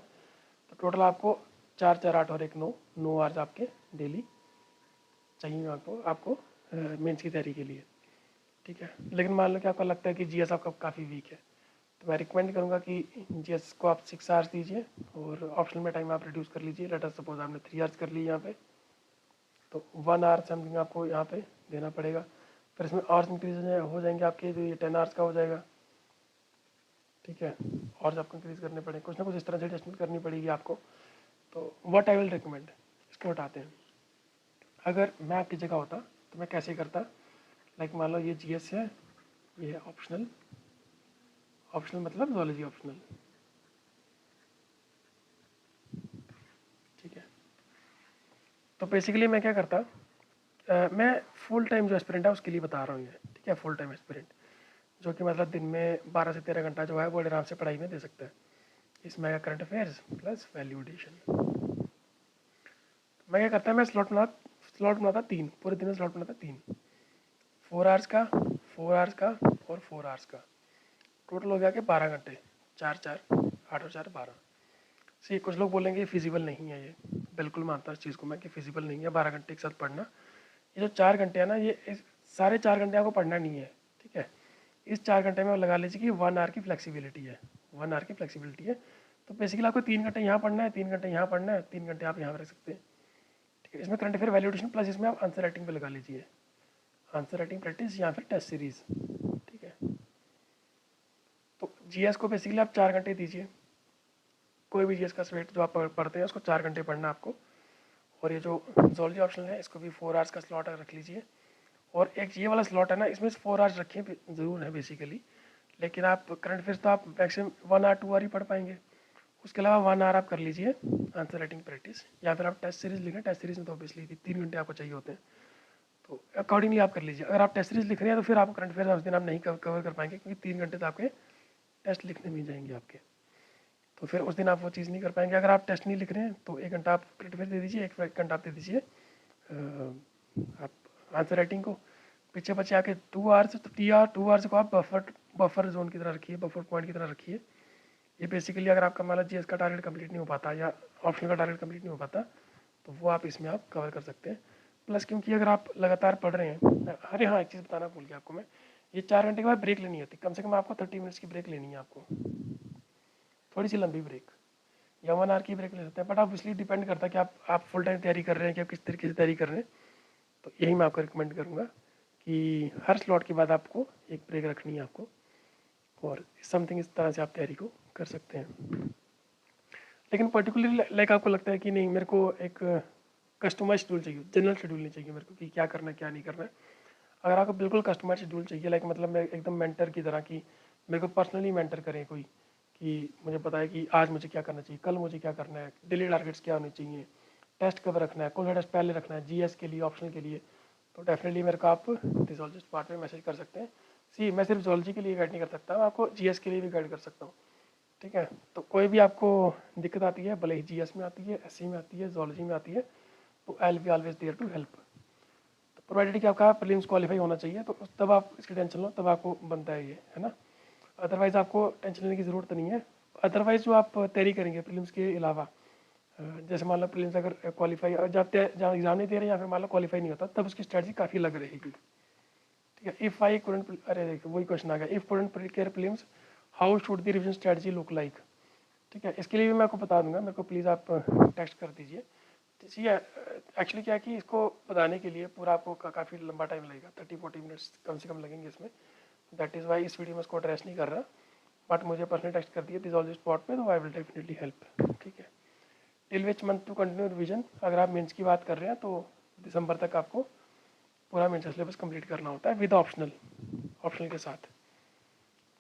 Speaker 1: तो टोटल आपको 4 4 8 और 1 9 9 आवर्स आपके डेली चाहिए आपको मेंस की तैयारी के लिए। ठीक है, लेकिन मान लो कि आपको लगता है कि जीएस आपका काफ़ी वीक है, तो मैं रिकमेंड करूँगा कि जीएस को आप 6 आवर्स दीजिए, और ऑप्शनल में टाइम आप रिड्यूस कर लीजिए। लेट अस सपोज आपने 3 आवर्स कर ली यहाँ पे, तो 1 आवर समथिंग आपको यहाँ पे देना पड़ेगा। फिर इसमें आवर्स इंक्रीज हो जाएंगे आपके, जो ये 10 आवर्स का हो जाएगा। ठीक है, और आपको इंक्रीज करने पड़ेंगे, कुछ ना कुछ इस तरह से एडजस्टमेंट करनी पड़ेगी आपको। तो व्हाट आई विल रिकमेंड, इसको हटाते हैं। अगर मैं आपकी जगह होता तो मैं कैसे करता, लाइक मान लो ये जीएस है, ये है ऑप्शनल, ऑप्शनल मतलब जूलॉजी ऑप्शनल। ठीक है, तो बेसिकली मैं क्या करता, मैं फुल टाइम जो एस्पिरेंट है उसके लिए बता रहा हूँ ये। ठीक है, फुल टाइम एस्पिरेंट जो कि मतलब दिन में 12 से 13 घंटा जो है वो आराम से पढ़ाई में दे सकता है। इसमें current affairs plus value addition. मैं क्या करता है, मैं स्लॉट बनाता 3, पूरे दिन में स्लॉट बनाता 3, 4 आवर्स का, 4 आवर्स का और 4 आवर्स का। टोटल हो गया कि 12 घंटे, 4 4 8 और 4 12। सी, कुछ लोग बोलेंगे फिजिबल नहीं है, ये बिल्कुल मानता हूँ इस चीज़ को मैं कि फिजिबल नहीं है 12 घंटे एक साथ पढ़ना। ये जो 4 घंटे है ना, ये सारे 4 घंटे आपको पढ़ना नहीं है। ठीक है, इस 4 घंटे में लगा लीजिए कि 1 आवर की फ्लेक्सिबिलिटी है, 1 आवर की फ्लेक्सिबिलिटी है। तो बेसिकली आपको 3 घंटे यहाँ पढ़ना है, 3 घंटे यहाँ पढ़ना है, 3 घंटे आप यहाँ रख सकते हैं। ठीक है, इसमें करंट अफेयर वैल्यूएशन प्लस इसमें आप आंसर राइटिंग पे लगा लीजिए, आंसर राइटिंग प्रैक्टिस या फिर टेस्ट सीरीज। ठीक है, तो जीएस को बेसिकली आप 4 घंटे दीजिए, कोई भी जीएस का सब्जेक्ट जो आप पढ़ते हैं उसको 4 घंटे पढ़ना है आपको। और ये जो जूलॉजी ऑप्शनल है इसको भी 4 आवर्स का स्लॉट रख लीजिए। और एक ये वाला स्लॉट है ना, इसमें 4 आवर्स रखिए ज़रूर है बेसिकली, लेकिन आप करंट अफेयर्स तो आप मैक्सिमम 1 आवर 2 आवर ही पढ़ पाएंगे। उसके अलावा 1 आवर आप कर लीजिए आंसर राइटिंग प्रैक्टिस, या फिर आप टेस्ट सीरीज लिखें। टेस्ट सीरीज में तो ऑब्वियसली 3 घंटे आपको चाहिए होते हैं, तो अकॉर्डिंगली आप कर लीजिए। अगर आप टेस्ट सीरीज लिख रहे हैं तो फिर आपको करंट अफेयर्स उस दिन आप नहीं कवर कर पाएंगे, क्योंकि 3 घंटे तो आपके टेस्ट लिखने में जाएंगे आपके, तो फिर उस दिन आप वो चीज़ नहीं कर पाएंगे। अगर आप टेस्ट नहीं लिख रहे हैं तो 1 घंटा आप करंट अफेयर दे दीजिए, 1 घंटा आप दे दीजिए आप आंसर राइटिंग को। पीछे बचे आके 2 आवर्स, तो 2 आवर्स को आप बफर जोन की तरह रखिए, बफर पॉइंट की तरह रखिए। ये बेसिकली अगर आपका मान लो जीएस का टारगेट कंप्लीट नहीं हो पाता या ऑप्शनल का टारगेट कंप्लीट नहीं हो पाता, तो वो आप इसमें आप कवर कर सकते हैं। प्लस क्योंकि अगर आप लगातार पढ़ रहे हैं, अरे हाँ, एक चीज़ बताना भूल गया आपको मैं, ये 4 घंटे के बाद ब्रेक लेनी होती, कम से कम आपको 30 मिनट्स की ब्रेक लेनी है आपको, थोड़ी सी लंबी ब्रेक, या 1 आवर की ब्रेक ले सकते हैं। बट ऑब्वियसली डिपेंड करता है कि आप फुल टाइम तैयारी कर रहे हैं कि आप किस तरीके से तैयारी कर रहे हैं। तो यही मैं आपको रिकमेंड करूँगा कि हर स्लॉट के बाद आपको एक ब्रेक रखनी है आपको, और समथिंग इस तरह से आप तैयारी को कर सकते हैं। लेकिन पर्टिकुलरली लाइक आपको लगता है कि नहीं, मेरे को एक कस्टमाइज शेड्यूल चाहिए, जनरल शेड्यूल नहीं चाहिए मेरे को कि क्या करना है क्या नहीं करना है। अगर आपको बिल्कुल कस्टमाइज शेड्यूल चाहिए, लाइक मतलब मैं एकदम मेंटर की तरह, कि मेरे को पर्सनली मेंटर करें कोई, कि मुझे पता है कि आज मुझे क्या करना चाहिए, कल मुझे क्या करना है, डेली टारगेट्स क्या होने चाहिए, टेस्ट कब रखना है, कौन सा टेस्ट पहले रखना है, जीएस के लिए, ऑप्शनल के लिए। तो डेफिनेटली मेरे को आप रिजोलॉजिस्ट पार्ट में मैसेज कर सकते हैं। सी मैं सिर्फ जोलॉजी के लिए गाइड नहीं कर सकता, मैं आपको जीएस के लिए भी गाइड कर सकता हूँ। ठीक है, तो कोई भी आपको दिक्कत आती है, भले ही जीएस में आती है, एससी में आती है, जोलॉजी में आती है, तो I will be always there to help. तो प्रोवाइडेड कि आपका प्रीलिम्स क्वालिफाई होना चाहिए, तो तब आप इसकी टेंशन लो, तब आपको बनता है ये, है ना। अदरवाइज़ आपको टेंशन लेने की ज़रूरत नहीं है। अदरवाइज़ जो आप तैयारी करेंगे प्रीलिम्स के अलावा, जैसे मान लो प्रीलिम्स अगर क्वालिफाई, जब जहाँ एग्जाम नहीं दे रहे या फिर मान लो क्वालिफाई नहीं होता, तब उसकी स्ट्रेटजी काफ़ी अलग रहेगी। ठीक है, इफ़ आई कुडंट, अरे देखिए वही क्वेश्चन आ गया, if couldn't clear prelims how should the revision strategy look like. ठीक है, इसके लिए भी मैं आपको बता दूंगा, मेरे को प्लीज़ आप टेक्स्ट कर दीजिए। ठीक है, एक्चुअली क्या है कि इसको बताने के लिए पूरा आपको काफ़ी लंबा टाइम लगेगा, 30-40 मिनट्स कम से कम लगेंगे इसमें। दैट इज़ वाई इस वीडियो में इसको एड्रेस नहीं कर रहा, बट मुझे पर्सनल टेक्स्ट कर दिया दिस ऑल स्पॉट पे, तो आई विल डेफिनेटली हेल्प। ठीक है, till which month to continue revision, अगर आप मेंस की बात कर रहे हैं तो दिसंबर तक आपको पूरा मेंस का सिलेबस कंप्लीट करना होता है विद ऑप्शनल, ऑप्शनल के साथ।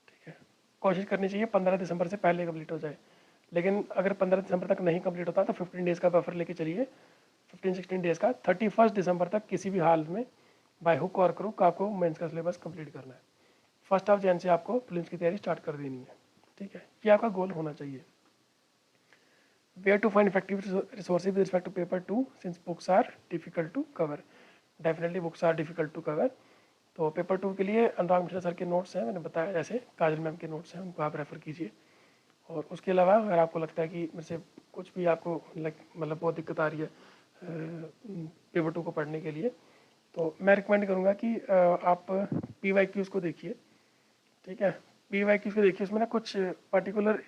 Speaker 1: ठीक है, कोशिश करनी चाहिए 15 दिसंबर से पहले कंप्लीट हो जाए, लेकिन अगर 15 दिसंबर तक नहीं कंप्लीट होता तो 15 डेज़ का बफर लेके चलिए, 15-16 डेज़ का। 31 दिसंबर तक किसी भी हाल में बाय हुक और क्रुक आपको मेंस का सिलेबस कंप्लीट करना है। 1 जन से आपको प्रीलिम्स की तैयारी स्टार्ट कर देनी है। ठीक है, ये आपका गोल होना चाहिए। Where to find effective resources with respect to paper 2 since books are difficult to cover. Definitely books are difficult to cover. तो पेपर 2 के लिए अनुराग मिश्रा सर के नोट्स हैं, मैंने बताया, जैसे काजल मैम के नोट्स हैं, उनको आप रेफ़र कीजिए। और उसके अलावा अगर आपको लगता है कि मेरे से कुछ भी आपको मतलब बहुत दिक्कत आ रही है पेपर 2 को पढ़ने के लिए, तो मैं रिकमेंड करूँगा कि आप PYQs को देखिए। ठीक है, PYQs को देखिए, उसमें ना कुछ पर्टिकुलर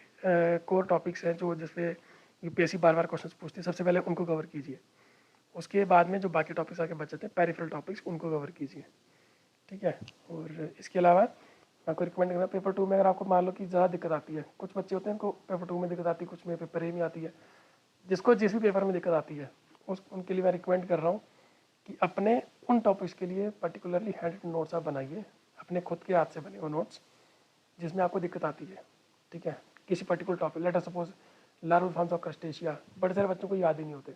Speaker 1: कोर टॉपिक्स हैं जो जिसपे यूपीएससी बार बार क्वेश्चन पूछती है, सबसे पहले उनको कवर कीजिए। उसके बाद में जो बाकी टॉपिक्स आगे बच जाते हैं पेरिफेरल टॉपिक्स, उनको कवर कीजिए। ठीक है, और इसके अलावा मैं आपको रिकमेंड करूँगा पेपर 2 में अगर आपको मान लो कि ज़्यादा दिक्कत आती है, कुछ बच्चे होते हैं उनको पेपर 2 में दिक्कत आती है, कुछ में पेपर ए में आती है, जिसको जिस भी पेपर में दिक्कत आती है उनके लिए मैं रिकमेंड कर रहा हूँ कि अपने उन टॉपिक्स के लिए पर्टिकुलरली हैंड रिटन नोट्स आप बनाइए, अपने खुद के हाथ से बने हुए नोट्स जिसमें आपको दिक्कत आती है। ठीक है, किसी particular topic, late us suppose larval forms of crustacea, बड़े सारे बच्चों को याद ही नहीं होते,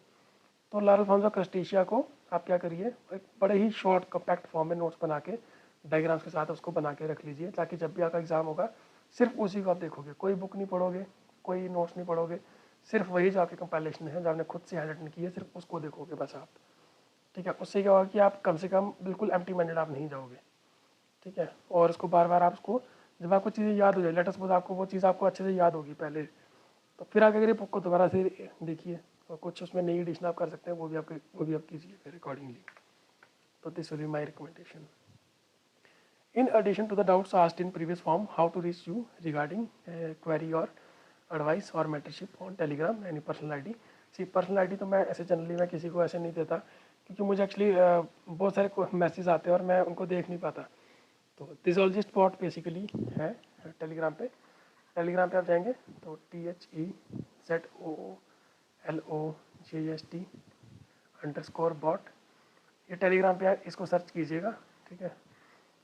Speaker 1: तो लार्वल फॉर्म्स ऑफ क्रस्टेशिया को आप क्या करिए, एक बड़े ही शॉर्ट कॉम्पैक्ट फॉर्म में नोट्स बना के डायग्राम्स के साथ उसको बना के रख लीजिए, ताकि जब भी आपका एग्जाम होगा सिर्फ उसी को आप देखोगे, कोई बुक नहीं पढ़ोगे, कोई नोट्स नहीं पढ़ोगे, सिर्फ वही जो आपके कंपाइलेशन है, जो आपने खुद से हैंड रिटन की है, सिर्फ उसको देखोगे बस आप। ठीक है, उससे क्या होगा कि आप कम से कम बिल्कुल एम्प्टी माइंडेड आप नहीं जाओगे। ठीक है, और उसको बार बार आप उसको, जब आपको चीज़ें याद हो जाए, लेट अस सपोज आपको वो चीज़ आपको अच्छे से याद होगी पहले, तो फिर आगे अगर ये बुक को दोबारा से देखिए और कुछ उसमें नई एडिशन आप कर सकते हैं, वो भी आप कीजिए फिर अकॉर्डिंगली। तो this will be my recommendation. In addition to the doubts asked in previous form, how to reach you regarding query or advice or mentorship on Telegram, any personal ID. C personal ID तो मैं ऐसे generally मैं किसी को ऐसे नहीं देता, क्योंकि मुझे एक्चुअली बहुत सारे मैसेज आते हैं और मैं उनको देख नहीं पाता। तो दिसोलॉजिस्ट बॉट बेसिकली है टेलीग्राम पे। टेलीग्राम पे आप जाएंगे तो THEZOLOGST_bot, ये टेलीग्राम पे इसको सर्च कीजिएगा। ठीक है,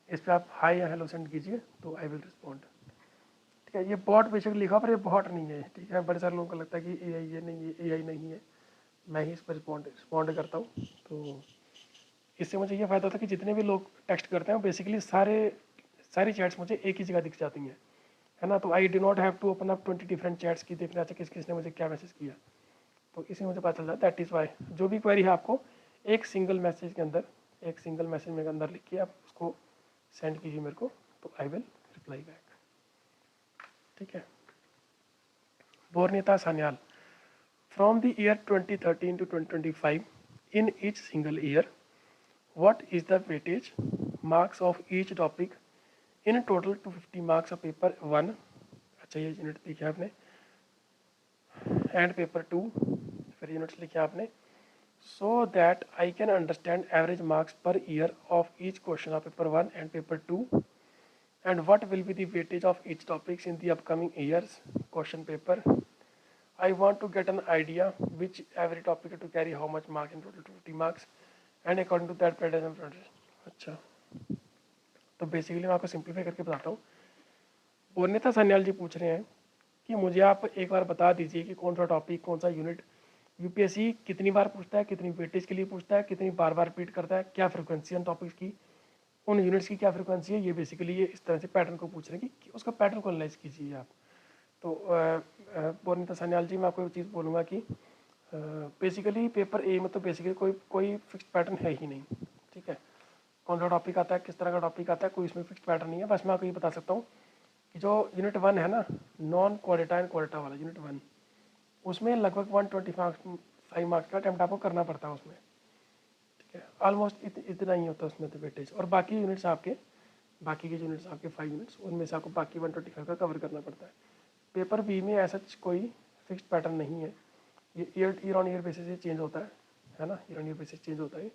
Speaker 1: इस पर आप हाई या हेलो सेंड कीजिए तो आई विल रिस्पॉन्ड। ठीक है, ये बॉट बेशक लिखा पर ये बॉट नहीं है। ठीक है, बड़े सारे लोगों को लगता है कि AI ये नहीं है, AI नहीं है, मैं ही इस पर रिस्पॉन्ड करता हूँ। तो इससे मुझे ये फ़ायदा होता है कि जितने भी लोग टेक्स्ट करते हैं बेसिकली सारी चैट्स मुझे एक ही जगह दिख जाती हैं, है ना। तो I do not have to open up 20 different chats की देखना चाहिए किसने मुझे क्या मैसेज किया, तो इसी मुझे पता चल जाता है। दैट इज़ वाई जो भी क्वेरी है आपको एक सिंगल मैसेज में अंदर लिख के आप उसको सेंड कीजिए मेरे को, तो आई विल रिप्लाई बैक। ठीक है, Bornita Sanyal, from the year 2013 to 2025 in each single year what is the weightage marks of each topic in total 250 marks of paper 1, अच्छा ये यूनिट लिखे आपने, एंड पेपर 2 फिर यूनिट्स लिखे आपने, so that I can understand average marks per year of each question of paper 1 and paper 2, and what will be the weightage of each topics in the upcoming years question paper. I want to get an idea which every topic to carry how much mark in total 250 marks and according to that pattern. अच्छा, तो basically मैं आपको simplify करके बताता हूँ। बोरनेता सान्याल जी पूछ रहे हैं कि मुझे आप एक बार बता दीजिए कि कौन सा टॉपिक, कौन सा यूनिट यूपीएससी कितनी बार पूछता है, कितनी वेटेज के लिए पूछता है, कितनी बार बार रिपीट करता है, क्या फ्रिक्वेंसी है टॉपिक्स की, उन यूनिट्स की क्या फ्रिक्वेंसी है। ये बेसिकली ये इस तरह से पैटर्न को पूछ रहे हैं कि उसका पैटर्न को एनालाइज कीजिए आप। तो बोरनीता सान्याल जी, मैं आपको एक चीज़ बोलूँगा कि बेसिकली पेपर ए में तो बेसिकली कोई फिक्स पैटर्न है ही नहीं। ठीक है, कौन सा टॉपिक आता है, किस तरह का टॉपिक आता है, कोई इसमें फिक्स पैटर्न नहीं है। बस मैं आपको ये बता सकता हूँ कि जो यूनिट 1 है ना, नॉन क्वालिटा एंड क्वालिटा वाला यूनिट 1, उसमें लगभग 125 मार्क्स का अटेम्प्ट आपको करना पड़ता है उसमें। ठीक है, ऑलमोस्ट इतना ही होता है उसमें तो वेटेज। और बाकी यूनिट्स आपके, बाकी के यूनिट्स आपके 5 यूनिट्स, उनमें से आपको बाकी 125 का कवर करना पड़ता है। पेपर बी में ऐसा कोई फिक्स्ड पैटर्न नहीं है, ये ईयर ऑन ईयर बेसिस से चेंज होता है ना, year on year basis change होता है।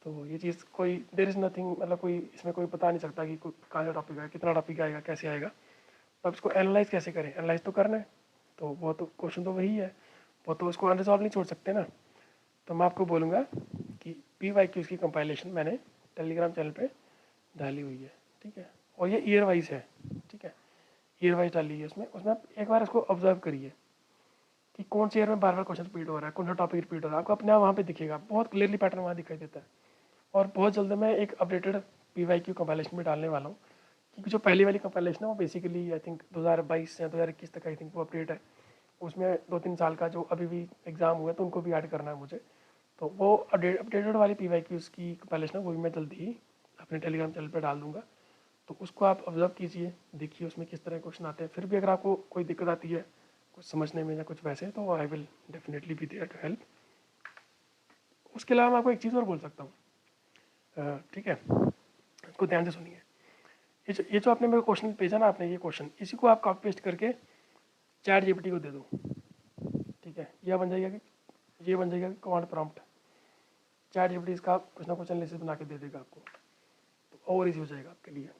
Speaker 1: तो ये चीज़ कोई देयर इज़ नथिंग, मतलब कोई इसमें कोई बता नहीं सकता कि कहाँ से टॉपिक आएगा, कितना टॉपिक आएगा, कैसे आएगा। तो अब इसको एनालाइज कैसे करें, एनालाइज तो करना है, तो वो तो क्वेश्चन तो वही है, वो तो उसको अनरिजॉल्व नहीं छोड़ सकते ना। तो मैं आपको बोलूँगा कि PYQs की कंपाइलेशन मैंने टेलीग्राम चैनल पे डाली हुई है। ठीक है, और ये ईयर वाइज है। ठीक है, ईयर वाइज डाली है उसमें उसमें आप एक बार इसको ऑब्जर्व करिए कि कौन से ईयर में बार बार क्वेश्चन रिपीट हो रहा है, कौन सा टॉपिक रिपीट हो रहा है, आपको अपने आप वहाँ पे दिखेगा, बहुत क्लियरली पैटर्न वहाँ दिखाई देता है। और बहुत जल्द मैं एक अपडेटेड PYQ कंपाइलेशन में डालने वाला हूँ, क्योंकि जो पहली वाली कंपाइलेशन है वो बेसिकली आई थिंक 2022 या 2021 तक आई थिंक वो अपडेट है। उसमें 2-3 साल का जो अभी भी एग्ज़ाम हुआ है तो उनको भी ऐड करना है मुझे। तो वो अपडेटेड वाली PYQs की कंपाइलेशन है, वो भी मैं जल्दी ही अपने टेलीग्राम चैनल पर डाल दूँगा। तो उसको आप ऑब्जर्व कीजिए, देखिए उसमें किस तरह के क्वेश्चन आते हैं। फिर भी अगर आपको कोई दिक्कत आती है कुछ समझने में या कुछ वैसे, तो I will definitely be there to help. उसके अलावा मैं आपको एक चीज़ और बोल सकता हूँ। ठीक है, इसको ध्यान से सुनिए। ये जो आपने मेरे को क्वेश्चन भेजा ना, आपने ये क्वेश्चन, इसी को आप कॉपी पेस्ट करके चैट जीपीटी को दे दो। ठीक है, यह बन जाएगा कि ये बन जाएगा कि कमांड प्रॉम्प्ट, चैट जीपीटी इसका कुछ ना कुछ एनालिसिस बना के दे देगा आपको, तो और ईजी हो जाएगा आपके लिए।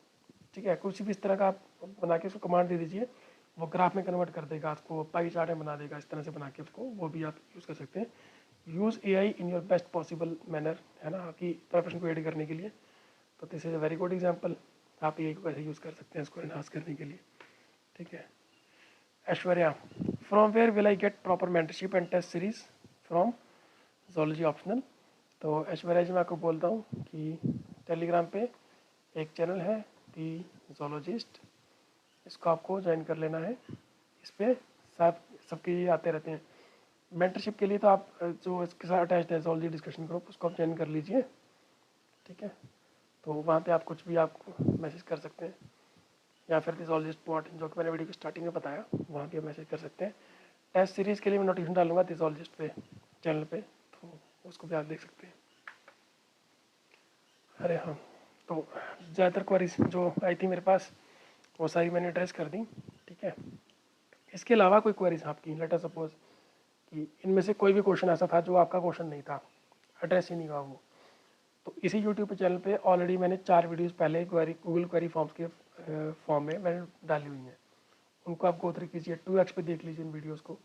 Speaker 1: ठीक है, कुछ भी इस तरह का आप बना के उसको कमांड दे दीजिए, वो ग्राफ में कन्वर्ट कर देगा, आपको पाई चार्ट में बना देगा, इस तरह से बना के उसको, वो भी आप यूज़ कर सकते हैं। Use AI in your best possible manner, है ना, आपकी प्रिपरेशन को एड करने के लिए। तो this is a very good example, आप AI को कैसे यूज़ कर सकते हैं इसको एनहांस करने के लिए। ठीक है, Aishwarya, from where will I get proper mentorship and test series? From zoology optional. तो ऐश्वर्या जी, मैं आपको बोलता हूँ कि टेलीग्राम पे एक चैनल है दी जोलॉजिस्ट, इसको आपको ज्वाइन कर लेना है। इस पर सबके ये आते रहते हैं। मेंटरशिप के लिए तो आप जो इसके साथ अटैच है जोलॉजी डिस्कशन ग्रुप, उसको आप ज्वाइन कर लीजिए। ठीक है, तो वहाँ पे आप कुछ भी आप मैसेज कर सकते हैं, या फिर दिजोलॉजिस्ट पॉट जो कि मैंने वीडियो की स्टार्टिंग में बताया, वहाँ पे मैसेज कर सकते हैं। टेस्ट सीरीज़ के लिए मैं नोटिफिकेशन डालूंगा दिजोलॉजिस्ट पे चैनल पे, तो उसको भी आप देख सकते हैं। अरे हाँ, तो ज़्यादातर क्वारीज जो आई थी मेरे पास वो सारी मैंने एड्रेस कर दी। ठीक है, इसके अलावा कोई क्वेरीज आपकी, लेट अस सपोज कि इनमें से कोई भी क्वेश्चन ऐसा था जो आपका क्वेश्चन नहीं था, एड्रेस ही नहीं हुआ वो, तो इसी यूट्यूब चैनल पे ऑलरेडी मैंने 4 वीडियोस पहले क्वेरी गूगल क्वेरी फॉर्म्स के फॉर्म में मैंने डाली हुई हैं। उनको आप गो थ्रू कीजिए, 2x पे देख लीजिए इन वीडियोस को।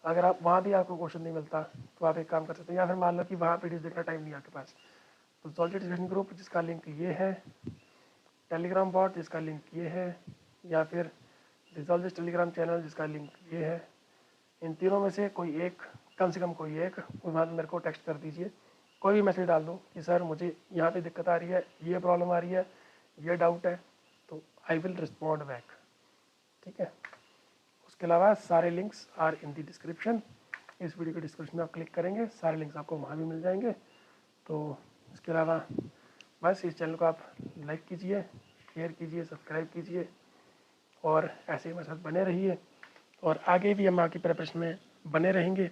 Speaker 1: अगर आप वहाँ भी आपको क्वेश्चन नहीं मिलता तो आप एक काम कर सकते हैं, या फिर मान लो कि वहाँ वीडियोस देखना टाइम नहीं आपके पास, तो जोलॉजी डिस्कशन ग्रुप जिसका लिंक ये है, टेलीग्राम बॉट जिसका लिंक ये है, या फिर जोलॉजिस्ट टेलीग्राम चैनल जिसका लिंक ये है, इन तीनों में से कोई एक, कम से कम कोई एक, उसके बाद मेरे को टेक्स्ट कर दीजिए, कोई भी मैसेज डाल दो कि सर मुझे यहाँ पे दिक्कत आ रही है, ये प्रॉब्लम आ रही है, ये डाउट है, तो आई विल रिस्पॉन्ड बैक। ठीक है, उसके अलावा सारे links are in the description. इस वीडियो के डिस्क्रिप्शन में आप क्लिक करेंगे, सारे लिंक्स आपको वहाँ भी मिल जाएंगे। तो इसके अलावा बस इस चैनल को आप लाइक कीजिए, शेयर कीजिए, सब्सक्राइब कीजिए, और ऐसे ही मेरे साथ बने रहिए, और आगे भी हम आपकी प्रिपरेशन में बने रहेंगे।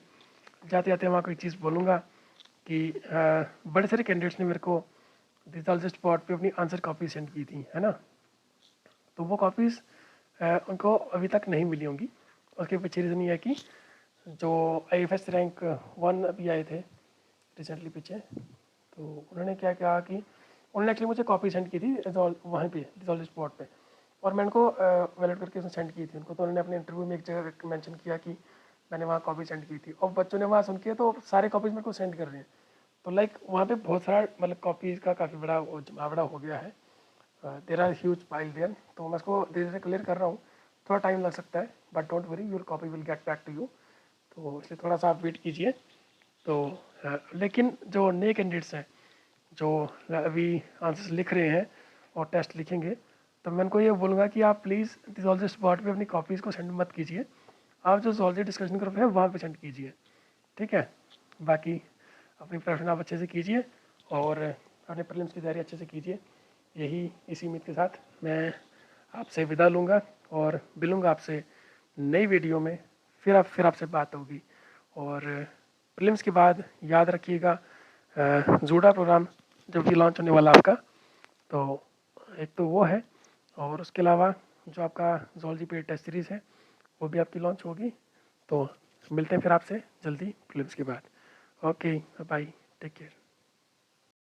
Speaker 1: जाते जाते मैं आपको एक चीज़ बोलूँगा कि बड़े सारे कैंडिडेट्स ने मेरे को दिजोलॉजिस्ट पॉट पे अपनी आंसर कॉपी सेंड की थी, है ना, तो वो कॉपीज़ उनको अभी तक नहीं मिली होंगी। उसके पीछे रीज़न ये है कि जो IFS रैंक 1 अभी आए थे रिसेंटली पीछे, तो उन्होंने क्या कहा कि उन्होंने एक्चुअली मुझे कॉपी सेंड की थी वहीं पे दिजोलॉजिस्ट पॉट पे, और मैं उनको वैलिड करके उसने सेंड की थी उनको। तो उन्होंने अपने इंटरव्यू में एक जगह मेंशन किया कि मैंने वहाँ कॉपी सेंड की थी, और बच्चों ने वहाँ सुन के तो सारे कॉपीज़ मेरे को सेंड कर रहे हैं। तो लाइक वहाँ पे बहुत सारा मतलब कॉपीज़ का काफ़ी बड़ा जमावड़ा हो गया है, there are huge pile there. तो मैं इसको धीरे धीरे क्लियर कर रहा हूँ, थोड़ा टाइम लग सकता है, but don't worry, your copy will get back to you. तो इसलिए थोड़ा सा आप वेट कीजिए। तो लेकिन जो नए कैंडिडेट्स हैं जो अभी आंसर्स लिख रहे हैं और टेस्ट लिखेंगे, तो मैं उनको ये बोलूँगा कि आप प्लीज़ जोलॉजी स्पॉट पे अपनी कॉपीज़ को सेंड मत कीजिए, आप जो जोलॉजी डिस्कशन ग्रुप है वहाँ पे सेंड कीजिए, ठीक है। बाकी अपनी प्रिपरेशन आप अच्छे से कीजिए और अपने प्रीलिम्स की तैयारी अच्छे से कीजिए। यही इसी उम्मीद के साथ मैं आपसे विदा लूँगा और मिलूँगा आपसे नई वीडियो में। फिर आपसे बात होगी। और प्रीलिम्स के बाद याद रखिएगा जूडा प्रोग्राम जो भी लॉन्च होने वाला आपका, तो एक तो वो है और उसके अलावा जो आपका ज़ूलॉजी पीरियड टेस्ट सीरीज़ है वो भी आपकी लॉन्च होगी। तो मिलते हैं फिर आपसे जल्दी प्रीलिम्स के बाद। Okay bye, take care.